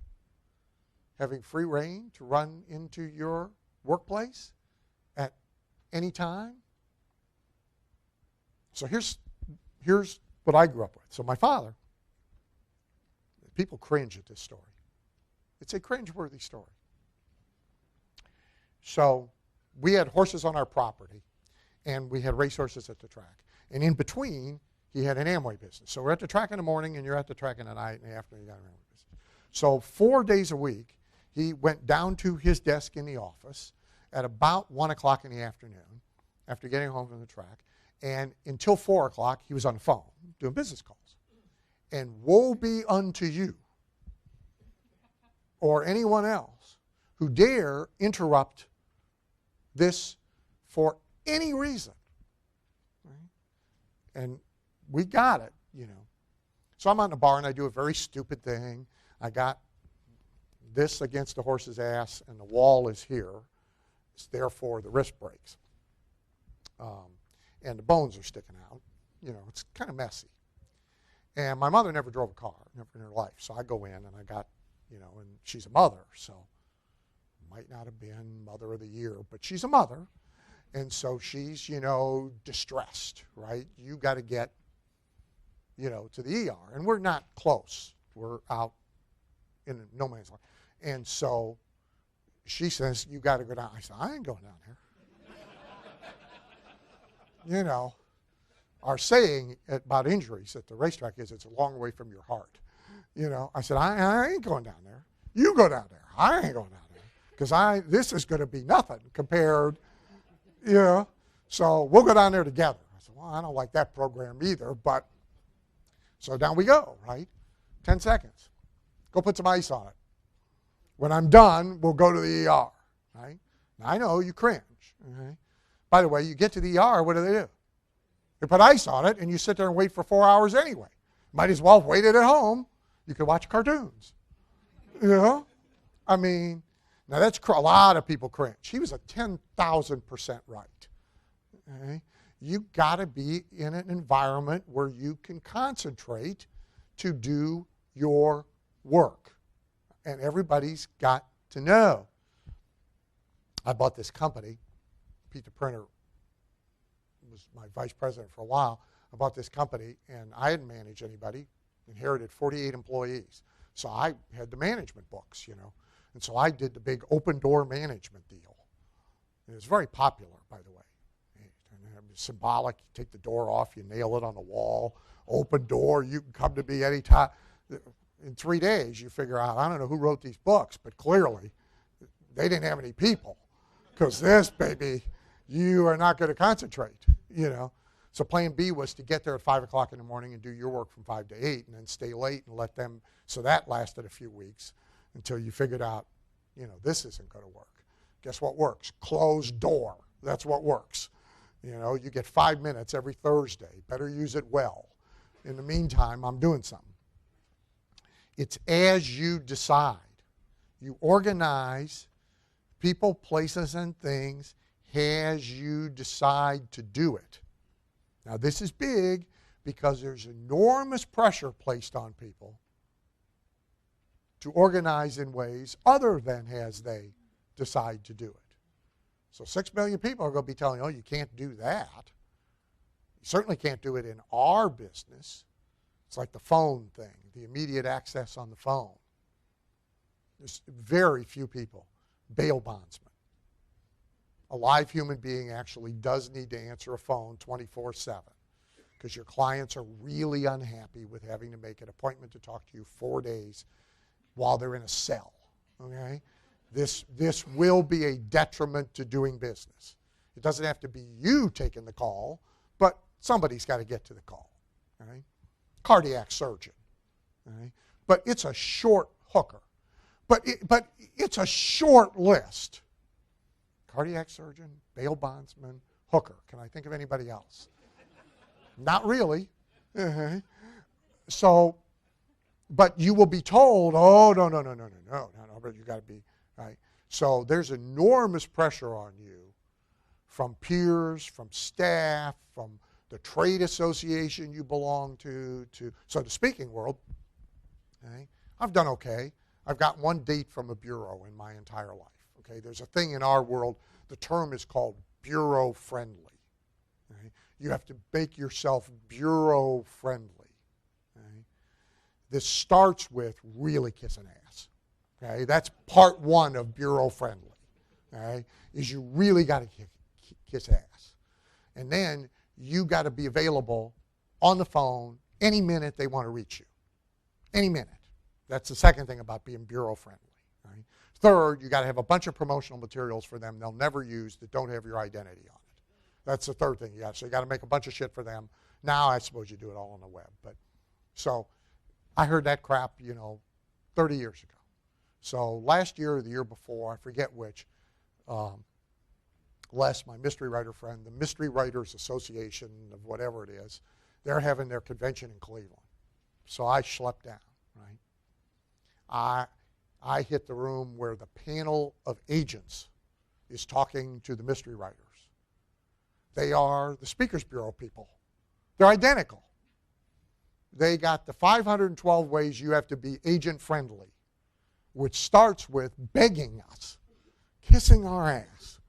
S1: having free rein to run into your workplace at any time? So here's what I grew up with. So my father, people cringe at this story. It's a cringe-worthy story. So we had horses on our property, and we had racehorses at the track. And in between, he had an Amway business. So we're at the track in the morning, and you're at the track in the night, and in the afternoon, you got an Amway business. So 4 days a week, he went down to his desk in the office at about 1 o'clock in the afternoon after getting home from the track. And until 4 o'clock, he was on the phone doing business calls. And woe be unto you or anyone else who dare interrupt this for any reason. Right? And we got it, So I'm on the bar, and I do a very stupid thing. I got this against the horse's ass, and the wall is here. Therefore, the wrist breaks. And the bones are sticking out. It's kind of messy. And my mother never drove a car, never in her life. So I go in, and I got, and she's a mother, so might not have been Mother of the Year, but she's a mother. And so she's, distressed, right? You got to get, to the ER. And we're not close. We're out in no man's land. And so she says, you got to go down. I said, I ain't going down there. Our saying about injuries at the racetrack is it's a long way from your heart. I said, I ain't going down there. You go down there. I ain't going down there. Because this is going to be nothing compared, So we'll go down there together. I said, well, I don't like that program either, but so down we go, right? 10 seconds. Go put some ice on it. When I'm done, we'll go to the ER, right? Now, I know you cringe, okay? By the way, you get to the ER, what do? They put ice on it, and you sit there and wait for 4 hours anyway. Might as well have waited at home. You could watch cartoons. I mean, now that's a lot of people cringe. He was a 10,000% right. Okay? You got to be in an environment where you can concentrate to do your work. And everybody's got to know. I bought this company. Pete the Printer was my vice president for a while. I bought this company, and I hadn't managed anybody, inherited 48 employees. So I had the management books, And so I did the big open door management deal. It was very popular, by the way. It was symbolic. You take the door off, you nail it on the wall. Open door, you can come to me anytime. In 3 days, you figure out, I don't know who wrote these books, but clearly they didn't have any people. Because this, baby, you are not going to concentrate, So plan B was to get there at 5 o'clock in the morning and do your work from 5 to 8 and then stay late and let them, so that lasted a few weeks until you figured out, this isn't going to work. Guess what works? Closed door. That's what works. You know, you get 5 minutes every Thursday. Better use it well. In the meantime, I'm doing something. It's as you decide. You organize people, places, and things as you decide to do it. Now, this is big because there's enormous pressure placed on people to organize in ways other than as they decide to do it. So 6 million people are going to be telling you, oh, you can't do that. You certainly can't do it in our business. It's like the phone thing, the immediate access on the phone. There's very few people. Bail bondsmen. A live human being actually does need to answer a phone 24/7 because your clients are really unhappy with having to make an appointment to talk to you 4 days while they're in a cell. Okay? This will be a detriment to doing business. It doesn't have to be you taking the call, but somebody's got to get to the call. Right? Cardiac surgeon. Right? But it's a short hooker. But it's a short list. Cardiac surgeon, bail bondsman, hooker. Can I think of anybody else? Not really. So, but you will be told, oh, no, but you got to be, right? So there's enormous pressure on you from peers, from staff, from the trade association you belong to so the speaking world. Okay? I've done okay. I've got one date from a bureau in my entire life. Okay, there's a thing in our world, the term is called bureau friendly. Okay? You have to make yourself bureau friendly. Okay? This starts with really kissing ass. Okay, that's part one of bureau friendly. Okay, is you really got to kiss ass, and then you got to be available on the phone any minute they want to reach you. Any minute. That's the second thing about being bureau friendly. Right? Third, you got to have a bunch of promotional materials for them they'll never use that don't have your identity on it. That's the third thing you got. So you got to make a bunch of shit for them. Now I suppose you do it all on the web. But so I heard that crap, 30 years ago. So last year or the year before, I forget which, Les, my mystery writer friend, the Mystery Writers Association of whatever it is, they're having their convention in Cleveland. So I schlepped down, right? I hit the room where the panel of agents is talking to the mystery writers. They are the Speakers Bureau people. They're identical. They got the 512 ways you have to be agent friendly, which starts with begging us, kissing our ass,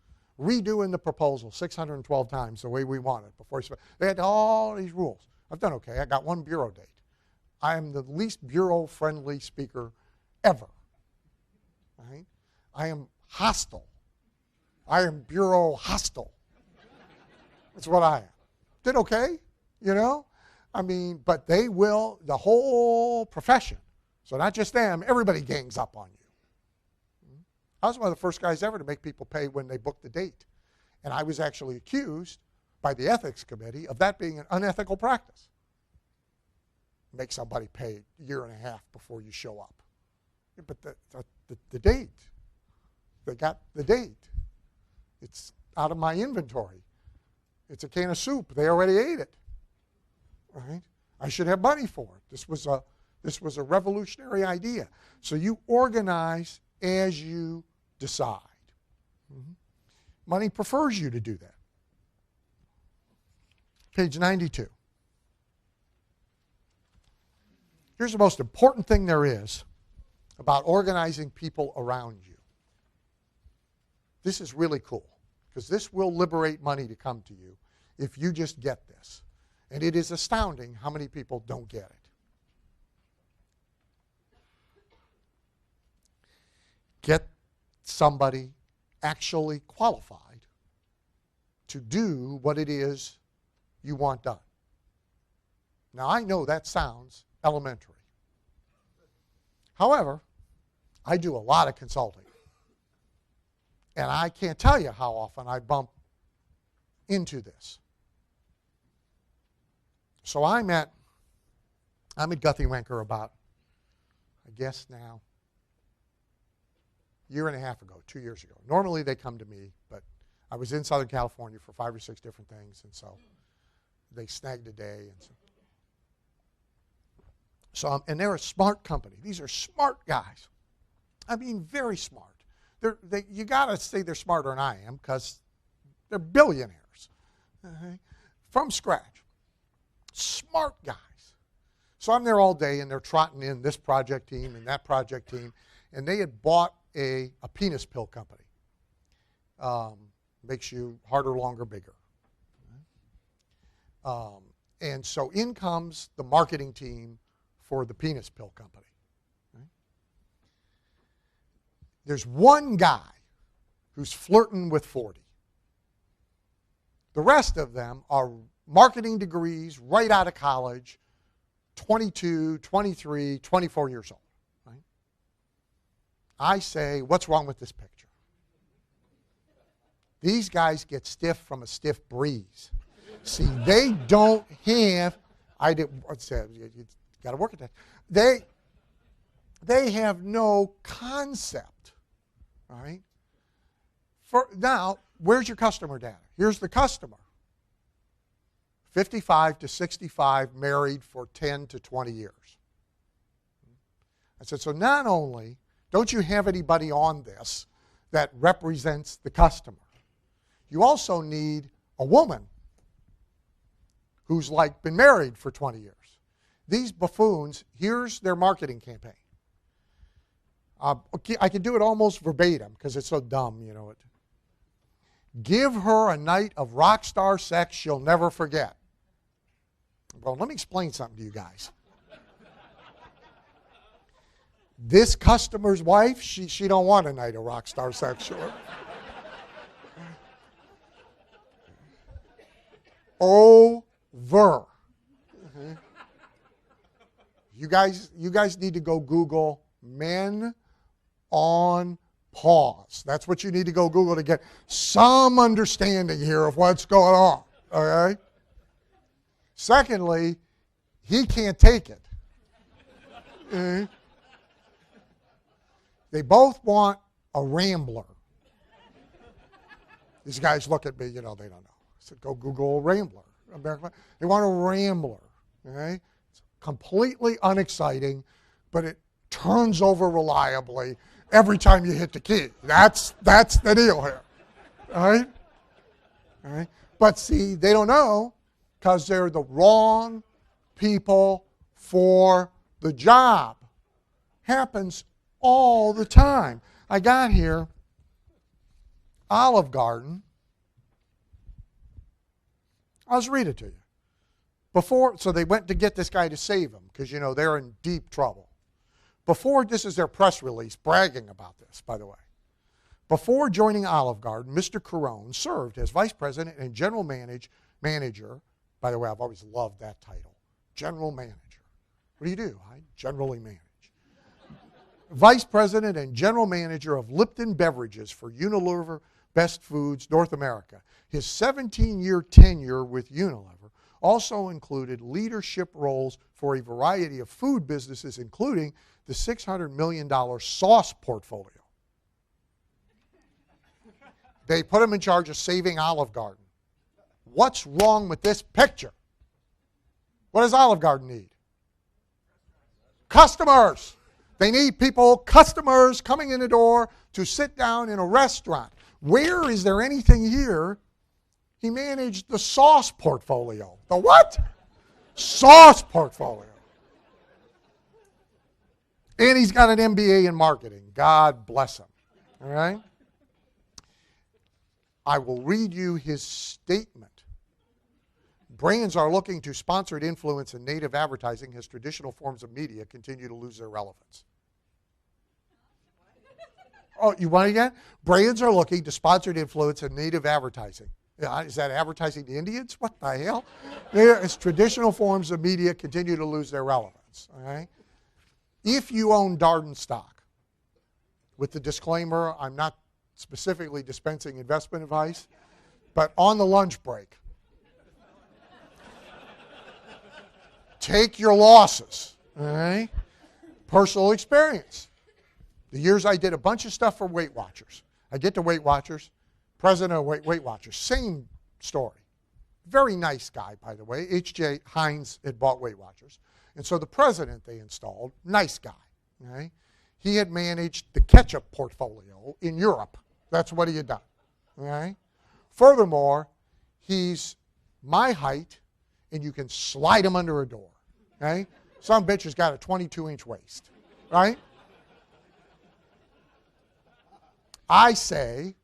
S1: redoing the proposal 612 times the way we want it before they had all these rules. I've done okay. I got one bureau date. I am the least bureau-friendly speaker ever. Right? I am hostile. I am bureau hostile. That's what I am. Did okay, but they will, the whole profession, so not just them, everybody gangs up on you. I was one of the first guys ever to make people pay when they booked the date. And I was actually accused by the ethics committee of that being an unethical practice. Make somebody pay a year and a half before you show up. Yeah, but the date, they got the date. It's out of my inventory. It's a can of soup. They already ate it. Right? I should have money for it. This was a revolutionary idea. So you organize as you decide. Mm-hmm. Money prefers you to do that. Page 92. Here's the most important thing there is about organizing people around you. This is really cool because this will liberate money to come to you if you just get this. And it is astounding how many people don't get it. Get somebody actually qualified to do what it is you want done. Now, I know that sounds elementary. However, I do a lot of consulting. And I can't tell you how often I bump into this. So I'm at Guthy-Wenker about, I guess now, year and a half ago, 2 years ago. Normally they come to me, but I was in Southern California for 5 or 6 different things, and so they snagged a day. And and they're a smart company. These are smart guys. I mean, very smart. You got to say they're smarter than I am because they're billionaires, okay? From scratch. Smart guys. So I'm there all day, and they're trotting in this project team and that project team, and they had bought a penis pill company. Makes you harder, longer, bigger. And so in comes the marketing team for the penis pill company. Right? There's one guy who's flirting with 40. The rest of them are marketing degrees right out of college, 22, 23, 24 years old. Right? I say, what's wrong with this picture? These guys get stiff from a stiff breeze. See, they don't have, you got to work at that. They have no concept, all right? Now, where's your customer data? Here's the customer. 55 to 65, married for 10 to 20 years. I said, so not only don't you have anybody on this that represents the customer, you also need a woman who's like been married for 20 years. These buffoons, here's their marketing campaign. I can do it almost verbatim because it's so dumb, you know. Give her a night of rock star sex she'll never forget. Well, let me explain something to you guys. This customer's wife, she don't want a night of rock star sex. Over. You guys need to go Google men on pause. That's what you need to go Google to get some understanding here of what's going on. Okay? Secondly, he can't take it. Okay? They both want a rambler. These guys look at me, they don't know. I said, go Google rambler. They want a rambler. Okay? It's completely unexciting, but it turns over reliably every time you hit the key. That's the deal here. All right? All right? But see, they don't know because they're the wrong people for the job. Happens all the time. I got here, Olive Garden. I'll just read it to you. So they went to get this guy to save him because, they're in deep trouble. This is their press release bragging about this, by the way. Before joining Olive Garden, Mr. Carone served as vice president and general manager. By the way, I've always loved that title. General manager. What do? I generally manage. Vice president and general manager of Lipton Beverages for Unilever Best Foods North America. His 17-year tenure with Unilever also included leadership roles for a variety of food businesses, including the $600 million sauce portfolio. They put him in charge of saving Olive Garden. What's wrong with this picture? What does Olive Garden need? Customers. They need customers coming in the door to sit down in a restaurant. Where is there anything here? He managed the sauce portfolio. The what? Sauce portfolio. And he's got an MBA in marketing. God bless him. All right? I will read you his statement. Brands are looking to sponsored influence and native advertising as traditional forms of media continue to lose their relevance. Oh, you want it again? Brands are looking to sponsored influence and native advertising. Is that advertising to Indians? What the hell? As traditional forms of media continue to lose their relevance. All right? If you own Darden stock, with the disclaimer, I'm not specifically dispensing investment advice, but on the lunch break, take your losses. All right? Personal experience. The years I did a bunch of stuff for Weight Watchers. I get to Weight Watchers, president of Weight Watchers, same story. Very nice guy, by the way. H.J. Heinz had bought Weight Watchers. And so the president they installed, nice guy. Okay? He had managed the ketchup portfolio in Europe. That's what he had done. Okay? Furthermore, he's my height, and you can slide him under a door. Okay? Some bitch has got a 22-inch waist. Right? I say,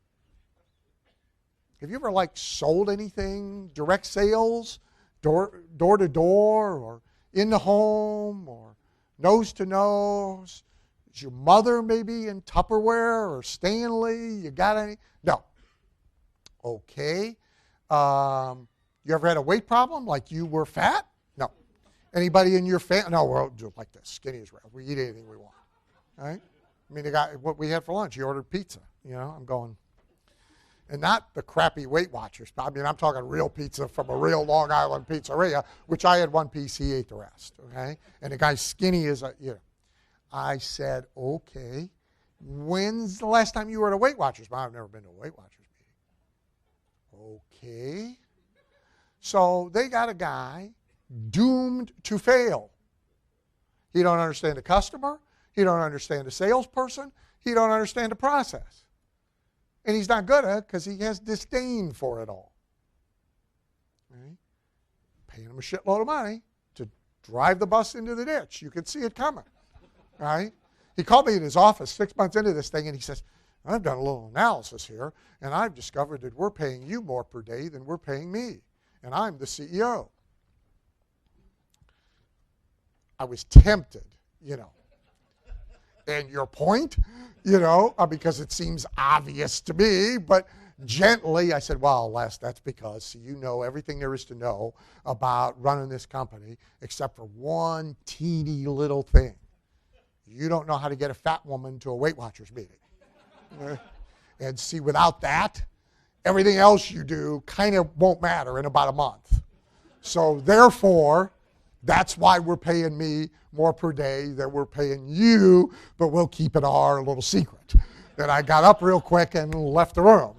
S1: have you ever sold anything, direct sales, door to door, or in the home, or nose to nose? Is your mother maybe in Tupperware or Stanley? You got any? No. Okay. You ever had a weight problem, like you were fat? No. Anybody in your family? No, we'll do it like this. Skinny as well. We eat anything we want. All right? I mean, the guy, what we had for lunch, he ordered pizza. I'm going, and not the crappy Weight Watchers. I mean, I'm talking real pizza from a real Long Island pizzeria, which I had one piece, he ate the rest, okay? And the guy's skinny as a, I said, okay, when's the last time you were at a Weight Watchers? Well, I've never been to a Weight Watchers meeting. Okay. So they got a guy doomed to fail. He don't understand the customer. He don't understand the salesperson. He don't understand the process. And he's not good at it because he has disdain for it all. Right? Paying him a shitload of money to drive the bus into the ditch. You can see it coming. Right? He called me in his office 6 months into this thing, and he says, I've done a little analysis here, and I've discovered that we're paying you more per day than we're paying me. And I'm the CEO. I was tempted, And your point, because it seems obvious to me, but gently I said, well, Les, that's because you know everything there is to know about running this company except for one teeny little thing. You don't know how to get a fat woman to a Weight Watchers meeting. And see, without that, everything else you do kind of won't matter in about a month. So therefore, that's why we're paying me more per day than we're paying you, but we'll keep it our little secret. Then I got up real quick and left the room,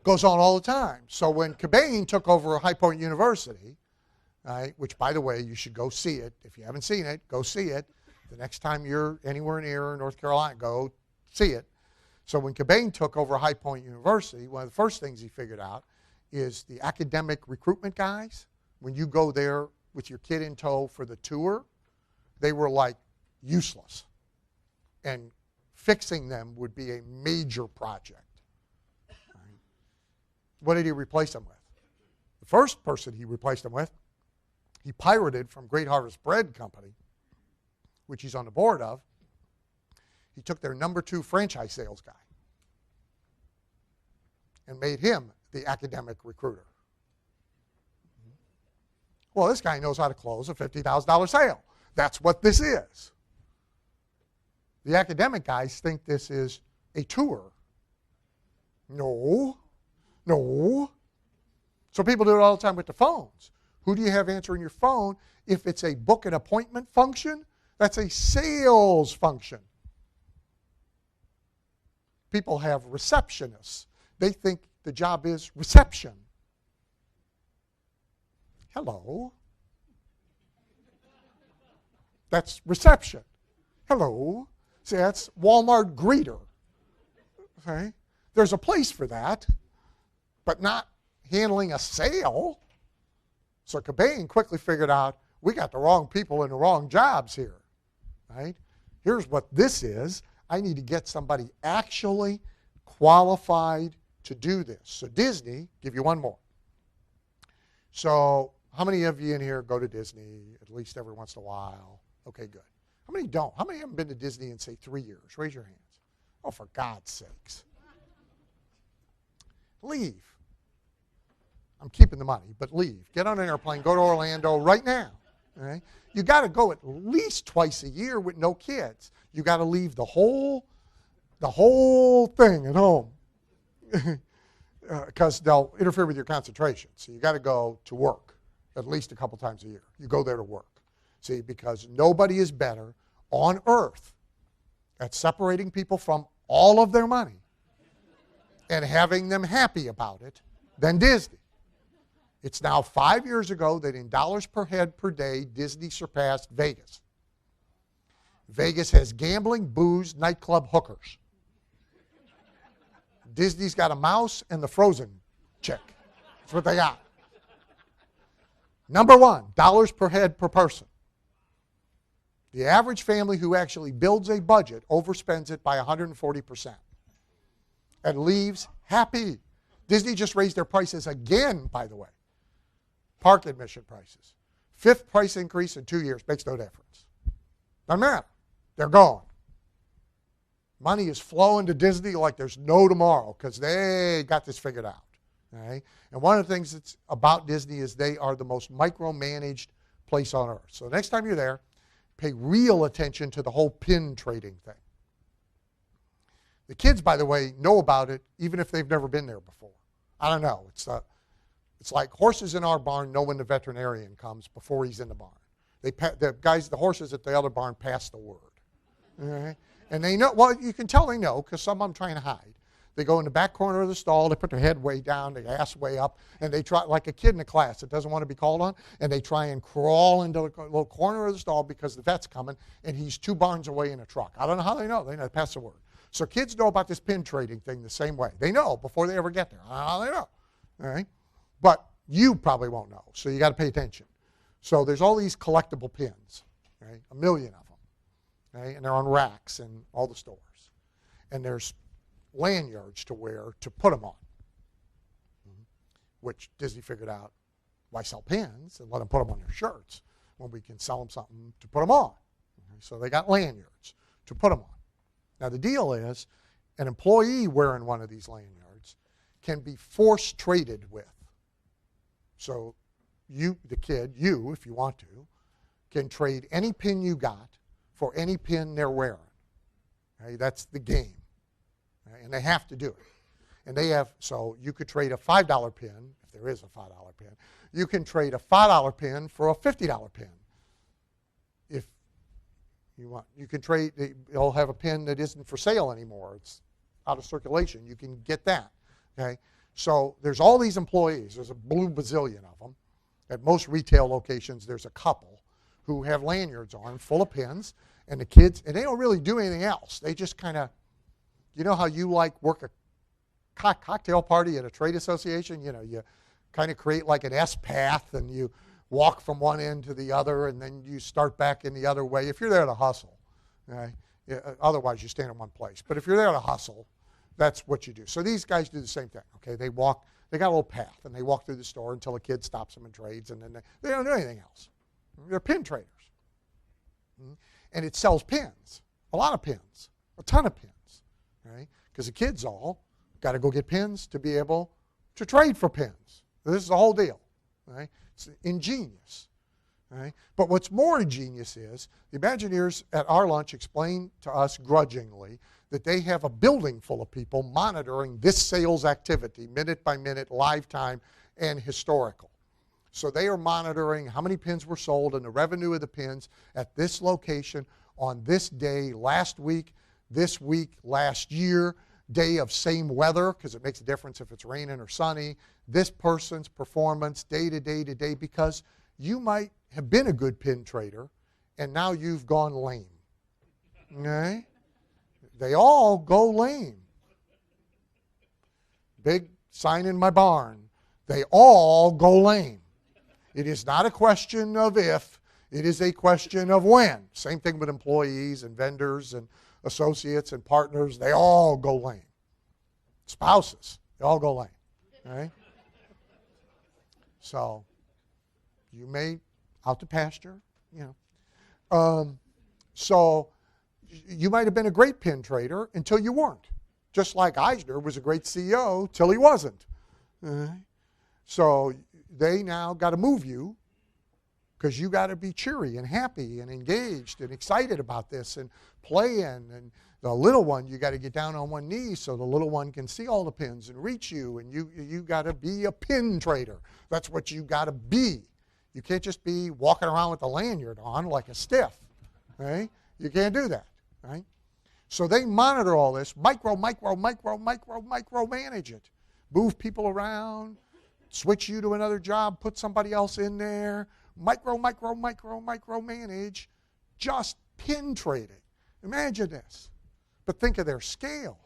S1: Goes on all the time. So when Cobain took over High Point University, right, which, by the way, you should go see it. If you haven't seen it, go see it. The next time you're anywhere near North Carolina, go see it. So when Cobain took over High Point University, one of the first things he figured out is the academic recruitment guys. When you go there with your kid in tow for the tour, they were useless. And fixing them would be a major project. Right? What did he replace them with? The first person he replaced them with, he pirated from Great Harvest Bread Company, which he's on the board of. He took their number 2 franchise sales guy and made him the academic recruiter. Well, this guy knows how to close a $50,000 sale. That's what this is. The academic guys think this is a tour. No. So people do it all the time with the phones. Who do you have answering your phone? If it's a book an appointment function, that's a sales function. People have receptionists. They think the job is reception. Hello. That's reception. Hello. See, that's Walmart greeter. Okay? There's a place for that, but not handling a sale. So Cobain quickly figured out, we got the wrong people in the wrong jobs here. Right? Here's what this is. I need to get somebody actually qualified to do this. So Disney, give you one more. So how many of you in here go to Disney at least every once in a while? Okay, good. How many don't? How many haven't been to Disney in, say, 3 years? Raise your hands. Oh, for God's sakes. Leave. I'm keeping the money, but leave. Get on an airplane, go to Orlando right now. Right? You got to go at least twice a year with no kids. You got to leave the whole thing at home because they'll interfere with your concentration. So you got to go to work at least a couple times a year. You go there to work. See, because nobody is better on earth at separating people from all of their money and having them happy about it than Disney. It's now 5 years ago that in dollars per head per day, Disney surpassed Vegas. Vegas has gambling, booze, nightclub hookers. Disney's got a mouse and the Frozen chick. That's what they got. Number one, dollars per head per person. The average family who actually builds a budget overspends it by 140% and leaves happy. Disney just raised their prices again, by the way. Park admission prices. 5th price increase in 2 years. Makes no difference. Doesn't matter. They're gone. Money is flowing to Disney like there's no tomorrow because they got this figured out. Okay? And one of the things that's about Disney is they are the most micromanaged place on earth. So next time you're there, pay real attention to the whole pin trading thing. The kids, by the way, know about it even if they've never been there before. I don't know. It's like horses in our barn know when the veterinarian comes before he's in the barn. The horses at the other barn pass the word. Okay? And they know, well, you can tell they know because some of them trying to hide. They go in the back corner of the stall, they put their head way down, their ass way up, and they try, like a kid in a class that doesn't want to be called on, and they try and crawl into the little corner of the stall because the vet's coming, and he's 2 barns away in a truck. I don't know how they know. They know to pass the word. So kids know about this pin trading thing the same way. They know before they ever get there. I don't know how they know. All right? But you probably won't know, so you got to pay attention. So there's all these collectible pins, right? 1 million of them, right? And they're on racks in all the stores. And there's lanyards to wear to put them on, which Disney figured out, why sell pins and let them put them on their shirts when we can sell them something to put them on. Okay? So they got lanyards to put them on. Now the deal is an employee wearing one of these lanyards can be force traded with. So you, the kid, you, if you want to, can trade any pin you got for any pin they're wearing. Okay? That's the game. Okay? And they have to do it. And they have, so you could trade a $5 pin, if there is a $5 pin. You can trade a $5 pin for a $50 pin. If you want, you can trade, they'll have a pin that isn't for sale anymore. It's out of circulation. You can get that. Okay? So there's all these employees. There's a blue bazillion of them. At most retail locations, there's a couple who have lanyards on full of pins, and the kids, and they don't really do anything else. They just kind of, you know how you like work a cocktail party at a trade association? You know, you kind of create like an S path, and you walk from one end to the other, and then you start back in the other way. If you're there to hustle, okay? Otherwise you stand in one place. But if you're there to hustle, that's what you do. So these guys do the same thing. Okay, they walk. They got a little path, and they walk through the store until a kid stops them and trades, and then they don't do anything else. They're pin traders. And it sells pins, a lot of pins, a ton of pins, right? Because the kids all got to go get pins to be able to trade for pins. This is the whole deal, right? It's ingenious, right? But what's more ingenious is the Imagineers at our lunch explained to us grudgingly that they have a building full of people monitoring this sales activity minute by minute, live time, and historical. So they are monitoring how many pins were sold and the revenue of the pins at this location on this day last week, this week last year, day of same weather, because it makes a difference if it's raining or sunny, this person's performance day to day to day, because you might have been a good pin trader and now you've gone lame. Okay? They all go lame. Big sign in my barn. They all go lame. It is not a question of if, it is a question of when. Same thing with employees and vendors and associates and partners. They all go lame. Spouses, they all go lame. Right? So you may out to pasture, you know. So you might have been a great pin trader until you weren't. Just like Eisner was a great CEO till he wasn't. So they now got to move you because you got to be cheery and happy and engaged and excited about this and playing. And the little one, you got to get down on one knee so the little one can see all the pins and reach you. And you got to be a pin trader. That's what you got to be. You can't just be walking around with a lanyard on like a stiff. Right? You can't do that. Right? So they monitor all this, micromanage it. Move people around, switch you to another job, put somebody else in there, micromanage, just pin trading. Imagine this. But think of their scale.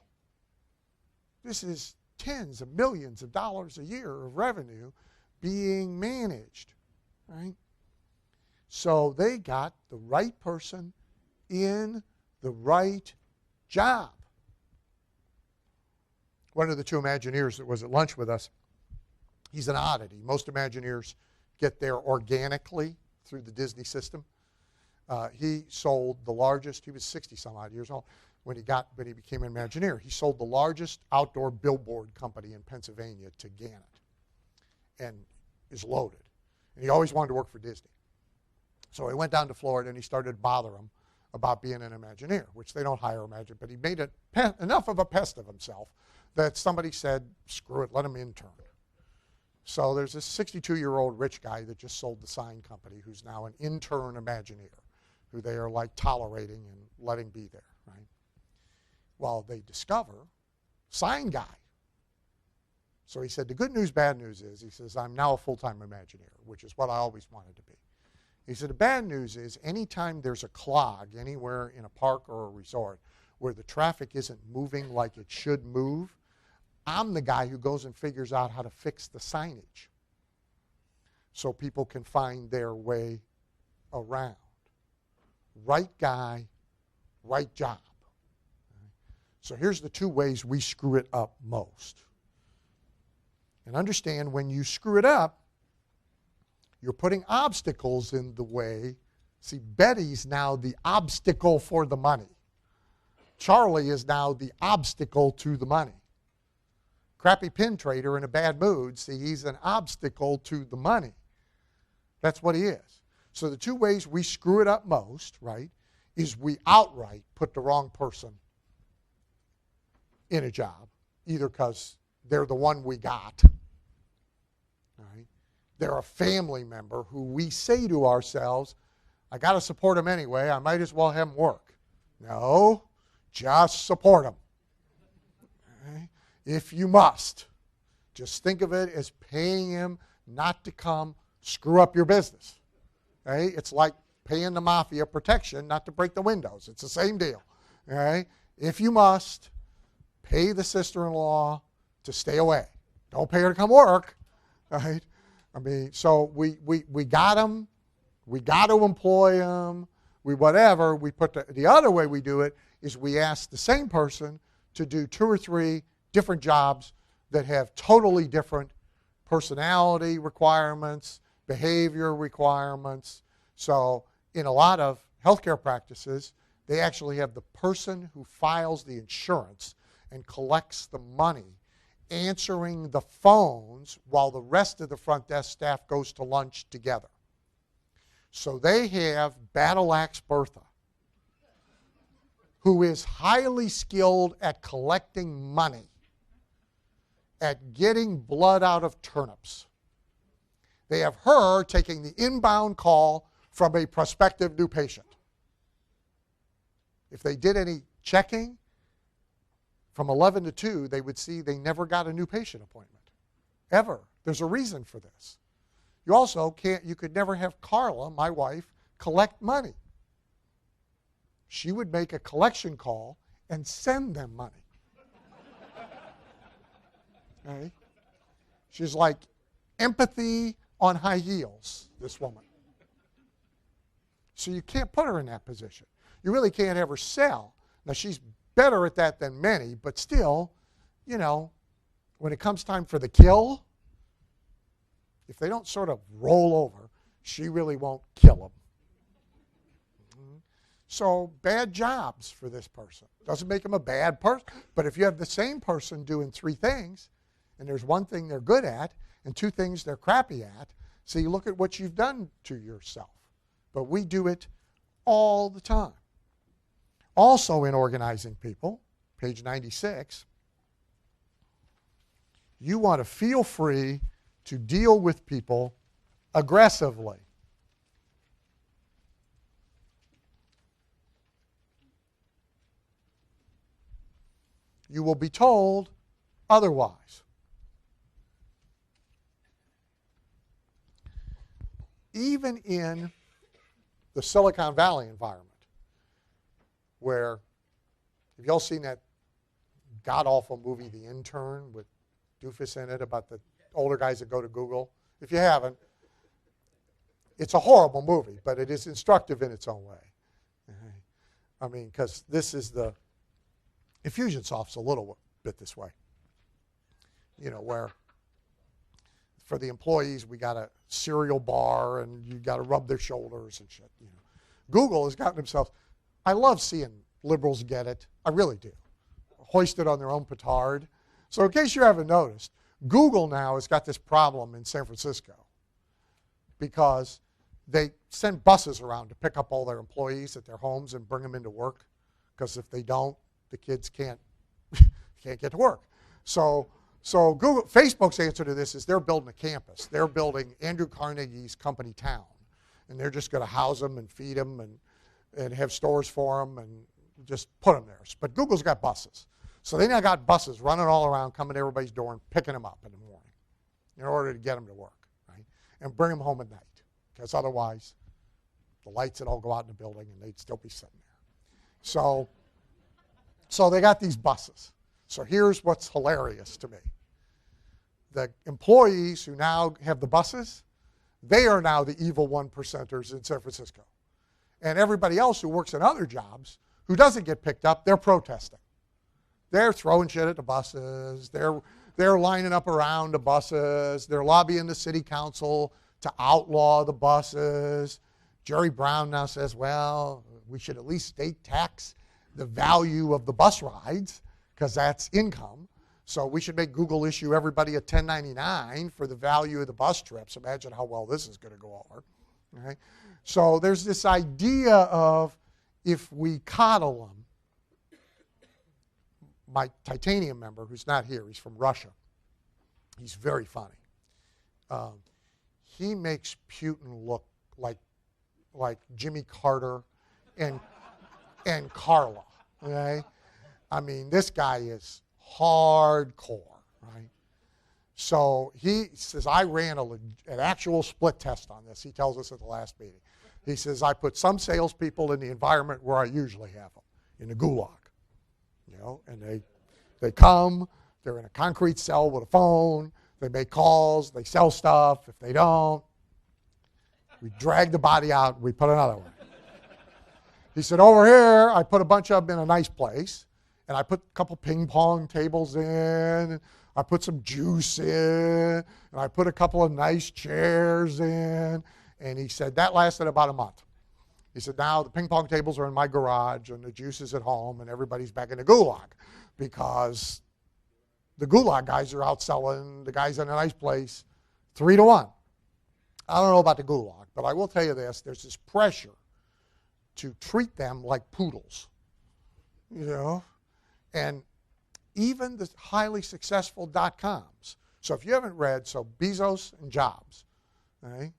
S1: This is tens of millions of dollars a year of revenue being managed, right? So they got the right person in the right job. One of the two Imagineers that was at lunch with us, he's an oddity. Most Imagineers get there organically through the Disney system. He sold the largest, he was 60-some-odd years old when he became an Imagineer. He sold the largest outdoor billboard company in Pennsylvania to Gannett and is loaded. And he always wanted to work for Disney. So he went down to Florida and he started to bother him about being an Imagineer, which they don't hire Imagineers, but he made enough of a pest of himself that somebody said, screw it, let him intern. So there's this 62-year-old rich guy that just sold the sign company who's now an intern Imagineer, who they are like tolerating and letting be there, right? Well, they discover sign guy. So he said, the good news, bad news is, he says, I'm now a full-time Imagineer, which is what I always wanted to be. He said, the bad news is anytime there's a clog anywhere in a park or a resort where the traffic isn't moving like it should move, I'm the guy who goes and figures out how to fix the signage so people can find their way around. Right guy, right job. So here's the two ways we screw it up most. And understand, when you screw it up, you're putting obstacles in the way. See, Betty's now the obstacle for the money. Charlie is now the obstacle to the money. Crappy pin trader in a bad mood, see, he's an obstacle to the money. That's what he is. So the two ways we screw it up most, right, is we outright put the wrong person in a job, either because they're the one we got, right? They're a family member who we say to ourselves, I got to support them anyway, I might as well have them work. No, just support them. Okay? If you must, just think of it as paying him not to come screw up your business. Okay? It's like paying the mafia protection not to break the windows. It's the same deal. Okay? If you must, pay the sister-in-law to stay away. Don't pay her to come work. Right? I mean, so we got them. We got to employ them. We whatever. We put the other way we do it is we ask the same person to do 2 or 3 different jobs that have totally different personality requirements, behavior requirements. So in a lot of healthcare practices, they actually have the person who files the insurance and collects the money answering the phones while the rest of the front desk staff goes to lunch together. So they have Battle Axe Bertha, who is highly skilled at collecting money, at getting blood out of turnips. They have her taking the inbound call from a prospective new patient. If they did any checking, from 11 to 2, they would see they never got a new patient appointment, ever. There's a reason for this. You also you could never have Carla, my wife, collect money. She would make a collection call and send them money. Okay? She's like empathy on high heels, this woman. So you can't put her in that position. You really can't have her sell. Now, she's better at that than many, but still, you know, when it comes time for the kill, if they don't sort of roll over, she really won't kill them. So bad jobs for this person. Doesn't make them a bad person, but if you have the same person doing 3 things, and there's 1 thing they're good at, and 2 things they're crappy at, so you look at what you've done to yourself. But we do it all the time. Also in organizing people, page 96, you want to feel free to deal with people aggressively. you will be told otherwise. Even in the Silicon Valley environment, where, have y'all seen that god-awful movie, The Intern, with Doofus in it, about the older guys that go to Google? If you haven't, it's a horrible movie, but it is instructive in its own way. I mean, because this is the, Infusionsoft's a little bit this way. You know, where for the employees, we got a cereal bar and you got to rub their shoulders and shit. You know. Google has gotten themselves, I love seeing liberals get it. I really do. Hoisted on their own petard. So in case you haven't noticed, Google now has got this problem in San Francisco because they send buses around to pick up all their employees at their homes and bring them into work, because if they don't, the kids can't get to work. So Google, Facebook's answer to this is they're building a campus. They're building Andrew Carnegie's company town, and they're just going to house them and feed them and have stores for them and just put them there. But Google's got buses. So they now got buses running all around, coming to everybody's door and picking them up in the morning in order to get them to work, right? And bring them home at night, because otherwise the lights would all go out in the building and they'd still be sitting there. So they got these buses. So here's what's hilarious to me. The employees who now have the buses, they are now the evil 1%ers in San Francisco. And everybody else who works in other jobs who doesn't get picked up, they're protesting. They're throwing shit at the buses. They're lining up around the buses. They're lobbying the city council to outlaw the buses. Jerry Brown now says, well, we should at least state tax the value of the bus rides, because that's income. So we should make Google issue everybody a 1099 for the value of the bus trips. Imagine how well this is going to go over. Okay? So there's this idea of, if we coddle them, my titanium member, who's not here, he's from Russia. He's very funny. He makes Putin look like Jimmy Carter and Carla. Okay? I mean, this guy is hardcore, right? So he says, I ran an actual split test on this. He tells us at the last meeting. He says, I put some salespeople in the environment where I usually have them, in the gulag. You know, and they come, they're in a concrete cell with a phone, they make calls, they sell stuff. If they don't, we drag the body out and we put another one. He said, over here, I put a bunch of them in a nice place, and I put a couple ping pong tables in, I put some juice in, and I put a couple of nice chairs in, and he said that lasted about a month. He said, now the ping pong tables are in my garage and the juice is at home and everybody's back in the gulag, because the gulag guys are out selling the guys in a nice place 3-1. I don't know about the gulag, but I will tell you this, there's this pressure to treat them like poodles, you know, and even the highly successful .coms. So if you haven't read, so Bezos and Jobs, okay,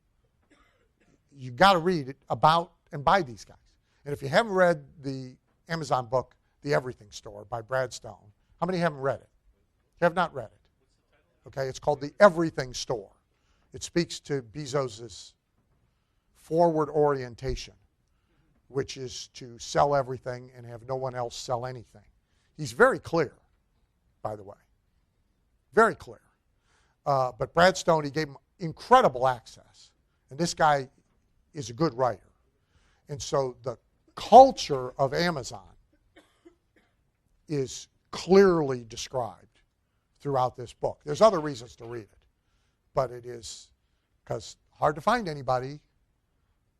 S1: you got to read it about and by these guys. And if you haven't read the Amazon book, The Everything Store by Brad Stone, how many haven't read it? You have not read it. Okay, it's called The Everything Store. It speaks to Bezos's forward orientation, which is to sell everything and have no one else sell anything. He's very clear, by the way. Very clear. But Brad Stone, he gave him incredible access. And this guy is a good writer. And so the culture of Amazon is clearly described throughout this book. There's other reasons to read it, but it is because hard to find anybody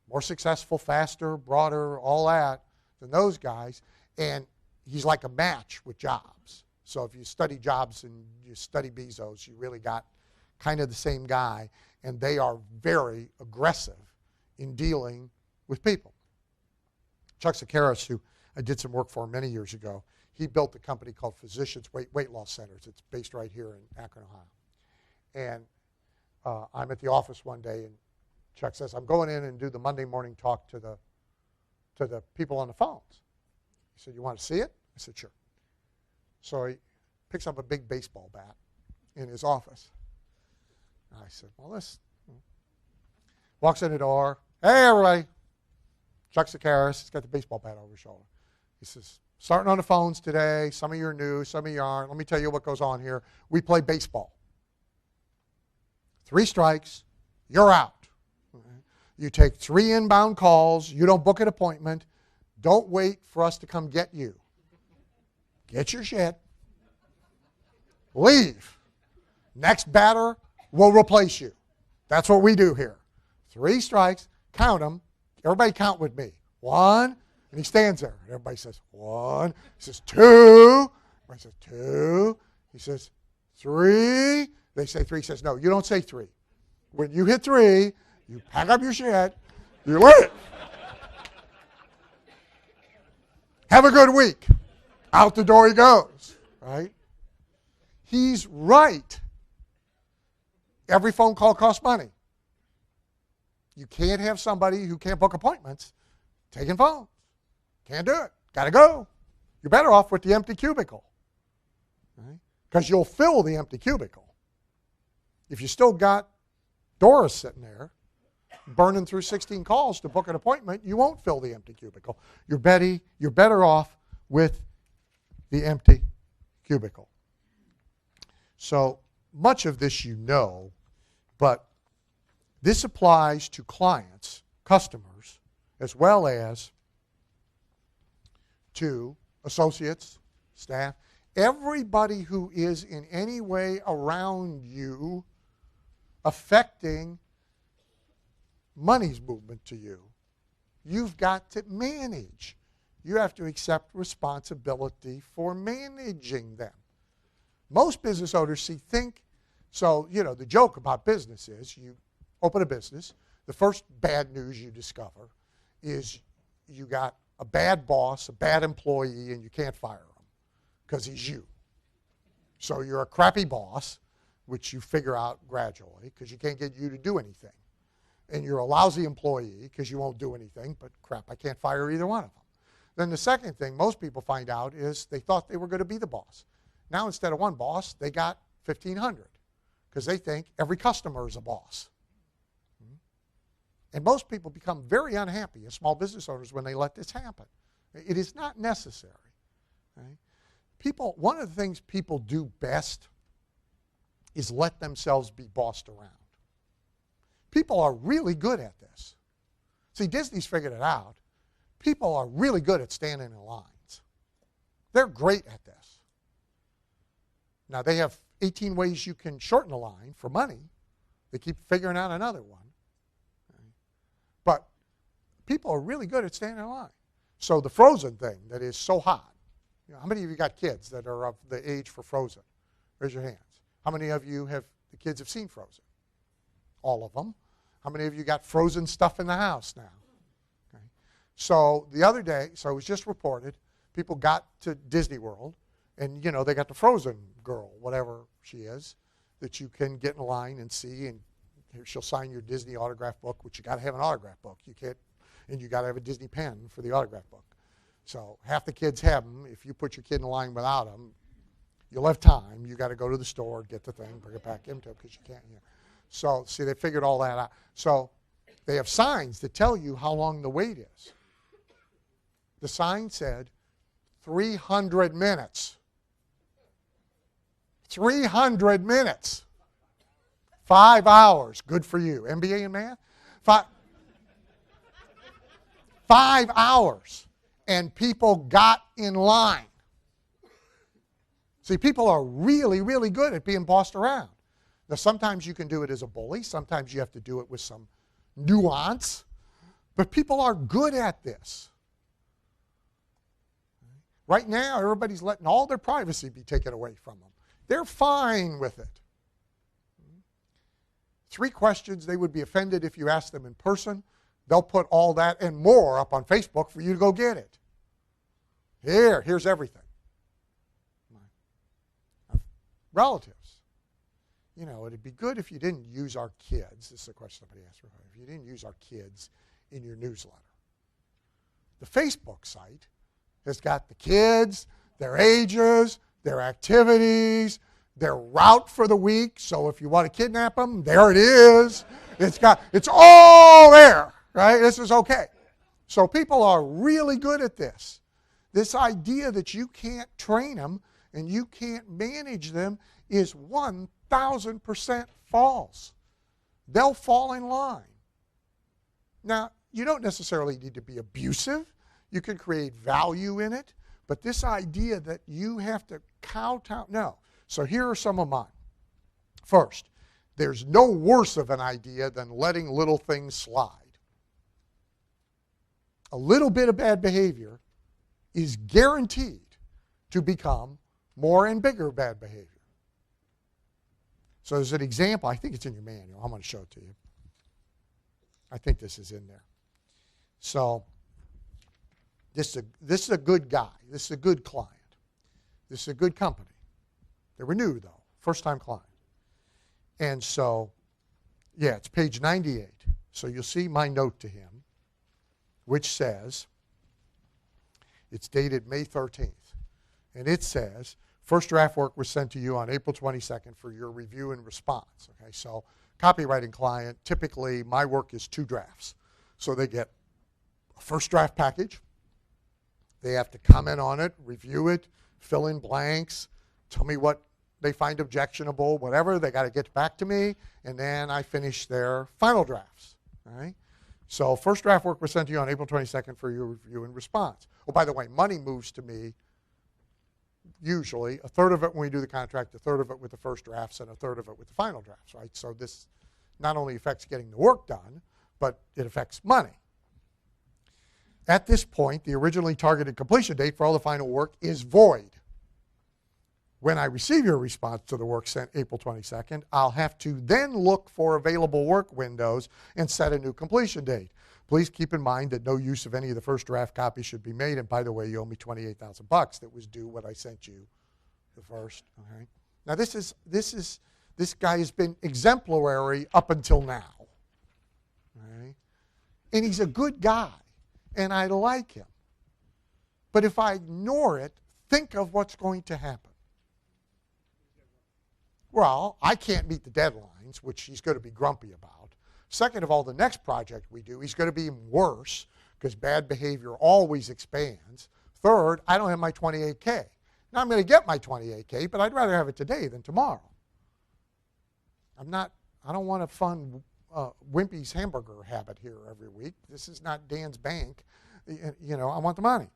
S1: more successful, faster, broader, all that than those guys. And he's like a match with Jobs. So if you study Jobs and you study Bezos, you really got kind of the same guy. And they are very aggressive in dealing with people. Chuck Sakaris, who I did some work for many years ago, he built a company called Physicians Weight Loss Centers. It's based right here in Akron, Ohio. And I'm at the office one day, and Chuck says, I'm going in and do the Monday morning talk to the people on the phones. He said, you want to see it? I said, sure. So he picks up a big baseball bat in his office. I said, well, this. Walks in the door. Hey, everybody. Chuck Sakaris. He's got the baseball bat over his shoulder. He says, starting on the phones today. Some of you are new, some of you aren't. Let me tell you what goes on here. We play baseball. 3 strikes, you're out. You take 3 inbound calls. You don't book an appointment. Don't wait for us to come get you. Get your shit. Leave. Next batter will replace you. That's what we do here. 3 strikes. Count them. Everybody count with me. 1. And he stands there. And everybody says, 1. He says, 2. Everybody says, 2. He says, 3. They say 3. He says, no, you don't say 3. When you hit 3, you pack up your shit. You leave. Have a good week. Out the door he goes. Right? He's right. Every phone call costs money. You can't have somebody who can't book appointments taking phones. Can't do it. Got to go. You're better off with the empty cubicle. Because you'll fill the empty cubicle. If you still got Doris sitting there burning through 16 calls to book an appointment, you won't fill the empty cubicle. You're better off with the empty cubicle. So much of this you know, but this applies to clients, customers, as well as to associates, staff, everybody who is in any way around you affecting money's movement to you. You've got to manage. You have to accept responsibility for managing them. Most business owners so, the joke about business is you open a business, the first bad news you discover is you got a bad boss, a bad employee, and you can't fire him because he's you. So you're a crappy boss, which you figure out gradually because you can't get you to do anything. And you're a lousy employee because you won't do anything, but crap, I can't fire either one of them. Then the second thing most people find out is they thought they were going to be the boss. Now instead of one boss, they got 1,500 because they think every customer is a boss. And most people become very unhappy as small business owners when they let this happen. It is not necessary. Right? One of the things people do best is let themselves be bossed around. People are really good at this. See, Disney's figured it out. People are really good at standing in lines. They're great at this. Now, they have 18 ways you can shorten a line for money. They keep figuring out another one. But people are really good at standing in line. So the Frozen thing that is so hot, how many of you got kids that are of the age for Frozen? Raise your hands. How many of you the kids have seen Frozen? All of them. How many of you got Frozen stuff in the house now? Okay. So the other day, so it was just reported, people got to Disney World, and they got the Frozen girl, whatever she is, that you can get in line and see, and she'll sign your Disney autograph book, which you got to have an autograph book. You can't, and you got to have a Disney pen for the autograph book. So half the kids have them. If you put your kid in line without them, you'll have time. You got to go to the store, get the thing, bring it back into it because you can't. So see, they figured all that out. So they have signs that tell you how long the wait is. The sign said 300 minutes. 300 minutes. 5 hours. Good for you. MBA in math? 5 hours. And people got in line. See, people are really, really good at being bossed around. Now, sometimes you can do it as a bully. Sometimes you have to do it with some nuance. But people are good at this. Right now, everybody's letting all their privacy be taken away from them. They're fine with it. 3 questions they would be offended if you asked them in person. They'll put all that and more up on Facebook for you to go get it. Here's everything. Relatives. It'd be good if you didn't use our kids. This is a question somebody asked me. If you didn't use our kids in your newsletter. The Facebook site has got the kids, their ages, their activities, their route for the week. So if you want to kidnap them, there it is. It's all there, right? This is okay. So people are really good at this. This idea that you can't train them and you can't manage them is 1,000% false. They'll fall in line. Now, you don't necessarily need to be abusive. You can create value in it. But this idea that you have to kowtow, no. So here are some of mine. First, there's no worse of an idea than letting little things slide. A little bit of bad behavior is guaranteed to become more and bigger bad behavior. So as an example, I think it's in your manual. I'm going to show it to you. I think this is in there. So this is a good guy. This is a good client. This is a good company. They were new, though. First-time client. And so, yeah, it's page 98. So you'll see my note to him, which says, it's dated May 13th. And it says, first draft work was sent to you on April 22nd for your review and response. Okay, so copywriting client, typically my work is 2 drafts. So they get a first draft package. They have to comment on it, review it, fill in blanks, tell me what they find objectionable, whatever. They got to get back to me, and then I finish their final drafts. All right? So first draft work was sent to you on April 22nd for your review and response. Oh, by the way, money moves to me usually, a third of it when we do the contract, a third of it with the first drafts, and a third of it with the final drafts, right? So this not only affects getting the work done, but it affects money. At this point, the originally targeted completion date for all the final work is void. When I receive your response to the work sent April 22nd, I'll have to then look for available work windows and set a new completion date. Please keep in mind that no use of any of the first draft copies should be made. And by the way, you owe me $28,000 that was due when I sent you the first. Okay. Now this guy has been exemplary up until now. Okay. And he's a good guy, and I like him. But if I ignore it, think of what's going to happen. Well, I can't meet the deadlines, which he's going to be grumpy about. Second of all, the next project we do, he's going to be even worse because bad behavior always expands. Third, I don't have my 28K. Now I'm going to get my 28K, but I'd rather have it today than tomorrow. I don't want to fund Wimpy's hamburger habit here every week. This is not Dan's bank. You know, I want the money.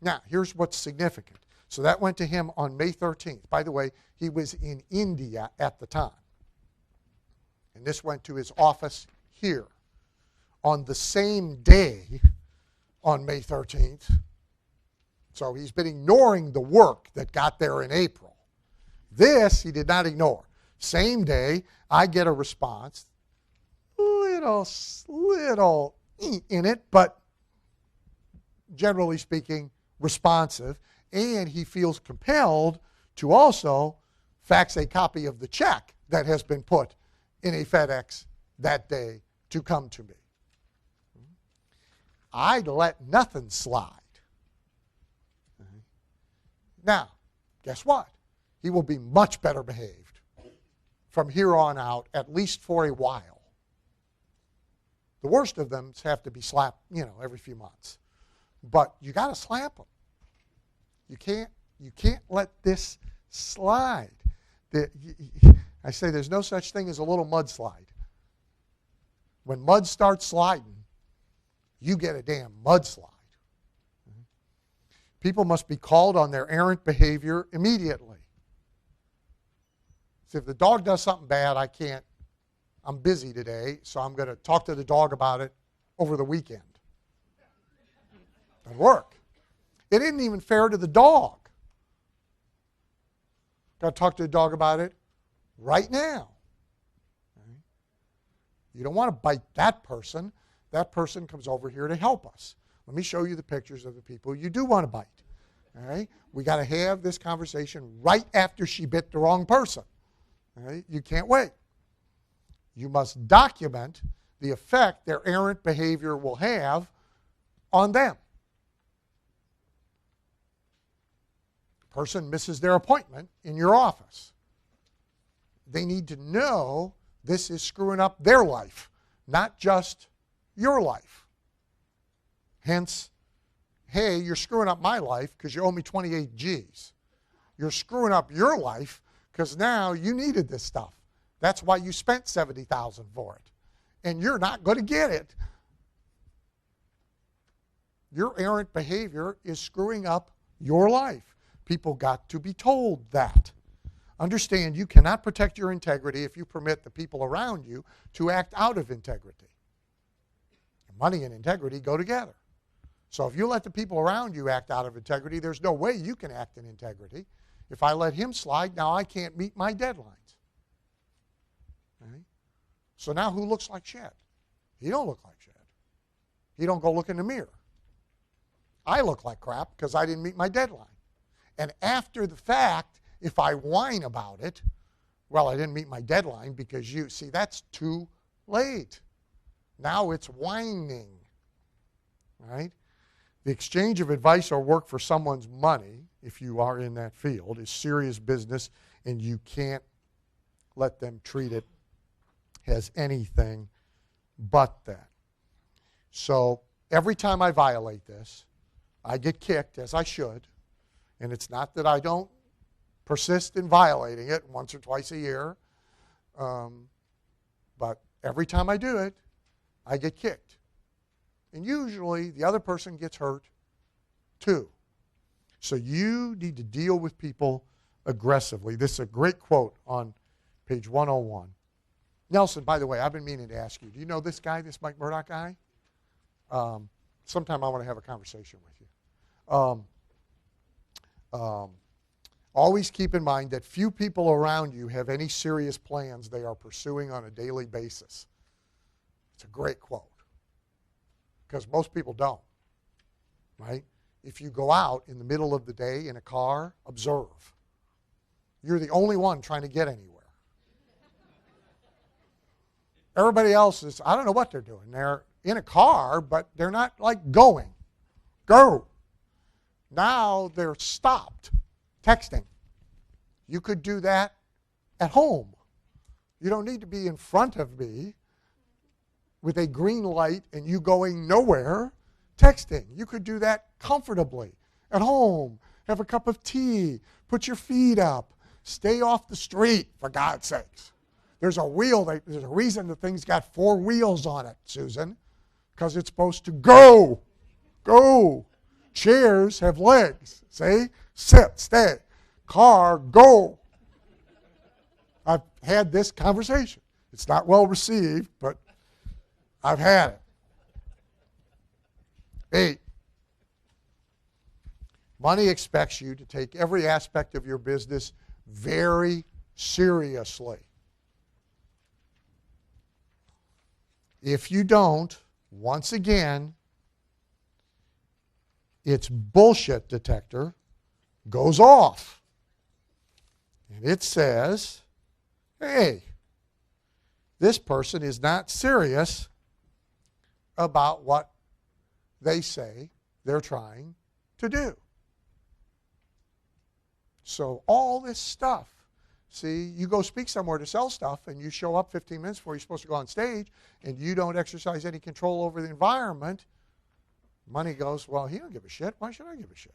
S1: Now, here's what's significant. So that went to him on May 13th. By the way, he was in India at the time. And this went to his office here on the same day on May 13th. So he's been ignoring the work that got there in April. This he did not ignore. Same day, I get a response. Little in it, but generally speaking, responsive. And he feels compelled to also fax a copy of the check that has been put in a FedEx that day to come to me. I'd let nothing slide. Now, guess what? He will be much better behaved from here on out, at least for a while. The worst of them have to be slapped, every few months. But you got to slap them. You can't let this slide. I say there's no such thing as a little mudslide. When mud starts sliding, you get a damn mudslide. People must be called on their errant behavior immediately. So if the dog does something bad, I'm busy today, so I'm going to talk to the dog about it over the weekend. Doesn't work. It isn't even fair to the dog. Got to talk to the dog about it right now. You don't want to bite that person. That person comes over here to help us. Let me show you the pictures of the people you do want to bite. All right? We got to have this conversation right after she bit the wrong person. All right? You can't wait. You must document the effect their errant behavior will have on them. person misses their appointment in your office. They need to know this is screwing up their life, not just your life. Hence, hey, you're screwing up my life because you owe me 28 G's. You're screwing up your life because now you needed this stuff. That's why you spent $70,000 for it. And you're not going to get it. Your errant behavior is screwing up your life. People got to be told that. Understand, you cannot protect your integrity if you permit the people around you to act out of integrity. Money and integrity go together. So if you let the people around you act out of integrity, there's no way you can act in integrity. If I let him slide, now I can't meet my deadlines. Okay? So now who looks like shit? He don't look like shit. He don't go look in the mirror. I look like crap because I didn't meet my deadline. And after the fact, if I whine about it, well, I didn't meet my deadline because you, see, that's too late. Now it's whining, right? The exchange of advice or work for someone's money, if you are in that field, is serious business, and you can't let them treat it as anything but that. So every time I violate this, I get kicked, as I should, and it's not that I don't persist in violating it once or twice a year, but every time I do it, I get kicked. And usually the other person gets hurt too. So you need to deal with people aggressively. This is a great quote on page 101. Nelson, by the way, I've been meaning to ask you, do you know this guy, this Mike Murdoch guy? Sometime I want to have a conversation with you. Always keep in mind that few people around you have any serious plans they are pursuing on a daily basis. It's a great quote, because most people don't, right? If you go out in the middle of the day in a car, observe. You're the only one trying to get anywhere. Everybody else is, I don't know what they're doing. They're in a car, but they're not like going. Go. Now they're stopped texting. You could do that at home. You don't need to be in front of me with a green light and you going nowhere texting. You could do that comfortably at home. Have a cup of tea. Put your feet up. Stay off the street, for God's sakes. There's a reason the thing's got 4 wheels on it, Susan, because it's supposed to go. Go. Chairs have legs. See? Sit, stay. Car, go. I've had this conversation. It's not well received, but I've had it. 8, money expects you to take every aspect of your business very seriously. If you don't, once again, its bullshit detector goes off. And it says, hey, this person is not serious about what they say they're trying to do. So all this stuff, see, you go speak somewhere to sell stuff and you show up 15 minutes before you're supposed to go on stage and you don't exercise any control over the environment, money goes, well, he don't give a shit. Why should I give a shit?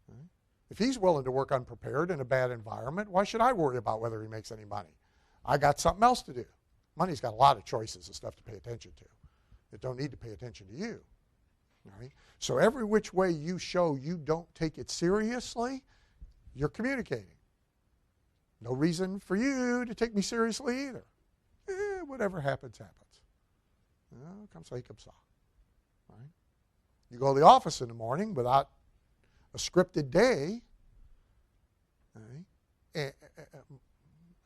S1: Right? If he's willing to work unprepared in a bad environment, why should I worry about whether he makes any money? I got something else to do. Money's got a lot of choices of stuff to pay attention to that don't need to pay attention to you. Right? So every which way you show you don't take it seriously, you're communicating. No reason for you to take me seriously either. Whatever happens, happens. Come say, come saw. Right? You go to the office in the morning without a scripted day. Right?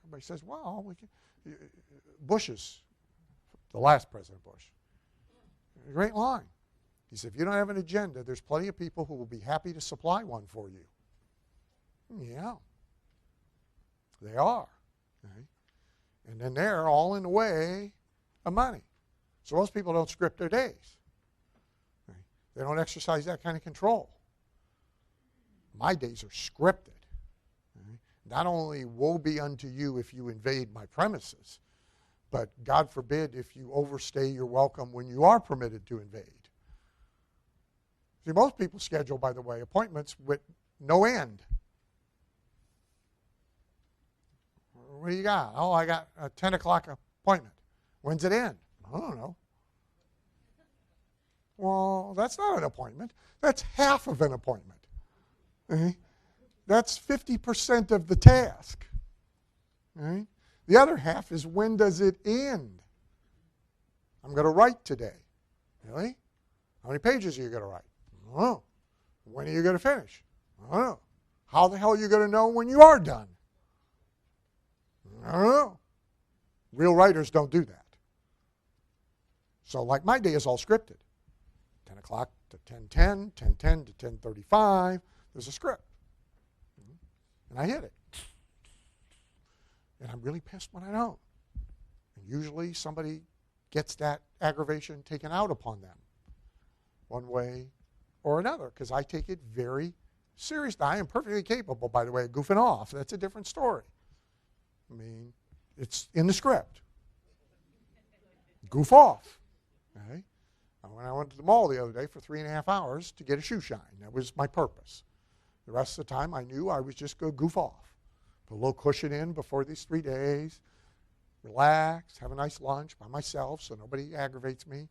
S1: Everybody says, well, Bush's, the last President Bush, a great line. He said, if you don't have an agenda, there's plenty of people who will be happy to supply one for you. Yeah. They are. Right? And then they're all in the way of money. So most people don't script their days. Right? They don't exercise that kind of control. My days are scripted. Okay? Not only woe be unto you if you invade my premises, but God forbid if you overstay your welcome when you are permitted to invade. See, most people schedule, by the way, appointments with no end. What do you got? Oh, I got a 10 o'clock appointment. When's it end? I don't know. Well, that's not an appointment. That's half of an appointment. Okay? That's 50% of the task. Okay? The other half is, when does it end? I'm going to write today. Really? How many pages are you going to write? I don't know. When are you going to finish? I don't know. How the hell are you going to know when you are done? I don't know. Real writers don't do that. So like my day is all scripted. 10 o'clock to 10:10, 10:10 to 10:35. There's a script. And I hit it. And I'm really pissed when I don't. And usually somebody gets that aggravation taken out upon them one way or another, because I take it very seriously. I am perfectly capable, by the way, of goofing off. That's a different story. I mean, it's in the script. Goof off. Okay? When I went to the mall the other day for 3.5 hours to get a shoe shine, that was my purpose. The rest of the time I knew I was just going to goof off. Put a little cushion in before these 3 days, relax, have a nice lunch by myself so nobody aggravates me.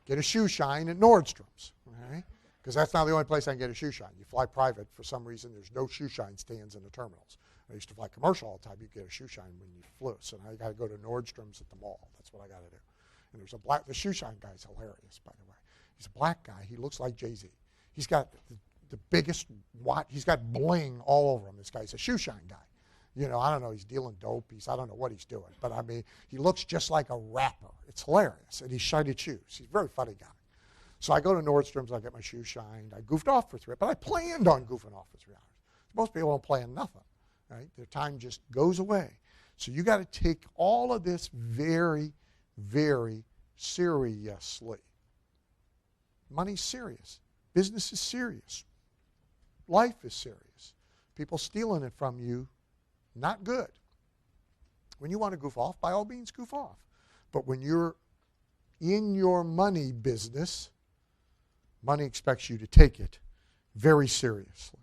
S1: Get a shoe shine at Nordstrom's, okay? Because that's not the only place I can get a shoe shine. You fly private, for some reason, there's no shoe shine stands in the terminals. I used to fly commercial all the time. You get a shoe shine when you flew. So now you got to go to Nordstrom's at the mall. That's what I got to do. And there's the shoe shine guy's hilarious, by the way. He's a black guy. He looks like Jay-Z. He's got the biggest watch. He's got bling all over him. This guy's a shoe shine guy. You know, I don't know. He's dealing dope. I don't know what he's doing. But I mean, he looks just like a rapper. It's hilarious. And he's shiny shoes. He's a very funny guy. So I go to Nordstrom's. I get my shoes shined. I goofed off for 3 hours. But I planned on goofing off for 3 hours. Most people don't plan nothing. Right? Their time just goes away. So you got to take all of this very, very seriously. Money's serious. Business is serious. Life is serious. People stealing it from you, not good. When you want to goof off, by all means, goof off. But when you're in your money business, money expects you to take it very seriously.